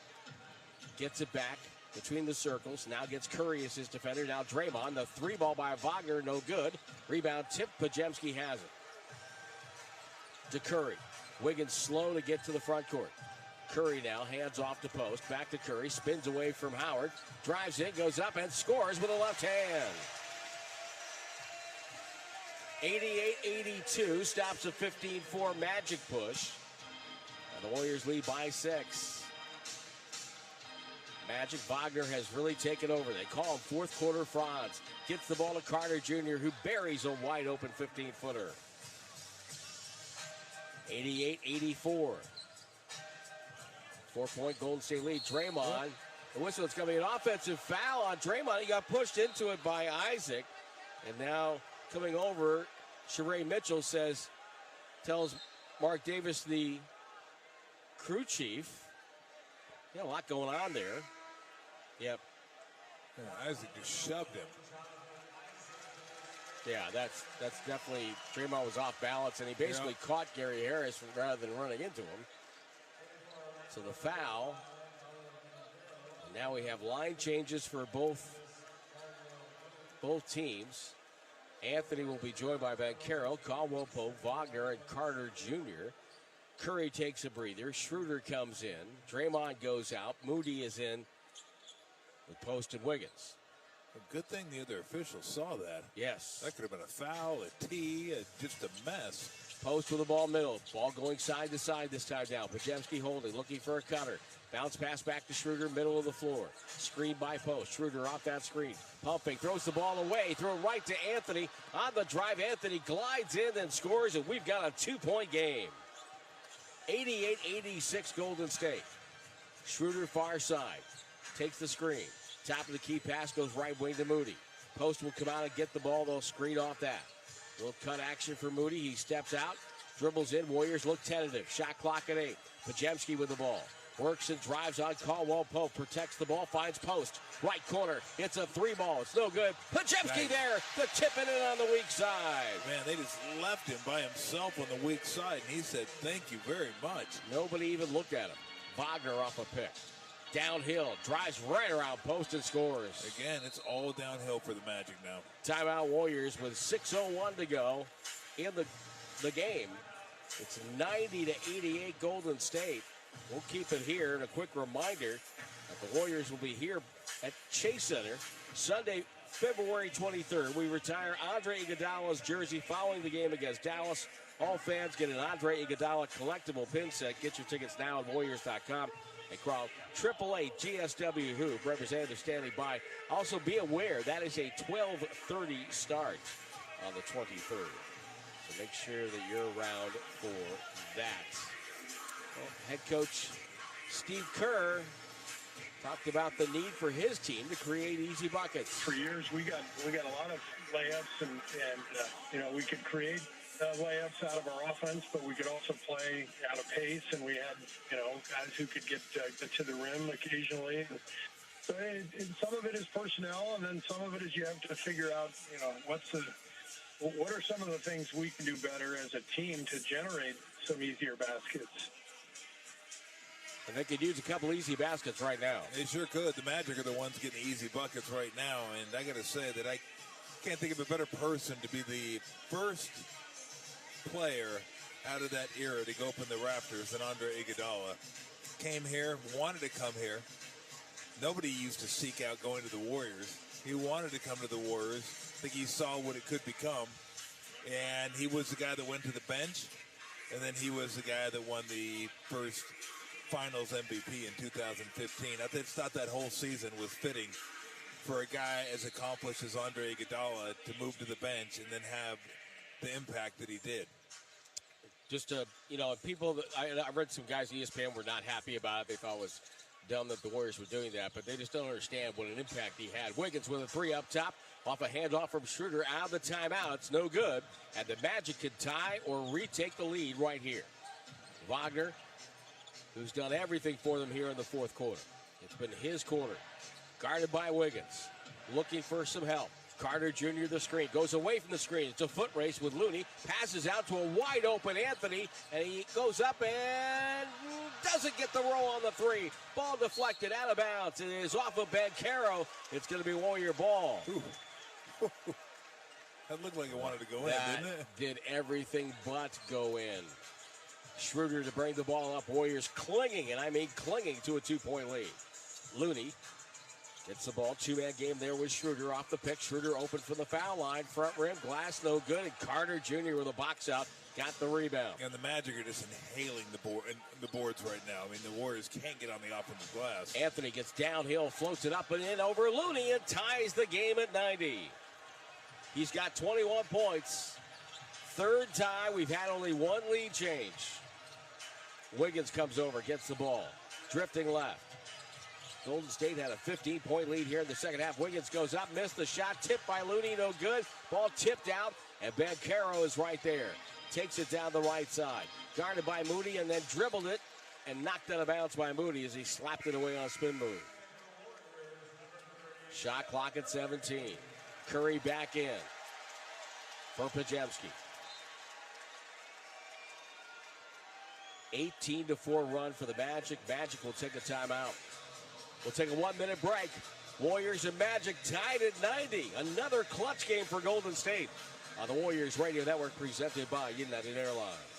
Gets it back between the circles. Now gets Curry as his defender. Now Draymond. The 3 ball by Wagner, no good. Rebound tip. Podziemski has it. To Curry. Wiggins slow to get to the front court. Curry now hands off to post. Back to Curry. Spins away from Howard. Drives in, goes up, and scores with a left hand. 88-82. Stops a 15-4 Magic push. And the Warriors lead by 6. Magic, Wagner has really taken over. They call him fourth quarter Franz. Gets the ball to Carter Jr., who buries a wide open 15-footer. 88-84. 4-point Golden State lead. Draymond. The whistle, it's going to be an offensive foul on Draymond. He got pushed into it by Isaac. And now coming over, Sheree Mitchell tells Mark Davis, the crew chief, a lot going on there. Yep. Yeah, Isaac just shoved him. Yeah, that's definitely, Draymond was off balance, and he basically caught Gary Harris rather than running into him. So the foul. And now we have line changes for both teams. Anthony will be joined by Banchero, Caldwell Pope, Wagner, and Carter Jr. Curry takes a breather. Schroeder comes in. Draymond goes out. Moody is in with Post and Wiggins. A good thing the other officials saw that. Yes. That could have been a foul, a tee, just a mess. Post with the ball middle. Ball going side to side this time down. Podziemski holding, looking for a cutter. Bounce pass back to Schroeder, middle of the floor. Screen by Post. Schroeder off that screen. Pumping, throws the ball away. Throw right to Anthony. On the drive, Anthony glides in and scores, and we've got a 2-point game. 88-86 Golden State. Schroeder far side. Takes the screen. Top of the key pass goes right wing to Moody. Post will come out and get the ball. They'll screen off that. Little cut action for Moody. He steps out. Dribbles in. Warriors look tentative. Shot clock at 8. Podziemski with the ball. Works and drives on Caldwell Pope. Protects the ball. Finds Post. Right corner. It's a 3 ball. It's no good. Podziemski there. The tipping in on the weak side. Man, they just left him by himself on the weak side, and he said, thank you very much. Nobody even looked at him. Wagner off a pick. Downhill, drives right around Post and scores. Again, it's all downhill for the Magic now. Timeout Warriors with 6:01 to go in the game. It's 90-88 Golden State. We'll keep it here. And a quick reminder that the Warriors will be here at Chase Center Sunday, February 23rd. We retire Andre Iguodala's jersey following the game against Dallas. All fans get an Andre Iguodala collectible pin set. Get your tickets now at Warriors.com. And call 888-GSW Hoop. Representative standing by. Also be aware that is a 12:30 start on the 23rd. So make sure that you're around for that. Well, head coach Steve Kerr talked about the need for his team to create easy buckets. For years, we got a lot of layups, and we could create layups out of our offense, but we could also play out of pace, and we had guys who could get to the rim occasionally. So some of it is personnel, and then some of it is you have to figure out what are some of the things we can do better as a team to generate some easier baskets. And they could use a couple easy baskets right now. They sure could. The Magic are the ones getting the easy buckets right now, and I got to say that I can't think of a better person to be the first player out of that era to go up in the rafters than Andre Iguodala. came here, wanted to come here. Nobody used to seek out going to the Warriors. He wanted to come to the Warriors. I think he saw what it could become. And he was the guy that went to the bench. And then he was the guy that won the first Finals MVP in 2015. I just thought that whole season was fitting for a guy as accomplished as Andre Iguodala to move to the bench and then have the impact that he did. Just, people, I read some guys at ESPN were not happy about it. They thought it was dumb that the Warriors were doing that, but they just don't understand what an impact he had. Wiggins with a three up top, off a handoff from Schroeder, out of the timeout. It's no good, and the Magic could tie or retake the lead right here. Wagner, who's done everything for them here in the fourth quarter. It's been his quarter. Guarded by Wiggins, looking for some help. Carter Jr. the screen, goes away from the screen. It's a foot race with Looney, passes out to a wide open Anthony, and he goes up and doesn't get the roll on the three. Ball deflected out of bounds. It is off of Banchero. It's going to be Warrior ball. That looked like it wanted to go in, didn't it? Did everything but go in. Schroeder to bring the ball up. Warriors clinging, and I mean clinging to a 2-point lead. Looney gets the ball. Two-man game there with Schroeder off the pick. Schroeder open from the foul line. Front rim. Glass no good. And Carter Jr. with a box out. Got the rebound. And the Magic are just inhaling the boards right now. I mean, the Warriors can't get on the offensive glass. Anthony gets downhill, floats it up and in over Looney, and ties the game at 90. He's got 21 points. Third tie. We've had only one lead change. Wiggins comes over, gets the ball. Drifting left. Golden State had a 15-point lead here in the second half. Wiggins goes up, missed the shot, tipped by Looney, no good. Ball tipped out, and Banchero is right there. Takes it down the right side. Guarded by Moody, and then dribbled it and knocked out of bounds by Moody as he slapped it away on a spin move. Shot clock at 17. Curry back in for Podziemski. 18-4 run for the Magic. Magic will take a timeout. We'll take a 1-minute break. Warriors and Magic tied at 90. Another clutch game for Golden State on the Warriors Radio Network, presented by United Airlines.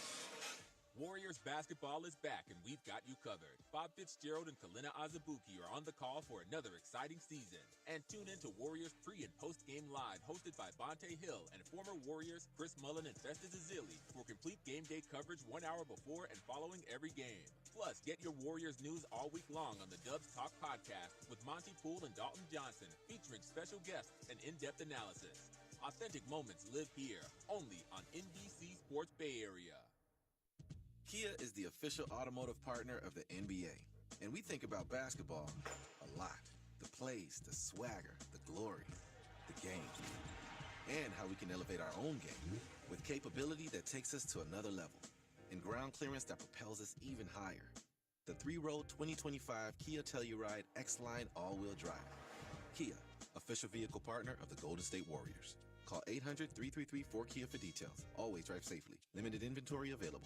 Warriors basketball is back, and we've got you covered. Bob Fitzgerald and Kalina Azubuike are on the call for another exciting season. And tune in to Warriors pre- and post-game live, hosted by Bonte Hill and former Warriors Chris Mullin and Festus Ezeli for complete game day coverage 1 hour before and following every game. Plus, get your Warriors news all week long on the Dubs Talk podcast with Monty Poole and Dalton Johnson, featuring special guests and in-depth analysis. Authentic moments live here, only on NBC Sports Bay Area. Kia is the official automotive partner of the NBA. And we think about basketball a lot. The plays, the swagger, the glory, the game. And how we can elevate our own game with capability that takes us to another level. And ground clearance that propels us even higher. The 3-row 2025 Kia Telluride X-Line all-wheel drive. Kia, official vehicle partner of the Golden State Warriors. Call 800-333-4KIA for details. Always drive safely. Limited inventory available.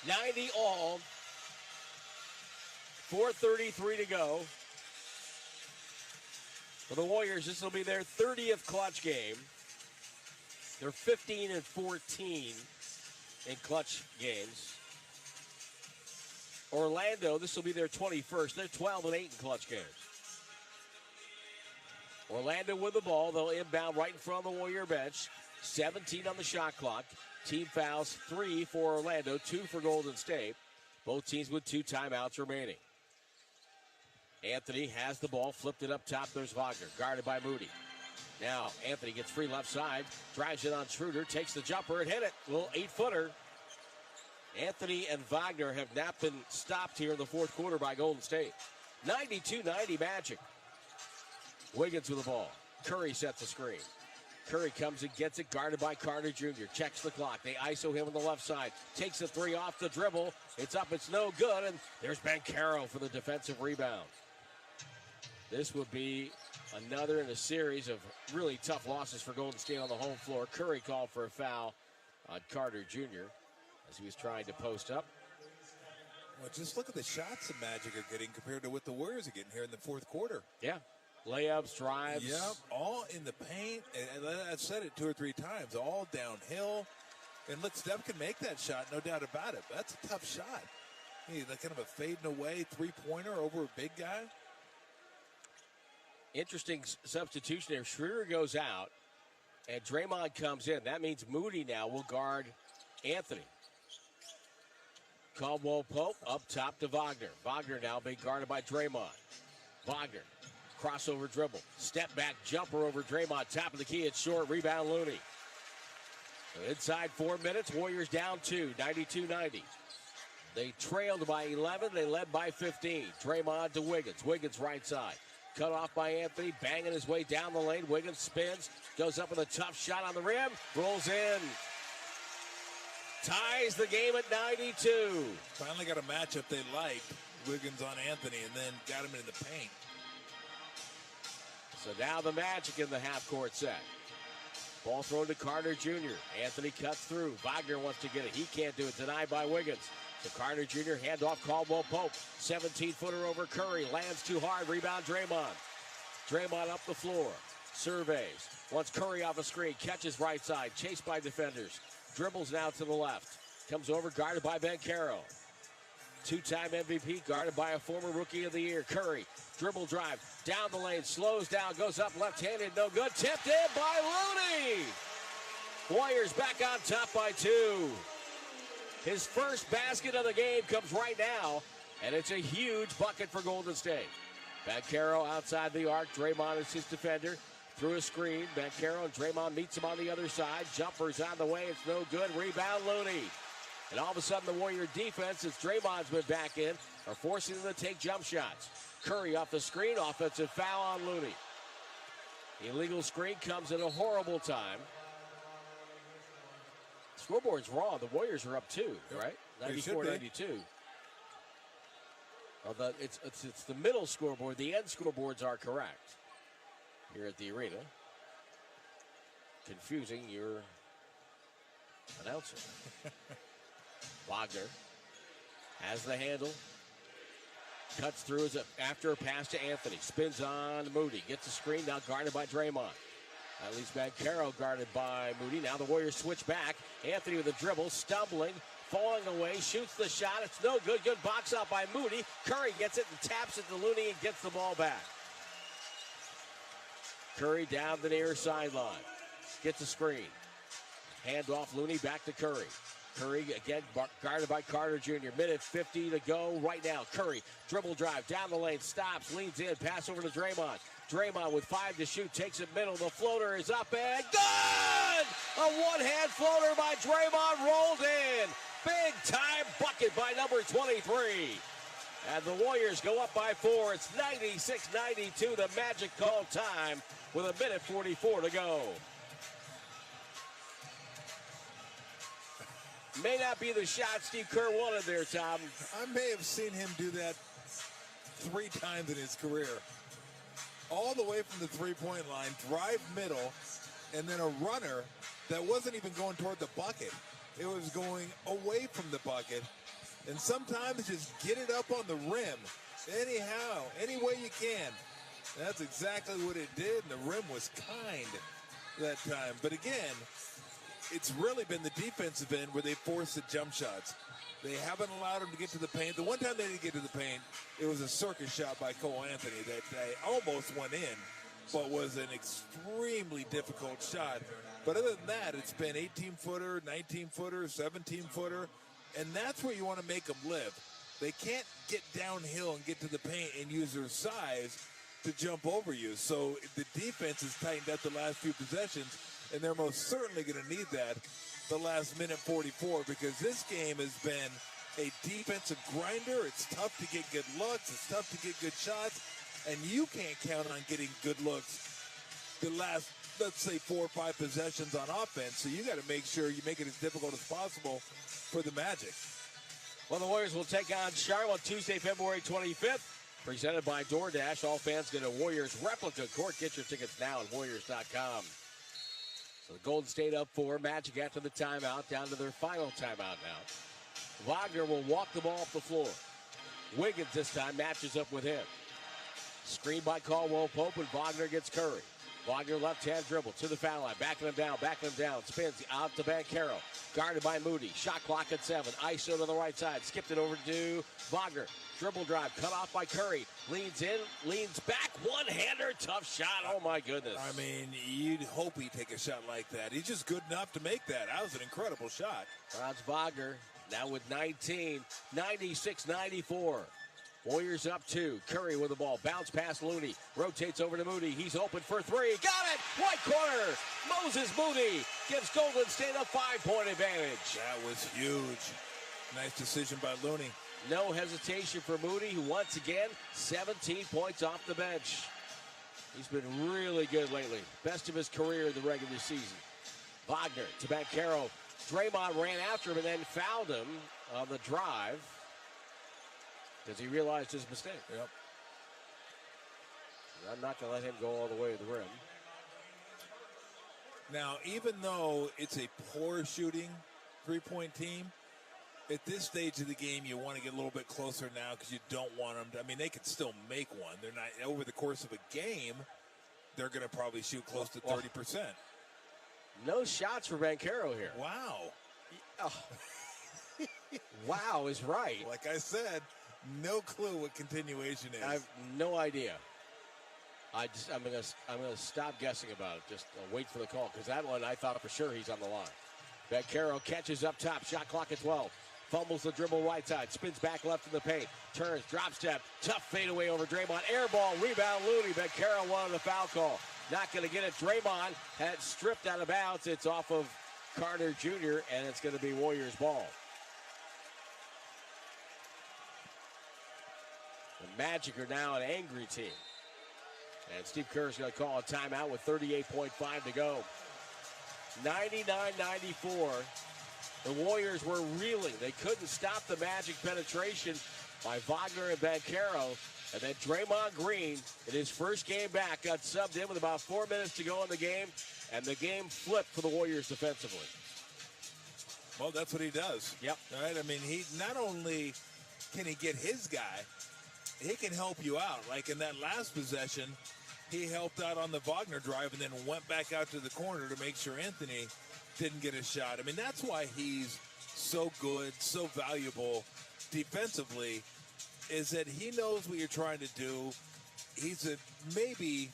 90 all. 4:33 to go. For the Warriors, this will be their 30th clutch game. They're 15-14 in clutch games. Orlando, this will be their 21st. They're 12-8 in clutch games. Orlando with the ball. They'll inbound right in front of the Warrior bench. 17 on the shot clock. Team fouls 3 for Orlando, 2 for Golden State. Both teams with 2 timeouts remaining. Anthony has the ball, flipped it up top. There's Wagner, guarded by Moody. Now Anthony gets free left side, drives it on Schroeder, takes the jumper and hit it. Little 8-footer. Anthony and Wagner have not been stopped here in the fourth quarter by Golden State. 92-90 Magic. Wiggins with the ball. Curry sets the screen. Curry comes and gets it, guarded by Carter Jr. Checks the clock. They ISO him on the left side. Takes the 3 off the dribble. It's up, it's no good, and there's Banchero for the defensive rebound. This would be another in a series of really tough losses for Golden State on the home floor. Curry called for a foul on Carter Jr. as he was trying to post up. Well, just look at the shots the Magic are getting compared to what the Warriors are getting here in the fourth quarter. Yeah. Layups, drives. Yep, all in the paint. And I've said it 2 or 3 times. All downhill. And look, Steph can make that shot, no doubt about it. That's a tough shot. Like kind of a fading away three-pointer over a big guy. Interesting substitution there. Schroeder goes out, and Draymond comes in. That means Moody now will guard Anthony. Caldwell Pope up top to Wagner. Wagner now being guarded by Draymond. Wagner, crossover dribble. Step back jumper over Draymond. Top of the key, it's short. Rebound Looney. So inside 4 minutes, Warriors down 2, 92-90. They trailed by 11. They led by 15. Draymond to Wiggins. Wiggins right side. Cut off by Anthony, banging his way down the lane. Wiggins spins, goes up with a tough shot on the rim, rolls in. Ties the game at 92. Finally got a matchup they liked. Wiggins on Anthony, and then got him in the paint. So now the Magic in the half-court set. Ball thrown to Carter Jr. Anthony cuts through. Wagner wants to get it. He can't do it. Denied by Wiggins. So Carter Jr. handoff Caldwell Pope. 17-footer over Curry. Lands too hard. Rebound Draymond. Draymond up the floor. Surveys. Wants Curry off a screen. Catches right side. Chased by defenders. Dribbles now to the left. Comes over guarded by Banchero. Two-time MVP guarded by a former Rookie of the Year. Curry. Dribble drive. Down the lane. Slows down. Goes up left-handed. No good. Tipped in by Looney. Warriors back on top by 2. His first basket of the game comes right now, and it's a huge bucket for Golden State. Banchero outside the arc. Draymond is his defender. Through a screen. Banchero and Draymond meets him on the other side. Jumper's on the way. It's no good. Rebound Looney. And all of a sudden the Warrior defense, as Draymond's been back in, are forcing them to take jump shots. Curry off the screen. Offensive foul on Looney. The illegal screen comes at a horrible time. Scoreboard's wrong. The Warriors are up 2, right? 94-92. Although it's the middle scoreboard. The end scoreboards are correct here at the arena. Confusing your announcer. Wagner has the handle. Cuts through after a pass to Anthony. Spins on Moody. Gets a screen. Now guarded by Draymond. At least Banchero guarded by Moody. Now the Warriors switch back. Anthony with a dribble, stumbling, falling away, shoots the shot. It's no good. Good box out by Moody. Curry gets it and taps it to Looney and gets the ball back. Curry down the near sideline. Gets a screen. Hand off Looney back to Curry. Curry again guarded by Carter Jr. Minute 50 to go right now. Curry dribble drive down the lane, stops, leans in, pass over to Draymond. Draymond with 5 to shoot, takes it middle. The floater is up and good! A one-hand floater by Draymond rolled in. Big time bucket by number 23. And the Warriors go up by 4. It's 96-92. The Magic call time with a minute 44 to go. May not be the shot Steve Kerr wanted there, Tom. I may have seen him do that 3 times in his career. All the way from the three-point line, drive middle, and then a runner that wasn't even going toward the bucket. It was going away from the bucket. And sometimes just get it up on the rim. Anyhow, any way you can. That's exactly what it did, and the rim was kind that time. But again, it's really been the defensive end where they forced the jump shots. They haven't allowed him to get to the paint. The one time they didn't get to the paint, it was a circus shot by Cole Anthony that they almost went in, but was an extremely difficult shot. But other than that, it's been 18-footer, 19-footer, 17-footer, and that's where you want to make them live. They can't get downhill and get to the paint and use their size to jump over you. So the defense has tightened up the last few possessions, and they're most certainly going to need that the last minute 44, because this game has been a defensive grinder. It's tough to get good looks. It's tough to get good shots. And you can't count on getting good looks the last, let's say, 4 or 5 possessions on offense. So you got to make sure you make it as difficult as possible for the Magic. Well, the Warriors will take on Charlotte Tuesday, February 25th. Presented by DoorDash. All fans get a Warriors replica court. Get your tickets now at Warriors.com. So the Golden State up 4. Magic after the timeout, down to their final timeout now. Wagner will walk the ball up the floor. Wiggins this time matches up with him. Screen by Caldwell Pope, and Wagner gets Curry. Wagner left-hand dribble to the foul line, backing him down, spins out to Banchero, guarded by Moody. Shot clock at 7. ISO to the right side, skipped it over to Wagner. Dribble drive, cut off by Curry. Leans in, leans back, one-hander, tough shot. Oh, my goodness. I mean, you'd hope he'd take a shot like that. He's just good enough to make that. That was an incredible shot. Franz Wagner now with 19, 96-94. Warriors up 2. Curry with the ball. Bounce past Looney. Rotates over to Moody. He's open for 3. Got it! White corner. Moses Moody gives Golden State a 5-point advantage. That was huge. Nice decision by Looney. No hesitation for Moody, who once again, 17 points off the bench. He's been really good lately. Best of his career in the regular season. Wagner to Banchero. Draymond ran after him and then fouled him on the drive because he realized his mistake. Yep. I'm not going to let him go all the way to the rim. Now, even though it's a poor shooting three-point team, at this stage of the game, you want to get a little bit closer now because you don't want them to. I mean, they could still make one. They're not, over the course of a game, they're going to probably shoot close to 30%. No shots for Banchero here. Wow. Oh. Wow is right. Like I said, no clue what continuation is. I have no idea. I'm gonna stop guessing about it. Just wait for the call because that one I thought for sure he's on the line. Banchero catches up top. Shot clock at 12. Fumbles the dribble right side. Spins back left in the paint. Turns. Drop step. Tough fadeaway over Draymond. Air ball. Rebound Looney. Banchero wanted the foul call. Not going to get it. Draymond had stripped out of bounds. It's off of Carter Jr. and it's going to be Warriors ball. The Magic are now an angry team. And Steve Kerr's going to call a timeout with 38.5 to go. 99-94. The Warriors were reeling. They couldn't stop the Magic penetration by Wagner and Banchero. And then Draymond Green, in his first game back, got subbed in with about 4 minutes to go in the game. And the game flipped for the Warriors defensively. Well, that's what he does. Yep. All right. I mean, he not only can he get his guy, he can help you out. Like in that last possession, he helped out on the Wagner drive and then went back out to the corner to make sure Anthony didn't get a shot. I mean, that's why he's so good, so valuable defensively, is that he knows what you're trying to do. He's maybe,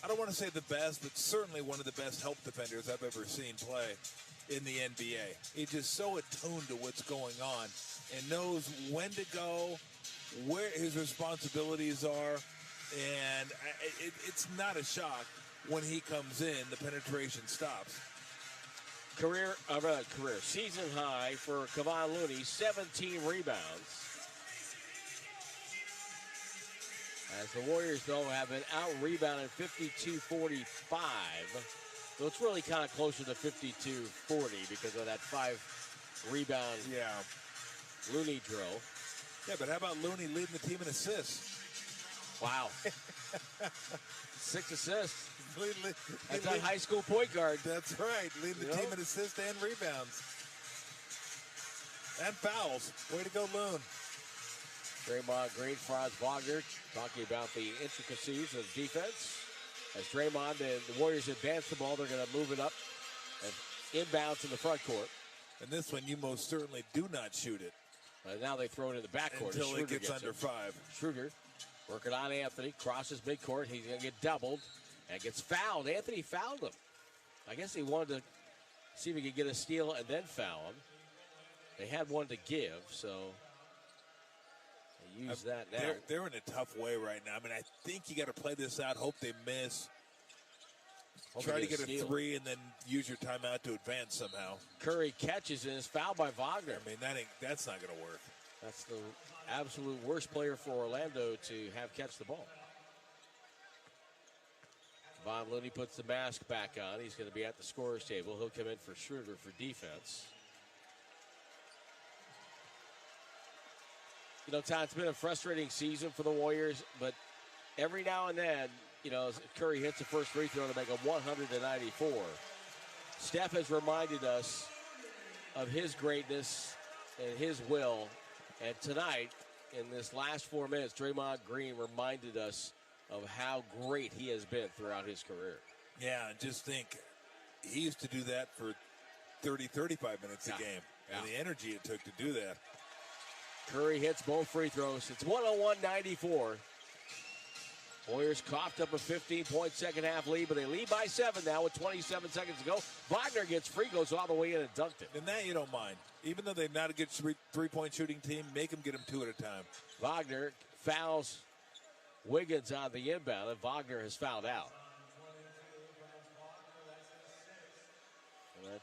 I don't want to say the best, but certainly one of the best help defenders I've ever seen play in the NBA. He's just so attuned to what's going on and knows when to go, where his responsibilities are, and it's not a shock when he comes in, the penetration stops. Season high for Kevon Looney, 17 rebounds. As the Warriors, though, have been out-rebounded 52-45. So it's really kind of closer to 52-40 because of that 5-rebound Looney drill. Yeah, but how about Looney leading the team in assists? Wow. 6 assists. That's a high school point guard. That's right. Leading the team in assists and rebounds. And fouls. Way to go, Loon. Draymond Green, Franz Wagner talking about the intricacies of defense. As Draymond and the Warriors advance the ball, they're going to move it up and inbounds in the front court. And this one, you most certainly do not shoot it. Now they throw it in the backcourt. Until it gets under 5. Schroeder working on Anthony. Crosses midcourt. He's going to get doubled and gets fouled. Anthony fouled him. I guess he wanted to see if he could get a steal and then foul him. They had one to give, so they use that now. They're in a tough way right now. I mean, I think you got to play this out. Hope they miss. Try to get a 3 and then use your timeout to advance somehow. Curry catches and is fouled by Wagner. I mean, that's not going to work. That's the absolute worst player for Orlando to have catch the ball. Von Looney puts the mask back on. He's going to be at the scorer's table. He'll come in for Schroeder for defense. You know, Todd, it's been a frustrating season for the Warriors, but every now and then, you know, as Curry hits the first free throw to make a 194. Steph has reminded us of his greatness and his will. And tonight, in this last 4 minutes, Draymond Green reminded us of how great he has been throughout his career. Yeah, and just think, he used to do that for 30, 35 minutes a game. And the energy it took to do that. Curry hits both free throws. It's 101-94. Warriors coughed up a 15-point second-half lead, but they lead by 7 now with 27 seconds to go. Wagner gets free, goes all the way in and dunked it. And that you don't mind. Even though they're not a good three-point shooting team, make them get them 2 at a time. Wagner fouls Wiggins on the inbound, and Wagner has fouled out. And that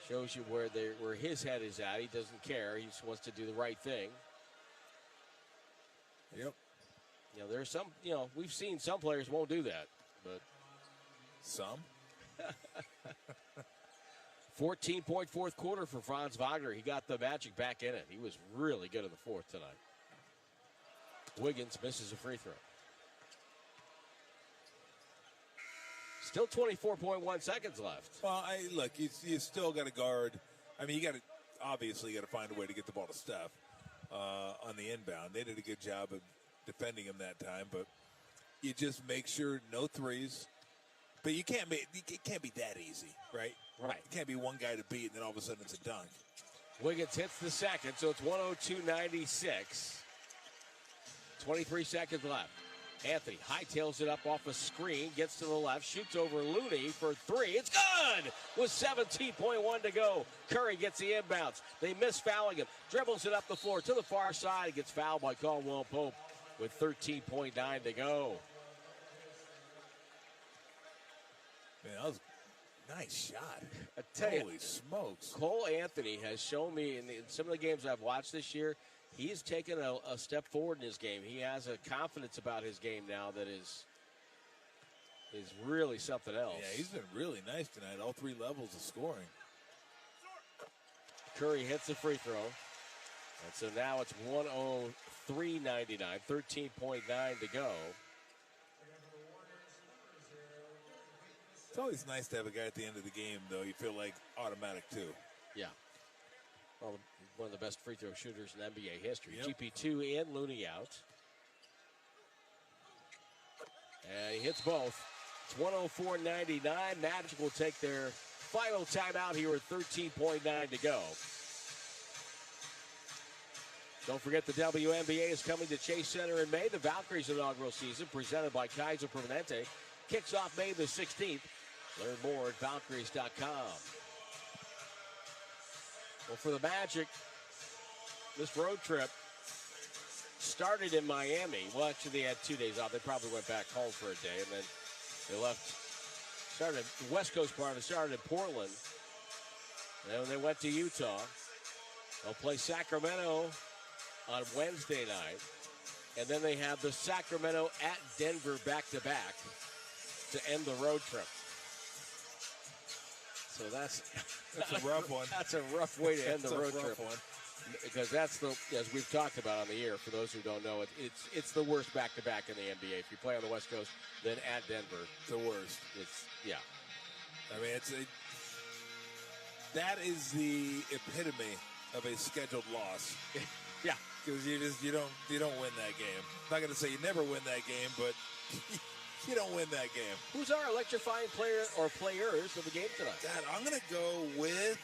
shows you where his head is at. He doesn't care. He just wants to do the right thing. Yep. You know, there's some, we've seen some players won't do that, but. Some? 14-point fourth quarter for Franz Wagner. He got the Magic back in it. He was really good in the fourth tonight. Wiggins misses a free throw. Still 24.1 seconds left. Well, look, you still got to guard. I mean, you obviously got to find a way to get the ball to Steph on the inbound. They did a good job of defending him that time, but you just make sure no threes. But it can't be that easy, right? Right. It can't be one guy to beat and then all of a sudden it's a dunk. Wiggins hits the second, so it's 102-96. 23 seconds left. Anthony hightails it up off a screen, gets to the left, shoots over Looney for 3. It's good with 17.1 to go. Curry gets the inbounds. They miss fouling him. Dribbles it up the floor to the far side. Gets fouled by Caldwell Pope with 13.9 to go. Man, that was a nice shot. I tell you, holy smokes. Cole Anthony has shown me in some of the games I've watched this year, he's taken a step forward in his game. He has a confidence about his game now that is really something else. Yeah, he's been really nice tonight, all 3 levels of scoring. Curry hits the free throw. And so now it's 103-99, 13.9 to go. It's always nice to have a guy at the end of the game, though. You feel like automatic, too. Yeah. Well, one of the best free throw shooters in NBA history. Yep. GP2 in, Looney out. And he hits both. It's 104-99. Magic will take their final timeout here with 13.9 to go. Don't forget the WNBA is coming to Chase Center in May. The Valkyries inaugural season, presented by Kaiser Permanente, kicks off May the 16th. Learn more at Valkyries.com. Well, for the Magic, this road trip started in Miami. Well, actually, they had 2 days off. They probably went back home for a day, and then they left. Started the West Coast part. It started in Portland. And then they went to Utah. They'll play Sacramento on Wednesday night. And then they have the Sacramento at Denver back-to-back to end the road trip. So that's a rough one. That's a rough way to end the road rough trip. one. Because that's as we've talked about on the air, for those who don't know, it's the worst back-to-back in the NBA. If you play on the West Coast, then at Denver. The worst. Yeah. I mean, that is the epitome of a scheduled loss. Yeah. Because you don't win that game. I'm not going to say you never win that game, but you don't win that game. Who's our electrifying player or players of the game tonight? God, I'm going to go with,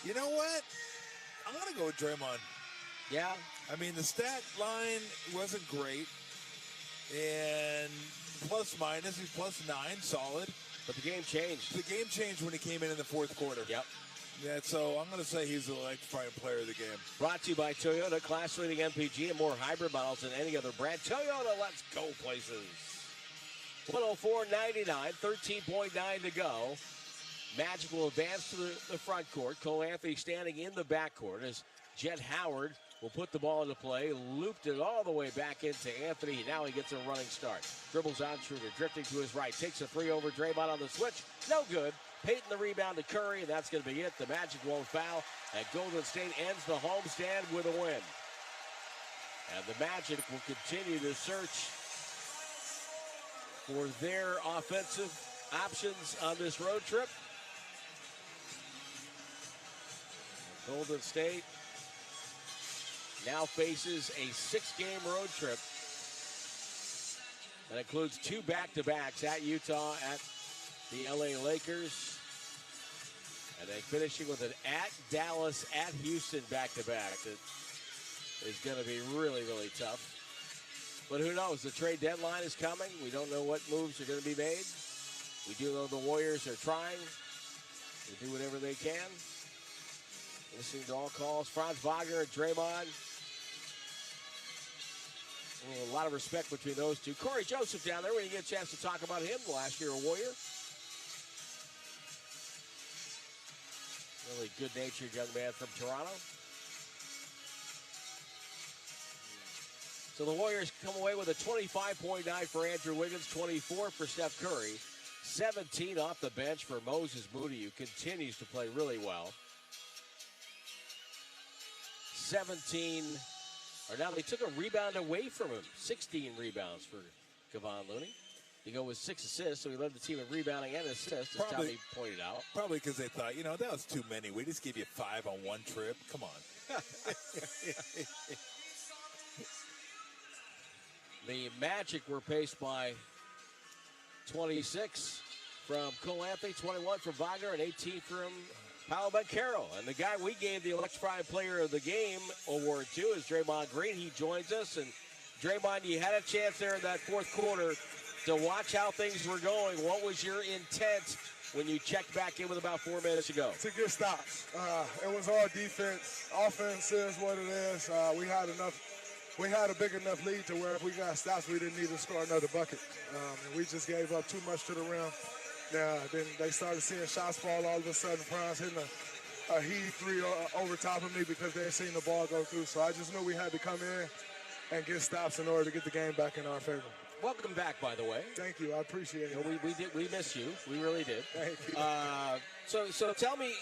you know what? I'm going to go with Draymond. Yeah. I mean, the stat line wasn't great. And plus minus, he's +9, solid. But the game changed. The game changed when he came in the fourth quarter. Yep. Yeah, so I'm going to say he's the electrifying player of the game. Brought to you by Toyota, class-leading MPG and more hybrid models than any other brand. Toyota, let's go places. 104-99, 13.9 to go. Magic will advance to the front court. Cole Anthony standing in the backcourt as Jet Howard will put the ball into play. Looped it all the way back into Anthony. Now he gets a running start. Dribbles on Schroeder, drifting to his right. Takes a 3 over Draymond on the switch. No good. Payton the rebound to Curry, and that's going to be it. The Magic won't foul, and Golden State ends the homestand with a win. And the Magic will continue to search for their offensive options on this road trip. Golden State now faces a 6-game road trip That includes 2 back-to-backs at Utah, at the LA Lakers. And then finishing with an at Dallas, at Houston back-to-back. That is going to be really, really tough. But who knows? The trade deadline is coming. We don't know what moves are going to be made. We do know the Warriors are trying to do whatever they can. Listening to all calls. Franz Wagner and Draymond. A lot of respect between those two. Corey Joseph down there when you get a chance to talk about him, last year a Warrior. Really good-natured young man from Toronto. So the Warriors come away with a 25.9 for Andrew Wiggins, 24 for Steph Curry, 17 off the bench for Moses Moody, who continues to play really well. 17, or now they took a rebound away from him. 16 rebounds for Kevon Looney. He go with 6 assists, so he led the team in rebounding and assists, as Tommy pointed out. Probably because they thought, that was too many. We just gave you 5 on one trip. Come on. The Magic were paced by 26 from Cole Anthony, 21 from Wagner, and 18 from Paolo Banchero. And the guy we gave the Electrifying Player of the Game award to is Draymond Green. He joins us. And Draymond, you had a chance there in that fourth quarter to watch how things were going. What was your intent when you checked back in with about 4 minutes to go? To get stops. It was all defense. Offense is what it is. We had a big enough lead to where if we got stops, we didn't need to score another bucket. And we just gave up too much to the rim. Then they started seeing shots fall all of a sudden. Franz hitting a heave 3 over top of me because they had seen the ball go through. So I just knew we had to come in and get stops in order to get the game back in our favor. Welcome back, by the way. Thank you. I appreciate it. We missed you. We really did. Thank you. So tell me,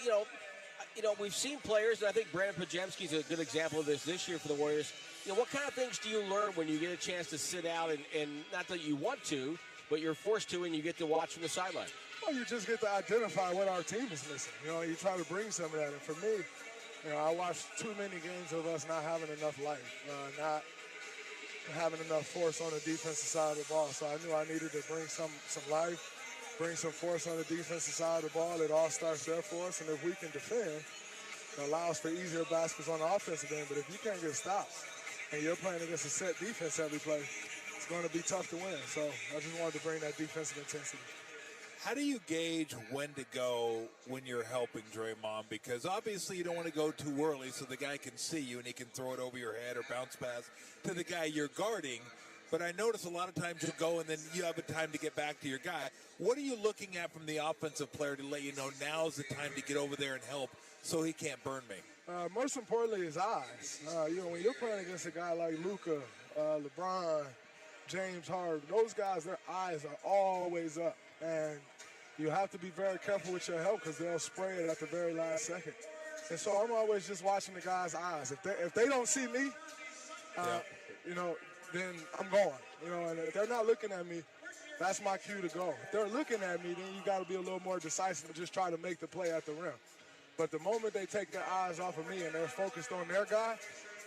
we've seen players, and I think Brandon Podziemski's a good example of this year for the Warriors. What kind of things do you learn when you get a chance to sit out and not that you want to, but you're forced to and you get to watch from the sideline? Well, you just get to identify what our team is missing. You try to bring some of that. And for me, I watched too many games of us not having enough life, not having enough force on the defensive side of the ball. So I knew I needed to bring some life, bring some force on the defensive side of the ball. It all starts there for us. And if we can defend, it allows for easier baskets on the offensive end. But if you can't get stops and you're playing against a set defense every play, it's going to be tough to win. So I just wanted to bring that defensive intensity. How do you gauge when to go when you're helping Draymond? Because obviously you don't want to go too early so the guy can see you and he can throw it over your head or bounce pass to the guy you're guarding. But I notice a lot of times you go and then you have a time to get back to your guy. What are you looking at from the offensive player to let you know now's the time to get over there and help so he can't burn me? Most importantly, his eyes. When you're playing against a guy like Luka, LeBron, James Harden, those guys, their eyes are always up. And you have to be very careful with your help because they'll spray it at the very last second. And so I'm always just watching the guys' eyes. If they don't see me, then I'm going. And if they're not looking at me, that's my cue to go. If they're looking at me, then you got to be a little more decisive and just try to make the play at the rim. But the moment they take their eyes off of me and they're focused on their guy,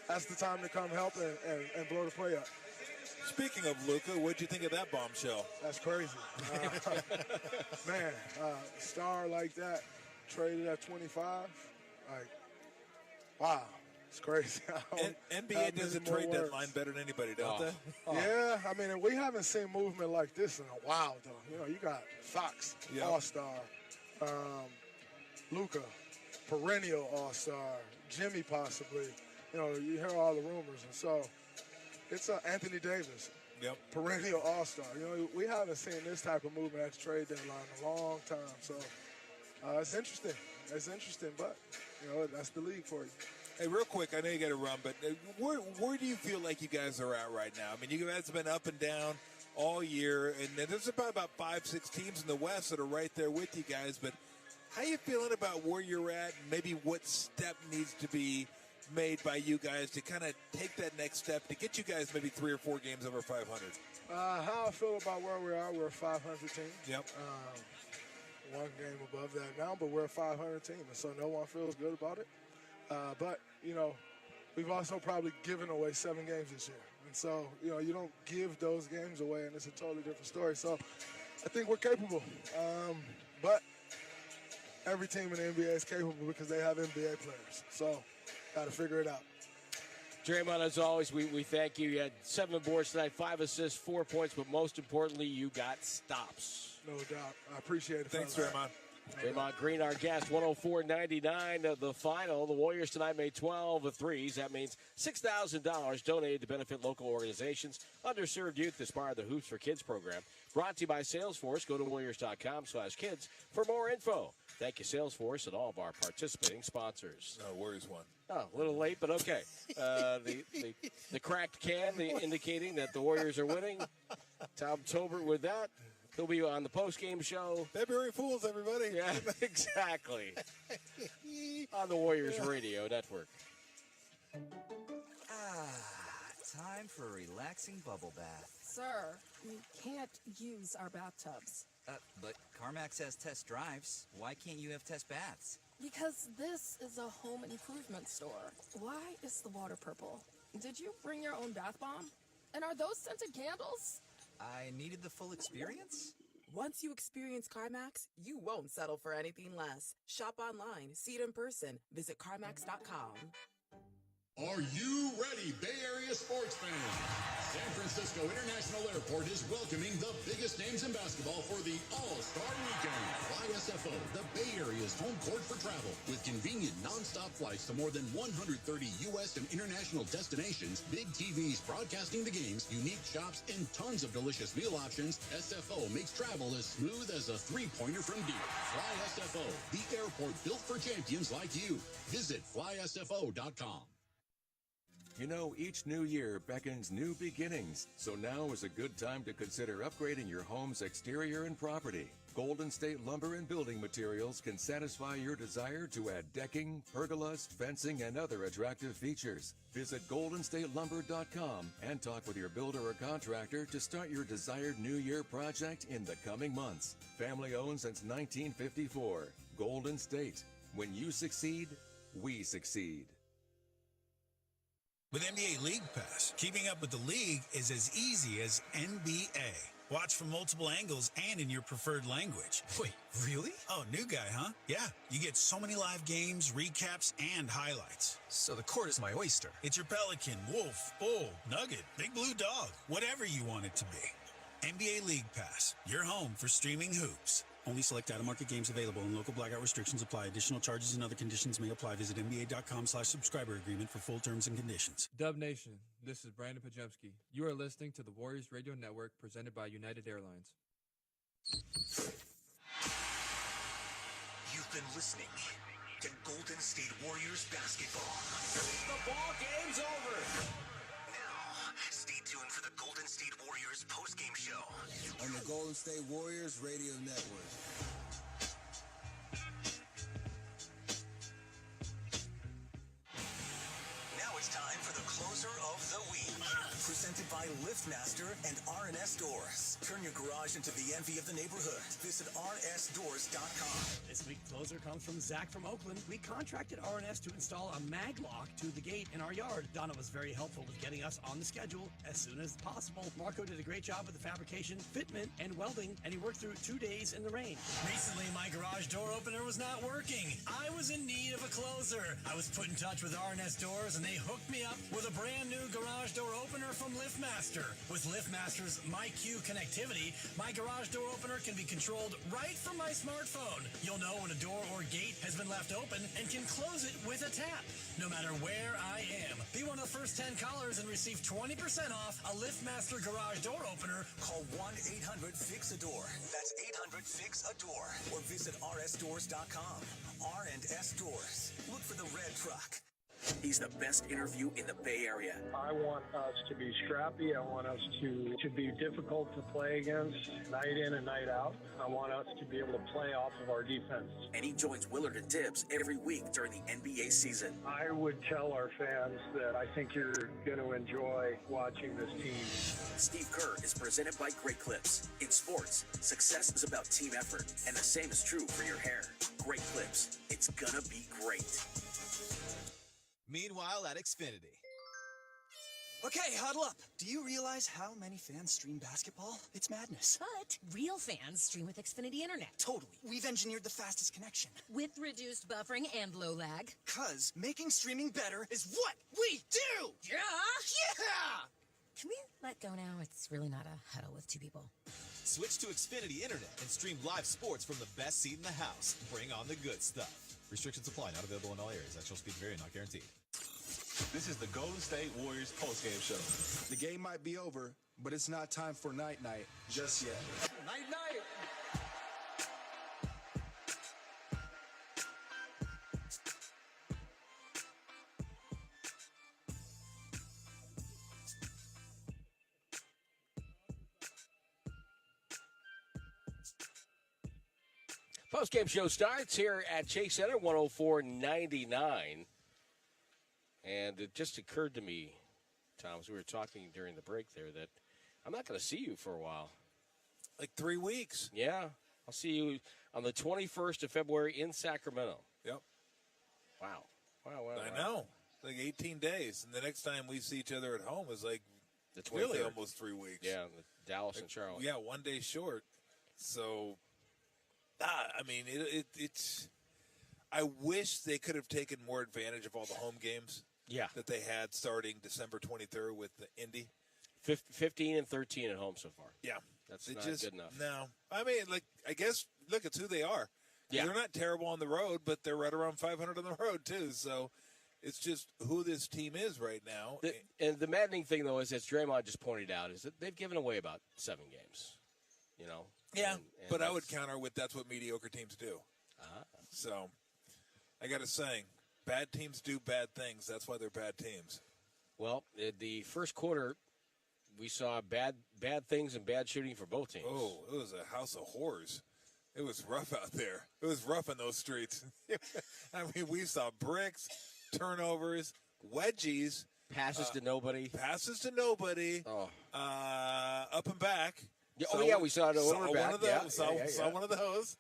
that's the time to come help and blow the play up. Speaking of Luka, what'd you think of that bombshell? That's crazy. Star like that, traded at 25, wow, it's crazy. NBA does a trade deadline better than anybody, don't they? Yeah, we haven't seen movement like this in a while, though. You got Fox, All-Star, Luka, perennial All-Star, Jimmy possibly. You hear all the rumors, and so it's Anthony Davis, perennial All-Star. We haven't seen this type of movement at the trade deadline in a long time. So it's interesting. It's interesting, but that's the league for you. Hey, real quick, I know you got to run, but where do you feel like you guys are at right now? You guys have been up and down all year, and there's about 5-6 teams in the West that are right there with you guys. But how you feeling about where you're at, and maybe what step needs to be made by you guys to kind of take that next step to get you guys maybe 3 or 4 games over 500? How I feel about where we are, we're a 500 team. Yep. One game above that now, but we're a 500 team, and so no one feels good about it. But we've also probably given away 7 games this year. And so, you don't give those games away, and it's a totally different story. So I think we're capable. But every team in the NBA is capable because they have NBA players. So got to figure it out. Draymond, as always, we thank you. You had 7 boards tonight, 5 assists, 4 points, but most importantly, you got stops. No doubt. I appreciate it. Thanks, fellas. Draymond. Draymond Green, our guest, 104.99 the final. The Warriors tonight made 12 threes. That means $6,000 donated to benefit local organizations, underserved youth, Aspire the Hoops for Kids program. Brought to you by Salesforce. Go to warriors.com/kids for more info. Thank you, Salesforce, and all of our participating sponsors. No, Warriors won. Oh, a little late, but okay. The cracked can indicating that the Warriors are winning. Tom Tolbert with that. He'll be on the post-game show. February Fools, everybody. Yeah, exactly. On the Warriors Radio Network. Time for a relaxing bubble bath. Sir, we can't use our bathtubs. But CarMax has test drives. Why can't you have test baths? Because this is a home improvement store. Why is the water purple? Did you bring your own bath bomb? And are those scented candles? I needed the full experience? Once you experience CarMax, you won't settle for anything less. Shop online, see it in person. Visit CarMax.com. Are you ready, Bay Area sports fans? San Francisco International Airport is welcoming the biggest names in basketball for the All-Star Weekend. FlySFO, the Bay Area's home court for travel, with convenient non-stop flights to more than 130 U.S. and international destinations, big TVs broadcasting the games, unique shops, and tons of delicious meal options. SFO makes travel as smooth as a three-pointer from deep. FlySFO, the airport built for champions like you. Visit flysfo.com. You know, each new year beckons new beginnings, so now is a good time to consider upgrading your home's exterior and property. Golden State Lumber and Building Materials can satisfy your desire to add decking, pergolas, fencing, and other attractive features. Visit goldenstatelumber.com and talk with your builder or contractor to start your desired New Year project in the coming months. Family owned since 1954. Golden State. When you succeed, we succeed. With NBA League Pass, keeping up with the league is as easy as NBA. Watch from multiple angles and in your preferred language. Wait, really? Oh, new guy, huh? Yeah, you get so many live games, recaps, and highlights. So the court is my oyster. It's your Pelican, Wolf, Bull, Nugget, Big Blue Dog, whatever you want it to be. NBA League Pass, your home for streaming hoops. Only select out-of-market games available and local blackout restrictions apply. Additional charges and other conditions may apply. Visit NBA.com/subscriber agreement for full terms and conditions. Dub Nation, this is Brandon Pajemski. You are listening to the Warriors Radio Network presented by United Airlines. You've been listening to Golden State Warriors basketball. The ball game's over. Now, stay tuned for the Golden State Warriors postgame show on the Golden State Warriors Radio Network. Now it's time for the closer of the week. Presented by LiftMaster and R&S Doors. Turn your garage into the envy of the neighborhood. Visit rnsdoors.com. This week's closer comes from Zach from Oakland. We contracted R&S to install a mag lock to the gate in our yard. Donna was very helpful with getting us on the schedule as soon as possible. Marco did a great job with the fabrication, fitment, and welding, and he worked through 2 days in the rain. Recently, my garage door opener was not working. I was in need of a closer. I was put in touch with R&S Doors, and they hooked me up with a brand new garage door opener from LiftMaster. With LiftMaster's MyQ connectivity, my garage door opener can be controlled right from my smartphone. You'll know when a door or gate has been left open and can close it with a tap, no matter where I am. Be one of the first 10 callers and receive 20% off a LiftMaster garage door opener. Call 1-800-FIX-A-DOOR. That's 800-FIX-A-DOOR. Or visit rsdoors.com. R&S Doors. Look for the red truck. He's the best interview in the Bay Area. I want us to be scrappy. I want us to be difficult to play against night in and night out. I want us to be able to play off of our defense. And he joins Willard and Tibbs every week during the NBA season. I would tell our fans that I think you're going to enjoy watching this team. Steve Kerr is presented by Great Clips. In sports, success is about team effort, and the same is true for your hair. Great Clips. It's gonna be great. Meanwhile at Xfinity. Okay, huddle up. Do you realize how many fans stream basketball? It's madness. But real fans stream with Xfinity Internet. Totally. We've engineered the fastest connection. With reduced buffering and low lag. 'Cause making streaming better is what we do! Yeah! Yeah! Can we let go now? It's really not a huddle with two people. Switch to Xfinity Internet and stream live sports from the best seat in the house. Bring on the good stuff. Restrictions apply. Not available in all areas. Actual speed vary. Not guaranteed. This is the Golden State Warriors postgame show. The game might be over, but it's not time for night-night just yet. Night-night! Post-game show starts here at Chase Center, 104.99. And it just occurred to me, Tom, as we were talking during the break there, that I'm not going to see you for a while. Like 3 weeks. Yeah. I'll see you on the 21st of February in Sacramento. Yep. Wow. I know. Like 18 days. And the next time we see each other at home is like the 23rd. Really almost 3 weeks. Yeah, Dallas and Charlotte. Yeah, 1 day short. So, I mean, it's – I wish they could have taken more advantage of all the home games. Yeah. That they had starting December 23rd with the Indy. 15 and 13 at home so far. Yeah. That's not good enough. No. I mean, like, I guess, look, it's who they are. Yeah. They're not terrible on the road, but they're right around 500 on the road, too. So it's just who this team is right now. And the maddening thing, though, is as Draymond just pointed out, is that they've given away about 7 games. You know? Yeah. And but I would counter with that's what mediocre teams do. So I got a saying. Bad teams do bad things. That's why they're bad teams. Well, the first quarter, we saw bad things and bad shooting for both teams. Oh, it was a house of horrors. It was rough out there. It was rough in those streets. I mean, we saw bricks, turnovers, wedgies. Passes to nobody. Oh. Up and back. Yeah, we saw it over back. One of those. Saw one of those.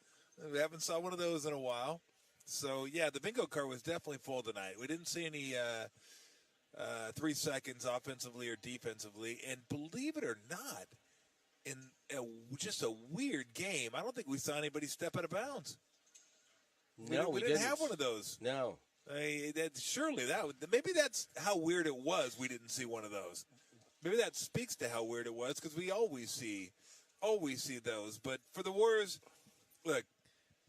We haven't saw one of those in a while. So, yeah, the bingo card was definitely full tonight. We didn't see any 3 seconds offensively or defensively. And believe it or not, in just a weird game, I don't think we saw anybody step out of bounds. No, we didn't have one of those. No. Surely maybe that's how weird it was we didn't see one of those. Maybe that speaks to how weird it was because we always see those. But for the Warriors, look,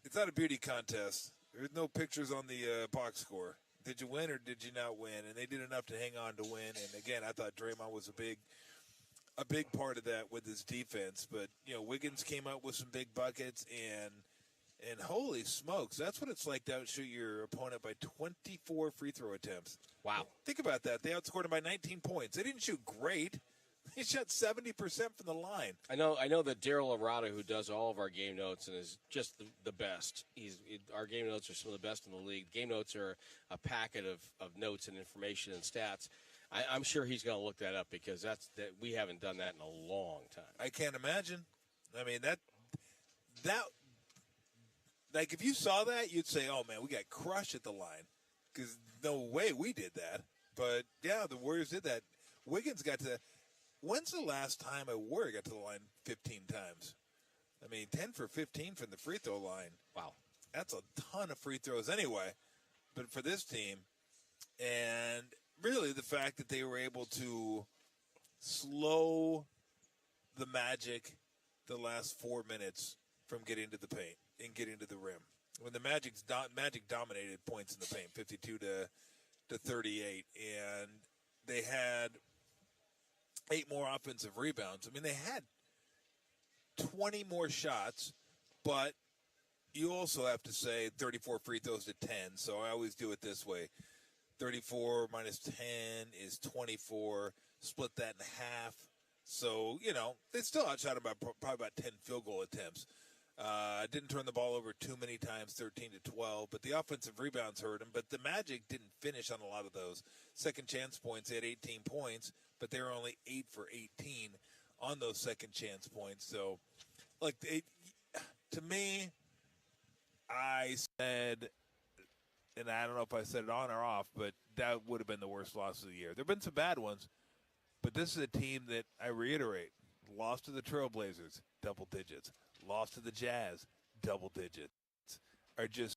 it's not a beauty contest. There's no pictures on the box score. Did you win or did you not win? And they did enough to hang on to win. And again, I thought Draymond was a big part of that with his defense. But Wiggins came out with some big buckets, and holy smokes, that's what it's like to outshoot your opponent by 24 free throw attempts. Wow! Think about that. They outscored him by 19 points. They didn't shoot great. He shot 70% from the line. I know that Daryl Arata, who does all of our game notes and is just the best. Our game notes are some of the best in the league. Game notes are a packet of notes and information and stats. I'm sure he's going to look that up because that we haven't done that in a long time. I can't imagine. I mean that like if you saw that, you'd say, "Oh man, we got crushed at the line," because no way we did that. But yeah, the Warriors did that. Wiggins got to. When's the last time a Warrior got to the line 15 times? I mean, 10 for 15 from the free throw line. Wow. That's a ton of free throws anyway. But for this team, and really the fact that they were able to slow the Magic the last 4 minutes from getting to the paint and getting to the rim. When the Magic dominated points in the paint, 52 to 38, and they had 8 more offensive rebounds. I mean, they had 20 more shots, but you also have to say 34 free throws to 10. So I always do it this way. 34 minus 10 is 24. Split that in half. So, they still outshot about probably about 10 field goal attempts. Didn't turn the ball over too many times, 13 to 12. But the offensive rebounds hurt them. But the Magic didn't finish on a lot of those. Second chance points, they had 18 points. But they were only 8 for 18 on those second chance points. So, to me, I said, and I don't know if I said it on or off, but that would have been the worst loss of the year. There have been some bad ones, But this is a team that, I reiterate, lost to the Trailblazers, double digits. Lost to the Jazz, double digits. Are just